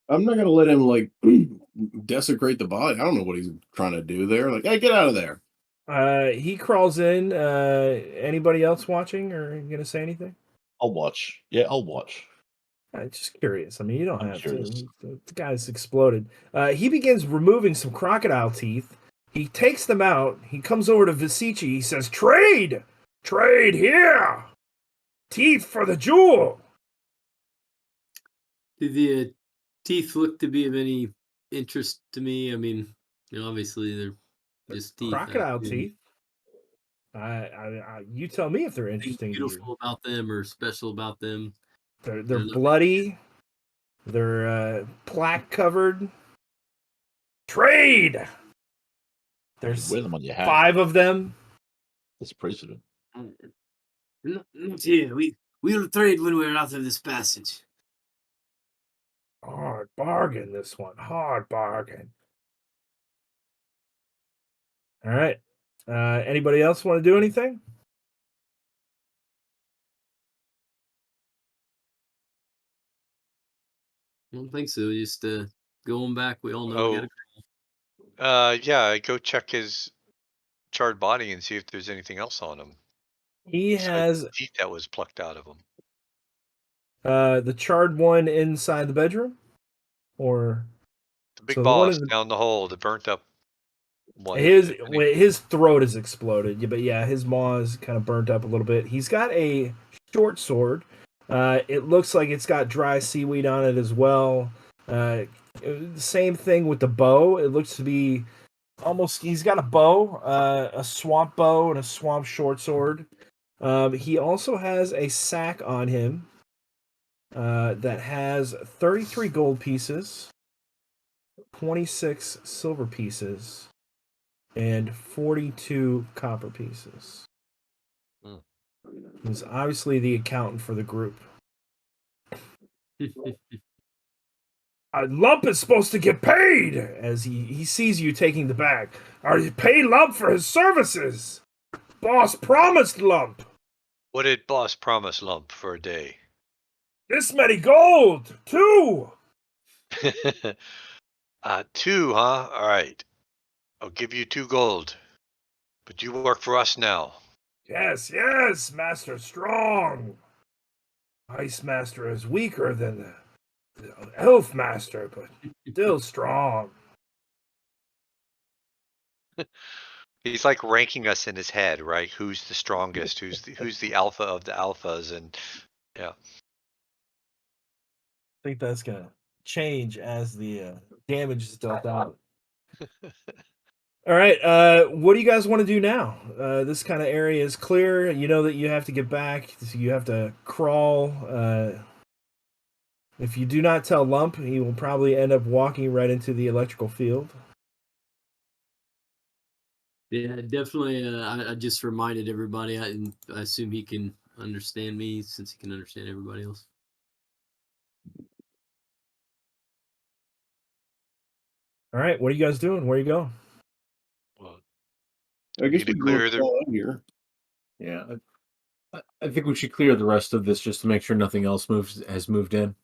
I'm not gonna let him like desecrate the body. I don't know what he's trying to do there. Like, hey, get out of there. He crawls in. Anybody else watching or gonna say anything? I'll watch. Yeah, I'll watch. I'm just curious. I mean, you don't I'm have curious. to. The guy's exploded. He begins removing some crocodile teeth. He takes them out. He comes over to Visici. He says, "Trade! Trade here! Teeth for the jewel!" Do the teeth look to be of any interest to me? I mean, obviously they're just teeth. Crocodile teeth. You tell me if they're interesting to you. Beautiful about them or special about them? They're bloody. They're plaque covered. Trade. There's Wear them on your hat. 5 of them. That's precedent. Not here. We'll trade when we're out of this passage. Hard bargain, this one. Hard bargain. All right. Anybody else want to do anything? I don't think so. Just going back. We all know we gotta Yeah, go check his charred body and see if there's anything else on him. He besides has the teeth that was plucked out of him. the charred one inside the bedroom, or The big so the one boss in the- down the hole, the burnt up one. his throat is exploded. Yeah, but yeah, his maw is kind of burnt up a little bit. He's got a short sword. It looks like it's got dry seaweed on it as well. Same thing with the bow. It looks to be almost. He's got a bow, a swamp bow, and a swamp short sword. He also has a sack on him that has 33 gold pieces, 26 silver pieces, and 42 copper pieces. He's obviously the accountant for the group. Lump is supposed to get paid, as he sees you taking the bag. Are you pay Lump for his services? Boss promised Lump. What did boss promise Lump for a day? This many gold, 2. 2, huh? All right. I'll give you 2 gold. But you work for us now. Yes, Master Strong. Ice Master is weaker than the Elf Master, but still strong. He's like ranking us in his head, right? Who's the strongest? Who's the alpha of the alphas? And yeah. I think that's gonna change as the damage is dealt out. All right, what do you guys want to do now? This kind of area is clear. You know that you have to get back. So you have to crawl. If you do not tell Lump, he will probably end up walking right into the electrical field. Yeah, definitely. I just reminded everybody. I assume he can understand me since he can understand everybody else. All right, what are you guys doing? Where are you going? Well, I guess need to we clear go the. out here. yeah. I think we should clear the rest of this just to make sure nothing else has moved in.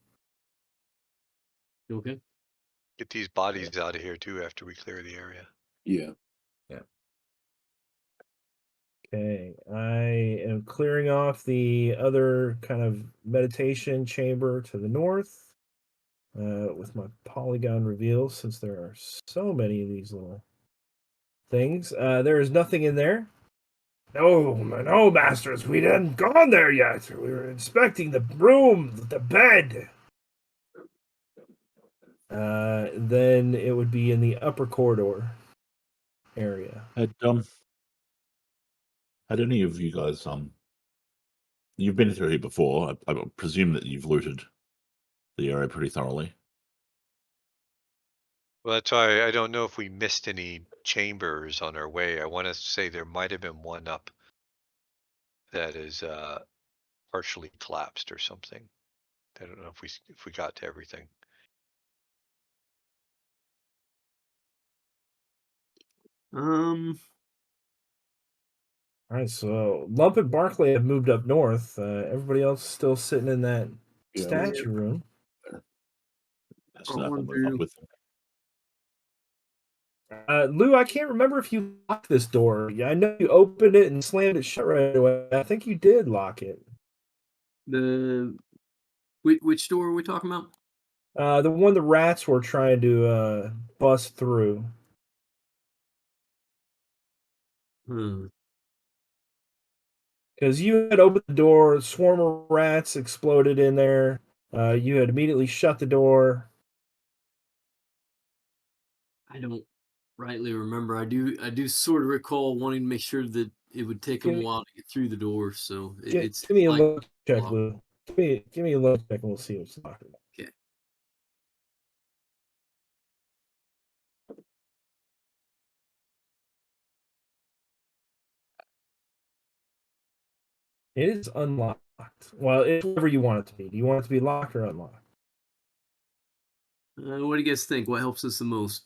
Okay. Get these bodies out of here too after we clear the area. Yeah. Okay, I am clearing off the other kind of meditation chamber to the north with my polygon reveals, since there are so many of these little things. There is nothing in there. No, masters, we hadn't gone there yet. We were inspecting the room, the bed. Then it would be in the upper corridor area. Had any of you guys you've been through here before? I presume that you've looted the area pretty thoroughly. Well, that's why I don't know if we missed any chambers on our way. I want to say there might have been one up that is partially collapsed or something. I don't know if we got to everything. All right, so Lump and Barclay have moved up north. Everybody else still sitting in that statue room. That's enough. I'll move up with them. Lou, I can't remember if you locked this door. Yeah, I know you opened it and slammed it shut right away. I think you did lock it. Which door are we talking about? The one the rats were trying to bust through. Because you had opened the door, a swarm of rats exploded in there. You had immediately shut the door. I don't rightly remember. I do sort of recall wanting to make sure that it would take them a while to get through the door. So Give me a look check, Lou. Give me a look check, and we'll see what's talking about. Okay. It is unlocked. Well, it's whatever you want it to be. Do you want it to be locked or unlocked? What do you guys think? What helps us the most?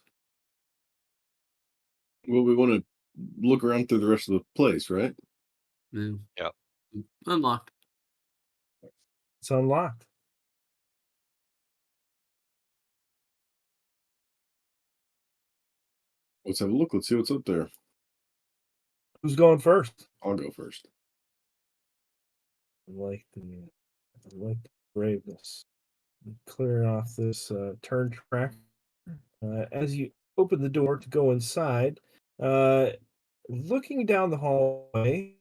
Well, we want to look around through the rest of the place, right? Yeah. Unlocked. It's unlocked. Let's have a look. Let's see what's up there. Who's going first? I'll go first. I like the braveness. Clearing off this turn track. As you open the door to go inside, looking down the hallway,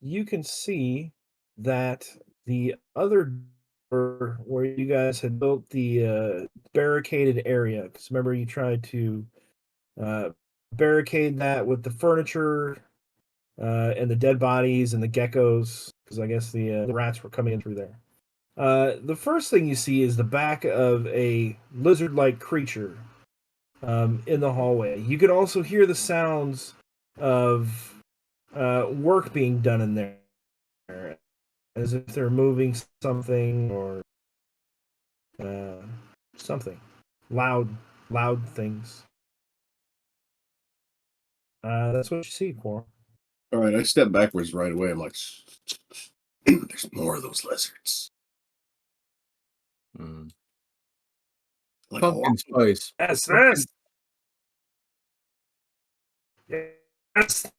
you can see that the other door where you guys had built the barricaded area, because remember you tried to barricade that with the furniture and the dead bodies and the geckos, because I guess the rats were coming in through there. The first thing you see is the back of a lizard-like creature in the hallway. You could also hear the sounds of work being done in there, as if they're moving something or something. Loud things. That's what you see, Quarl. All right, I step backwards right away. I'm like, there's more of those lizards. Like Pumpkin spice. Yes. Yes.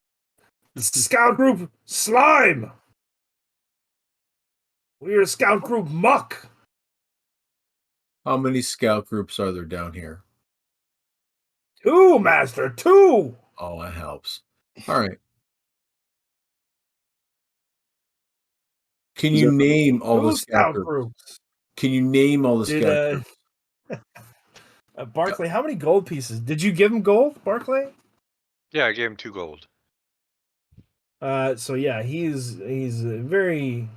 The scout group Slime. We are a scout group Muck. How many scout groups are there down here? 2, Master, 2. Oh, that helps. All right. Can you name all the scout groups? Can you name all the scout groups? Barclay, how many gold pieces? Did you give him gold, Barclay? Yeah, I gave him 2 gold. So yeah, he's very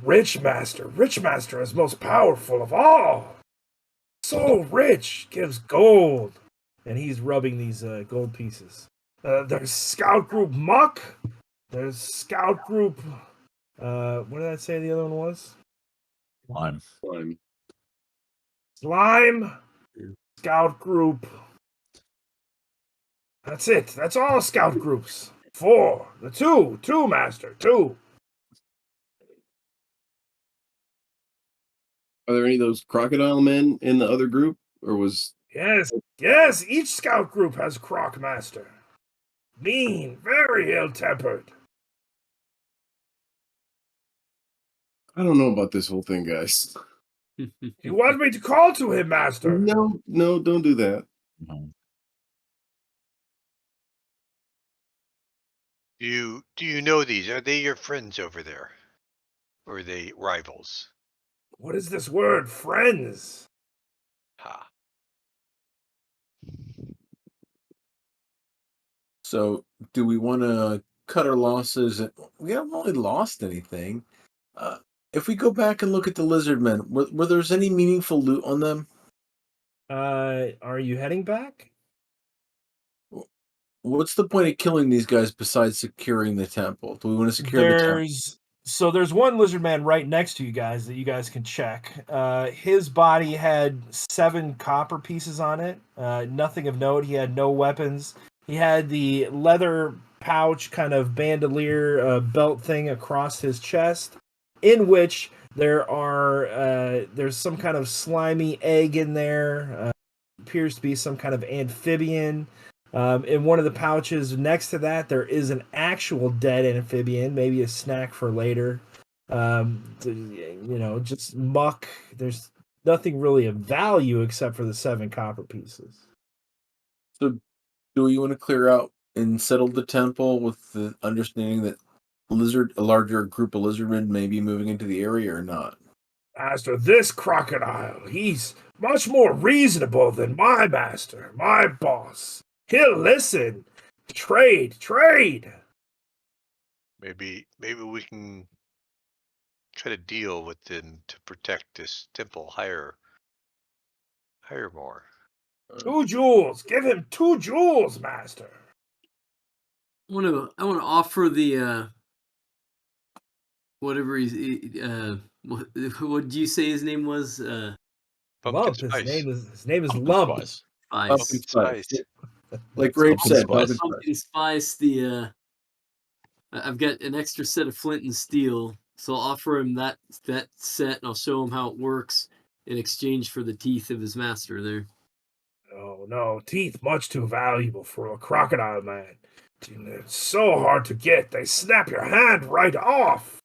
rich master. Rich master is most powerful of all. So rich, gives gold. And he's rubbing these gold pieces. There's scout group Muck. There's scout group what did I say the other one was? Slime. Scout group. That's it. That's all scout groups. 4. The 2, Master. 2. Are there any of those crocodile men in the other group, or was? Yes, yes, each scout group has Croc Master. Mean, very ill-tempered. I don't know about this whole thing, guys. You want me to call to him, Master? No, don't do that. Do you know these? Are they your friends over there? Or are they rivals? What is this word, friends? Ha. So, do we want to cut our losses? We haven't really lost anything. If we go back and look at the lizard men, were there any meaningful loot on them? Are you heading back? What's the point of killing these guys besides securing the temple? Do we want to secure the temple? There's one lizard man right next to you guys that you guys can check. His body had 7 copper pieces on it. Nothing of note. He had no weapons. He had the leather pouch kind of bandolier belt thing across his chest, in which there's some kind of slimy egg in there. Appears to be some kind of amphibian. In one of the pouches next to that, there is an actual dead amphibian, maybe a snack for later. Just muck. There's nothing really of value except for the 7 copper pieces. So, do we want to clear out and settle the temple with the understanding that a larger group of lizardmen may be moving into the area or not? Master, this crocodile, he's much more reasonable than my master, my boss. He'll listen. Trade. Maybe we can try to deal with them to protect this temple. Hire more. 2 jewels. Give him 2 jewels, master. I want to offer the whatever what did you say his name was? Pumpkin Lump. spice. His name is Pumpkin Lump. spice. Pumpkin spice. spice. Like Grape Pumpkin said, spice. pumpkin spice. Pumpkin spice. The I've got an extra set of flint and steel, so I'll offer him that set, and I'll show him how it works in exchange for the teeth of his master there. Oh, no. Teeth much too valuable for a crocodile man. It's so hard to get. They snap your hand right off.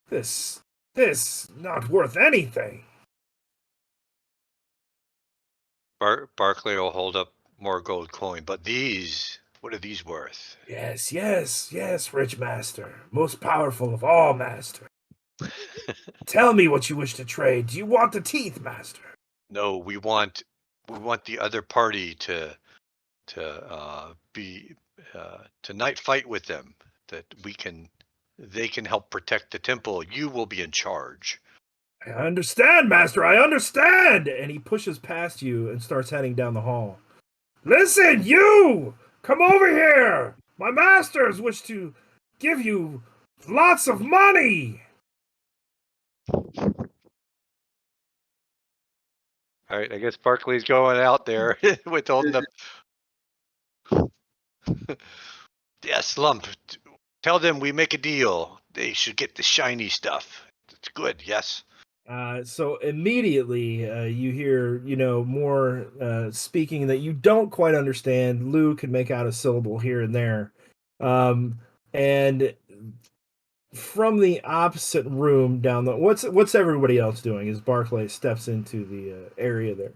This not worth anything. Barclay will hold up more gold coin, but these, what are these worth? Yes, rich master. Most powerful of all master. Tell me what you wish to trade. Do you want the teeth, master? No, we want the other party to night fight with them. That they can help protect the temple. You will be in charge. I understand, master. I understand. And he pushes past you and starts heading down the hall. Listen, you! Come over here! My masters wish to give you lots of money! All right, I guess Barclay's going out there with holding up. Yes, Lump. Tell them we make a deal. They should get the shiny stuff. It's good, yes? So immediately you hear, more speaking that you don't quite understand. Lou can make out a syllable here and there. And from the opposite room down what's everybody else doing as Barclay steps into the area there?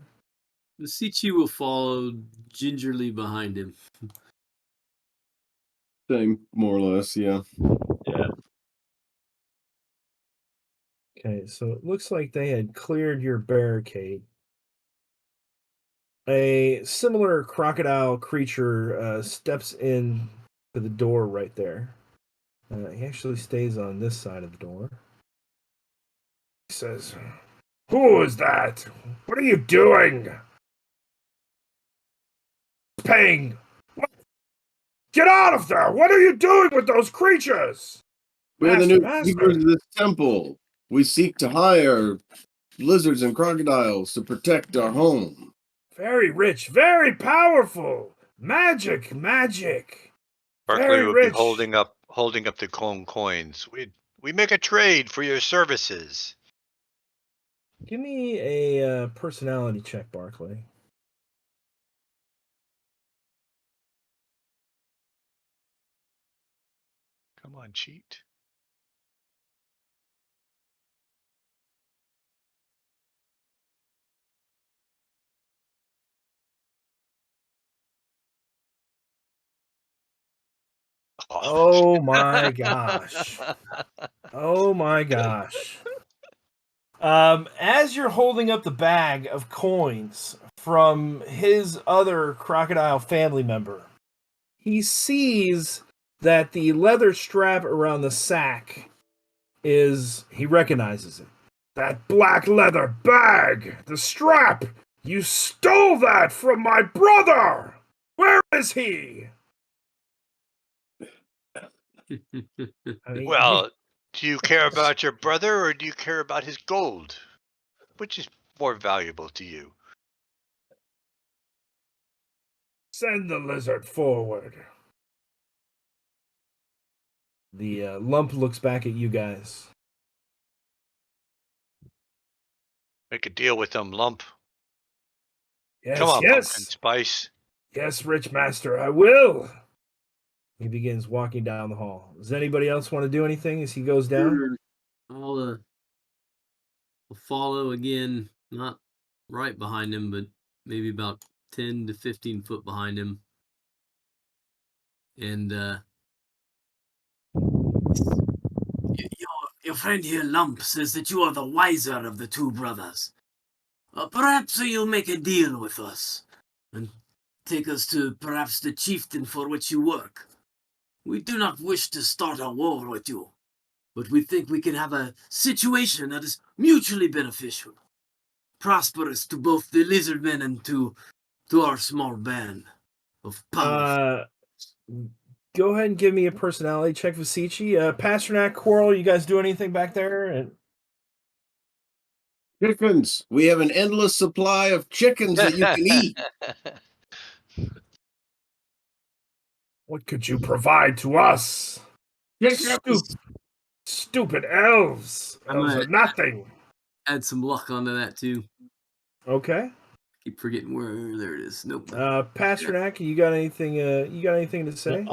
The Sichi will follow gingerly behind him. Same, more or less, yeah. Okay, so it looks like they had cleared your barricade. A similar crocodile creature steps in to the door right there. He actually stays on this side of the door. He says, "Who is that? What are you doing? Paying? What? Get out of there! What are you doing with those creatures?" We are the new Master. keepers of this temple. We seek to hire lizards and crocodiles to protect our home. Very rich, very powerful. Magic. Barclay Very will rich. be holding up the coins. We make a trade for your services. Give me a personality check, Barkley. Come on, cheat. Oh my gosh. Oh my gosh. As you're holding up the bag of coins from his other crocodile family member, he sees that the leather strap around the sack he recognizes it. That black leather bag! The strap! You stole that from my brother! Where is he? I mean, Well, do you care about your brother or do you care about his gold? Which is more valuable to you? send the lizard forward. The lump looks back at you guys. Make a deal with them, lump. Yes, Come on, pumpkin yes. spice. Yes, rich master, I will. He begins walking down the hall. Does anybody else want to do anything as he goes down? I'll follow again, not right behind him, but maybe about 10 to 15 foot behind him. And Your friend here, Lump, says that you are the wiser of the two brothers. Perhaps you'll make a deal with us and take us to perhaps the chieftain for which you work. We do not wish to start a war with you, but we think we can have a situation that is mutually beneficial, prosperous to both the lizardmen and to our small band of powerful. Go ahead and give me a personality check, Vasici. Pasternak, Quarrel, you guys do anything back there? And Chickens. We have an endless supply of chickens that you can eat. what could you provide to us? Chickens. Stupid elves. I'm Elves gonna are nothing. add some luck onto that too. Okay. Keep forgetting where there it is. Nope. Pasternak, you got anything? You got anything to say?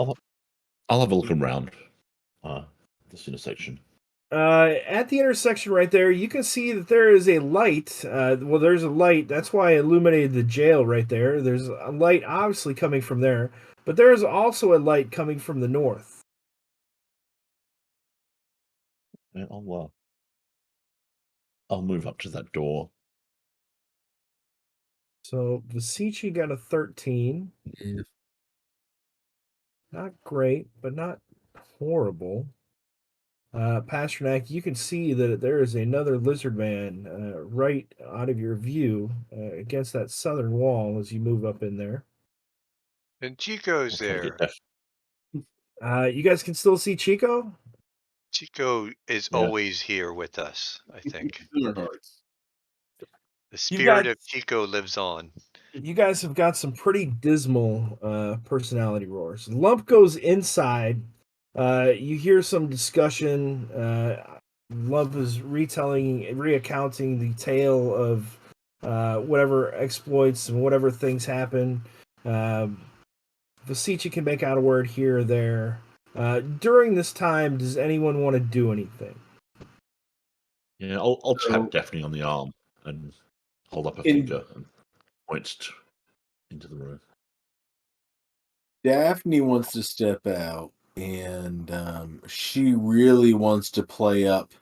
I'll have a look around this intersection. At the intersection right there, you can see that there is a light. Well, there's a light. That's why I illuminated the jail right there. There's a light obviously coming from there, but there is also a light coming from the north. Yeah, I'll move up to that door. So Vasici got a 13. Yeah. Not great, but not horrible. Pasternak, you can see that there is another lizard man right out of your view against that southern wall as you move up in there. And Chico's I'll try to there. get that. You guys can still see Chico? Chico is Yeah. always here with us, I think. In our hearts. The spirit of Chico lives on. You guys have got some pretty dismal personality roars. Lump goes inside. You hear some discussion. Lump is reaccounting the tale of whatever exploits and whatever things happen. Vasici can make out a word here or there. During this time, does anyone want to do anything? Yeah, I'll So- tap Daphne on the arm and hold up a finger and point into the room. Daphne wants to step out, and she really wants to play up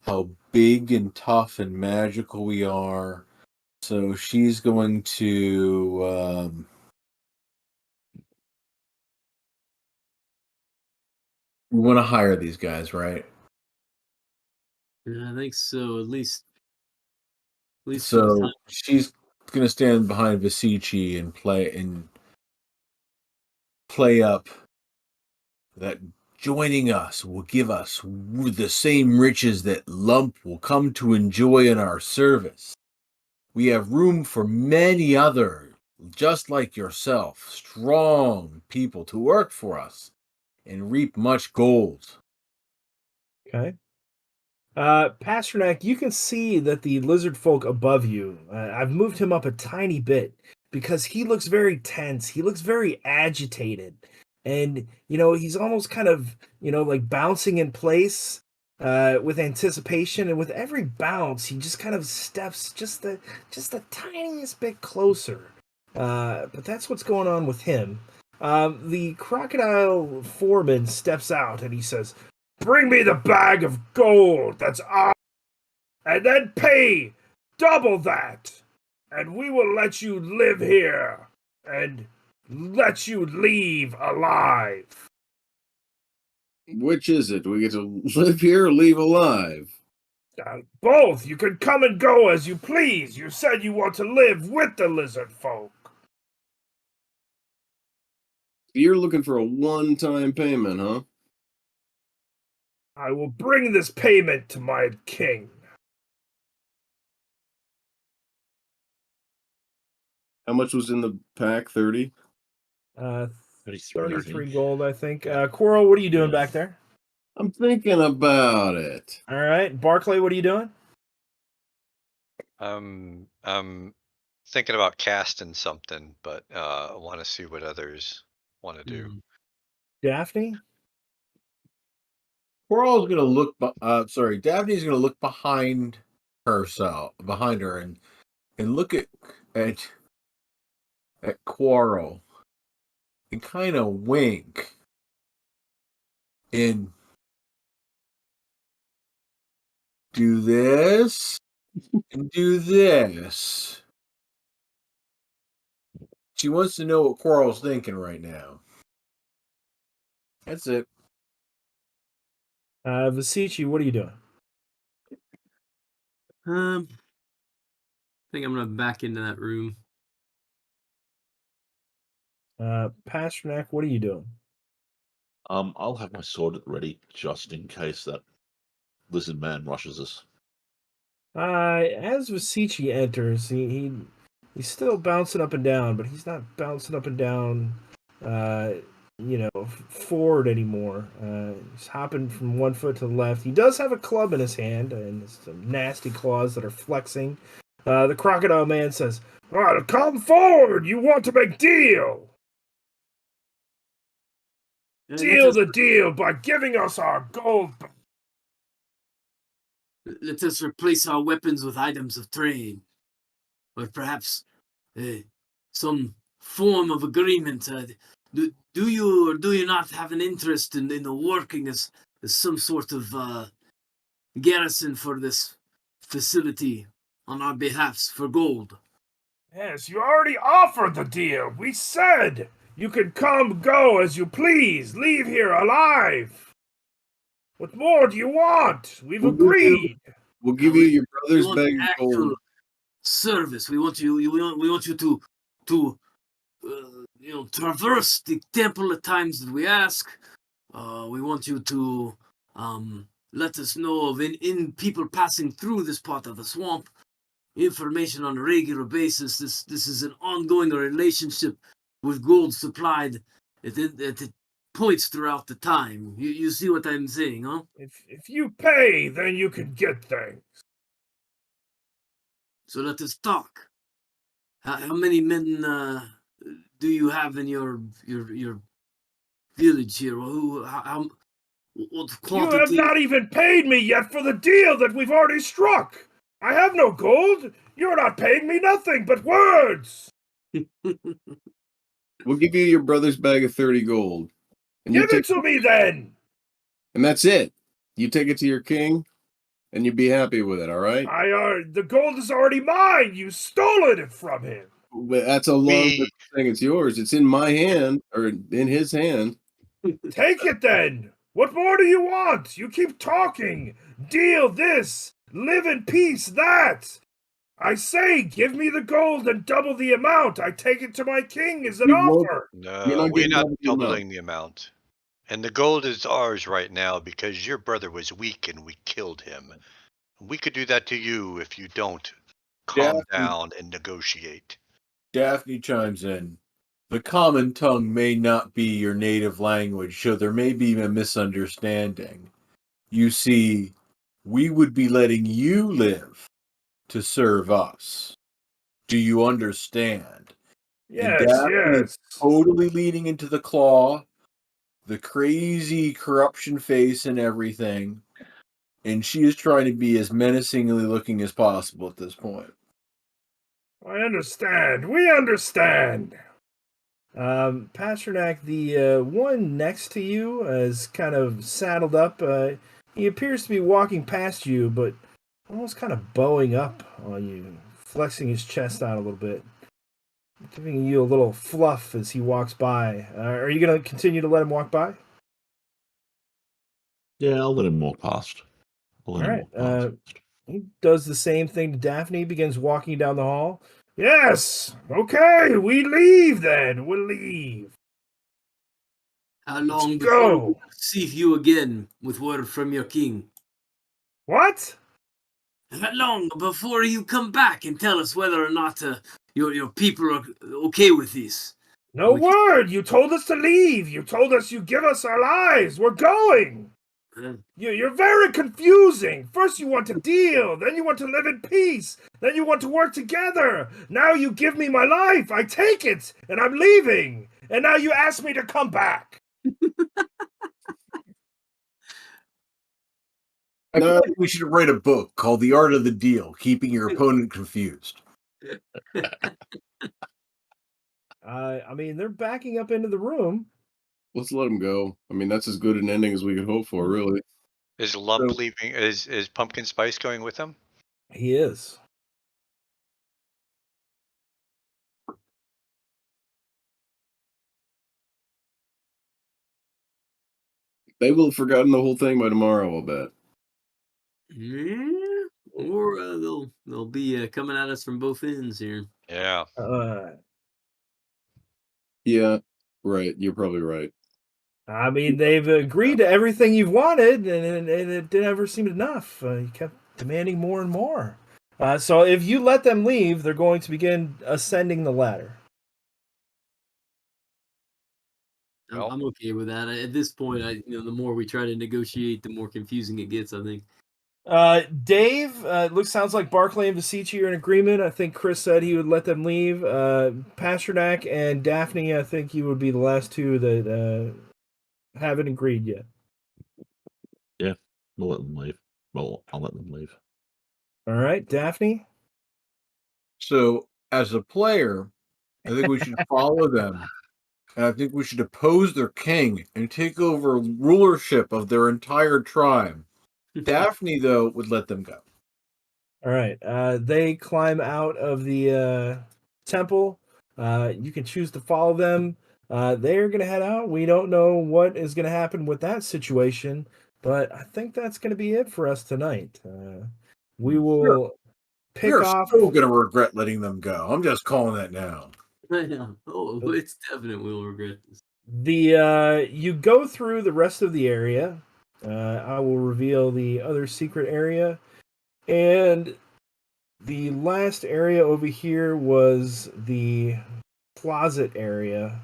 how big and tough and magical we are. So she's going to we want to hire these guys, right? Yeah, I think so. At least for the So time. she's going to stand behind Vasici and play up that joining us will give us the same riches that Lump will come to enjoy in our service. We have room for many other, just like yourself, strong people to work for us and reap much gold. Okay. Pasternak, you can see that the lizard folk above you, I've moved him up a tiny bit because he looks very tense. He looks very agitated. And, he's almost kind of, like bouncing in place with anticipation. And with every bounce, he just kind of steps just the tiniest bit closer. But that's what's going on with him. The crocodile foreman steps out and he says, "Bring me the bag of gold that's ours, and then pay double that, and we will let you live here and let you leave alive." Which is it? Do we get to live here or leave alive? Both. You can come and go as you please. You said you want to live with the lizard folk. You're looking for a one-time payment, huh? I will bring this payment to my king. How much was in the pack? 30? 33 gold, I think. Coral, what are you doing back there? I'm thinking about it. All right. Barclay, what are you doing? I'm thinking about casting something, but I want to see what others want to do. Daphne? Coral's gonna look. Daphne's gonna look behind her, and look at Quarrel, and kind of wink, and do this, and do this. She wants to know what Quarrel's thinking right now. That's it. Vasici, what are you doing? I think I'm gonna back into that room. Pasternak, what are you doing? I'll have my sword ready just in case that lizard man rushes us. As Vasici enters, he's still bouncing up and down, but he's not bouncing up and down, forward anymore. He's hopping from one foot to the left. He does have a club in his hand, and some nasty claws that are flexing. The crocodile man says, "All right, come forward. You want to make deal? Deal the deal by giving us our gold back." Let us replace our weapons with items of trade, or perhaps some form of agreement. Do you or do you not have an interest in working as some sort of garrison for this facility on our behalfs for gold? Yes, you already offered the deal. We said you could come, go as you please, leave here alive. What more do you want? We've agreed. We'll give you your brother's bag of actual gold. service. We want you. We want you to traverse the temple at times that we ask. We want you to let us know of in people passing through this part of the swamp. Information on a regular basis. This is an ongoing relationship with gold supplied at points throughout the time. You see what I'm saying, huh? If you pay, then you can get things. So let us talk. How many men do you have in your village here? What quantity? You have not even paid me yet for the deal that we've already struck. I have no gold. You're not paying me nothing but words. We'll give you your brother's bag of 30 gold. And Give it to me then. And that's it. You take it to your king, and you be happy with it, all right? The gold is already mine. You stole it from him. But that's a long thing. It's yours. It's in my hand, or in his hand. Take it then. What more do you want? You keep talking. Deal this. Live in peace that. I say, give me the gold and double the amount. I take it to my king as an offer. No, we're not doubling the amount. And the gold is ours right now because your brother was weak and we killed him. We could do that to you if you don't calm down and negotiate. Daphne chimes in. The common tongue may not be your native language, so there may be a misunderstanding. You see, we would be letting you live to serve us. Do you understand? And Yes, Daphne is yes. totally leaning into the claw, the crazy corruption face and everything. And she is trying to be as menacingly looking as possible at this point. I understand. We understand. Pasternak, the one next to you is kind of saddled up. He appears to be walking past you, but almost kind of bowing up on you, flexing his chest out a little bit, giving you a little fluff as he walks by. Are you going to continue to let him walk by? Yeah, I'll let him walk past. I'll let All him right. walk past. He does the same thing to Daphne, begins walking down the hall. Yes! Okay, we leave then. We'll leave. How long Let's before we go. see you again with word from your king? What? How long before you come back and tell us whether or not your people are okay with this? No We can- word. You told us to leave. You told us you give us our lives. We're going. You're very confusing. First you want to deal, then you want to live in peace, then you want to work together. Now you give me my life. I take it, and I'm leaving. And now you ask me to come back. I feel like we should write a book called The Art of the Deal, Keeping Your Opponent Confused. I mean, they're backing up into the room. Let's let him go. I mean, that's as good an ending as we could hope for, really. Is Lump So- leaving? Is Pumpkin Spice going with him? He is. They will have forgotten the whole thing by tomorrow, I'll bet. Yeah, or they'll be coming at us from both ends here. Yeah. Yeah, right. You're probably right. I mean, they've agreed to everything you've wanted, and it never seemed enough. You kept demanding more and more. So if you let them leave, they're going to begin ascending the ladder. Well- I'm okay with that. At this point, the more we try to negotiate, the more confusing it gets, I think. Dave, sounds like Barclay and Vasici are in agreement. I think Chris said he would let them leave. Pasternak and Daphne, I think you would be the last two that haven't agreed yet. Yeah, we'll let them leave. Well, I'll let them leave. All right, Daphne? So, as a player, I think we should follow them. And I think we should oppose their king and take over rulership of their entire tribe. Daphne, though, would let them go. All right. They climb out of the temple. You can choose to follow them. They're going to head out. We don't know what is going to happen with that situation, but I think that's going to be it for us tonight. We will pick We're off. still going to regret letting them go. I'm just calling that now. Oh, it's definite. We'll regret this. You go through the rest of the area. I will reveal the other secret area. And the last area over here was the closet area.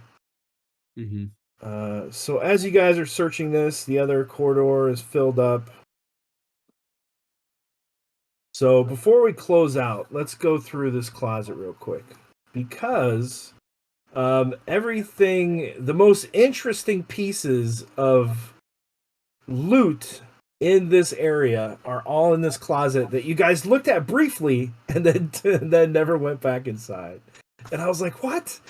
Mm-hmm. So as you guys are searching this, the other corridor is filled up. So before we close out, let's go through this closet real quick. Because everything, the most interesting pieces of loot in this area are all in this closet that you guys looked at briefly and then never went back inside. And I was like, what?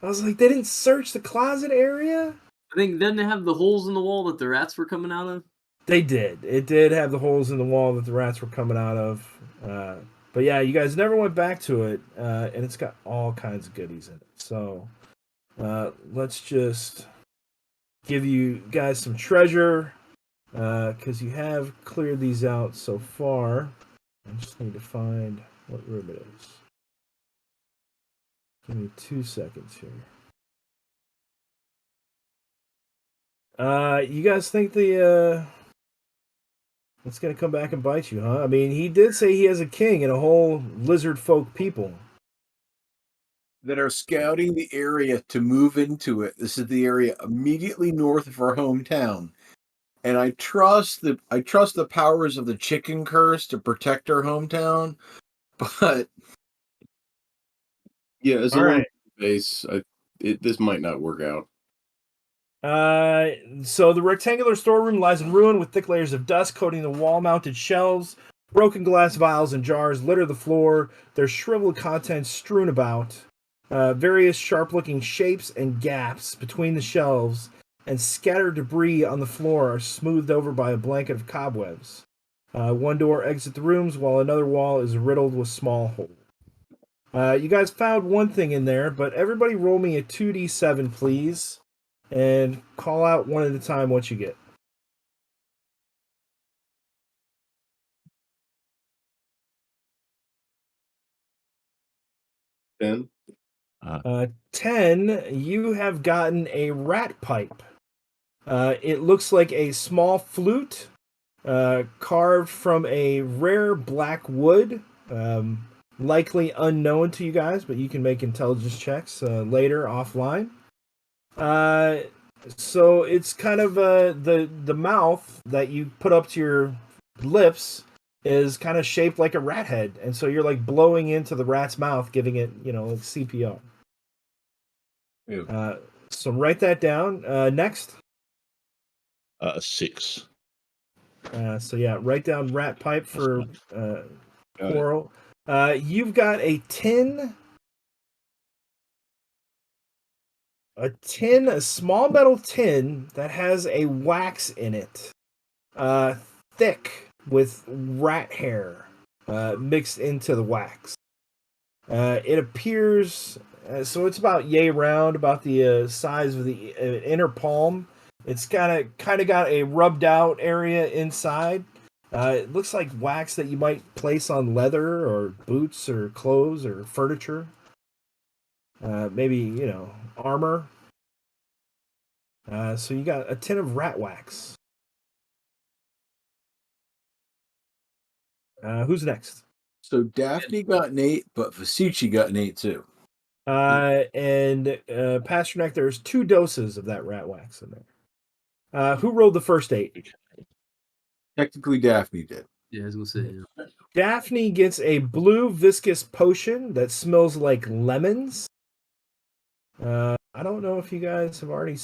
I was like, they didn't search the closet area? I think then they have the holes in the wall that the rats were coming out of. They did. It did have the holes in the wall that the rats were coming out of. But yeah, you guys never went back to it. And it's got all kinds of goodies in it. So let's just give you guys some treasure. Because you have cleared these out so far. I just need to find what room it is. Give me 2 seconds here. You guys think it's gonna come back and bite you, huh? I mean, he did say he has a king and a whole lizard folk people That are scouting the area to move into it. This is the area immediately north of our hometown. and I trust the powers of the chicken curse to protect our hometown, but Yeah, as a All one right. base, this might not work out. So the rectangular storeroom lies in ruin with thick layers of dust coating the wall-mounted shelves. Broken glass vials and jars litter the floor, their shriveled contents strewn about. Various sharp-looking shapes and gaps between the shelves and scattered debris on the floor are smoothed over by a blanket of cobwebs. One door exits the rooms while another wall is riddled with small holes. You guys found one thing in there, but everybody roll me a 2d7, please, and call out one at a time what you get. Ben? 10, you have gotten a rat pipe. It looks like a small flute carved from a rare black wood, likely unknown to you guys, but you can make intelligence checks later offline. So it's kind of the mouth that you put up to your lips is kind of shaped like a rat head, and so you're like blowing into the rat's mouth, giving it like CPR. So write that down. Next. 6. So yeah, write down rat pipe for Got it. Coral. You've got a tin, a small metal tin that has a wax in it, thick with rat hair mixed into the wax. It appears so it's about yay round, about the size of the inner palm. It's kind of got a rubbed out area inside. It looks like wax that you might place on leather or boots or clothes or furniture. Maybe armor. So you got a tin of rat wax. Who's next? so Daphne got an 8, but Vasici got an 8 too. And Pasternak, there's 2 doses of that rat wax in there. Who rolled the first 8? Technically, Daphne did. Yeah, I was gonna say. Yeah. Daphne gets a blue viscous potion that smells like lemons. I don't know if you guys have already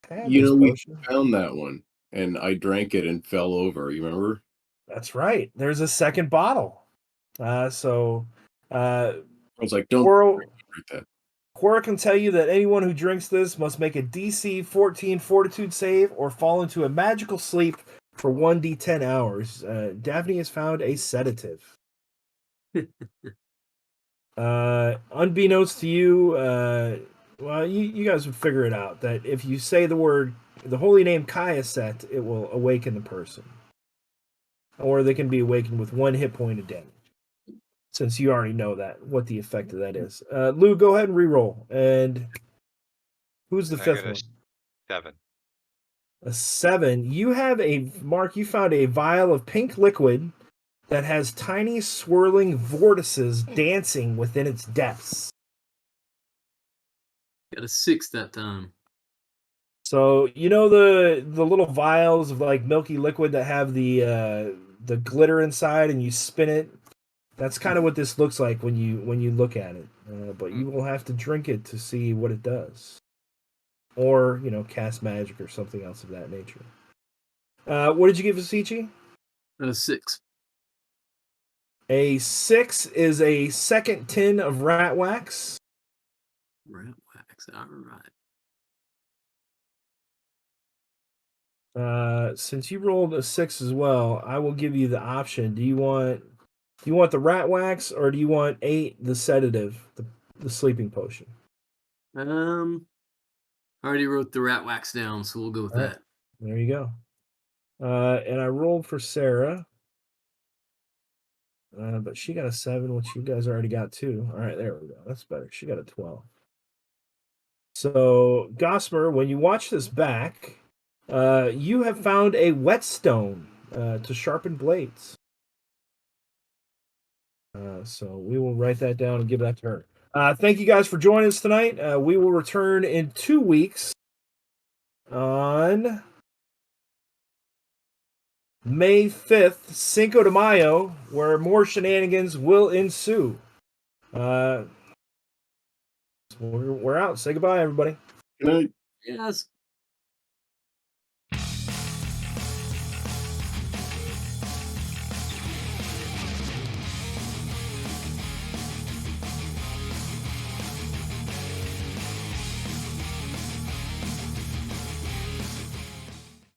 had this We potion. found that one, and I drank it and fell over. You remember? That's right. There's a second bottle. So I was like, "Don't Quirrell drink that." can tell you that anyone who drinks this must make a DC 14 Fortitude save or fall into a magical sleep for 1d10 hours. Daphne has found a sedative. Unbeknownst to you, well, you guys would figure it out that if you say the holy name Kaiaset, it will awaken the person. Or they can be awakened with 1 hit point of damage. Since you already know what the effect of that is. Lou, go ahead and reroll. And who's the I fifth got a one? 7. A 7. You have Mark, you found a vial of pink liquid that has tiny swirling vortices dancing within its depths. Got a 6 that time. So the little vials of like milky liquid that have the glitter inside, and you spin it. That's kind of what this looks like when you look at it. But you will have to drink it to see what it does, or cast magic or something else of that nature. What did you give Vasici? A 6. A 6 is a second tin of rat wax. Rat wax. All right. Since you rolled a 6 as well, I will give you the option. Do you want the rat wax, or do you want 8, the sedative, the sleeping potion? I already wrote the rat wax down, so we'll go with All right. that. There you go. And I rolled for Sarah. But she got a 7, which you guys already got too. All right, there we go. That's better. She got a 12. So, Gossamer, when you watch this back, you have found a whetstone to sharpen blades. So we will write that down and give that to her. Thank you guys for joining us tonight. We will return in 2 weeks on May 5th, Cinco de Mayo, where more shenanigans will ensue. We're out. Say goodbye, everybody. Good night. Yes.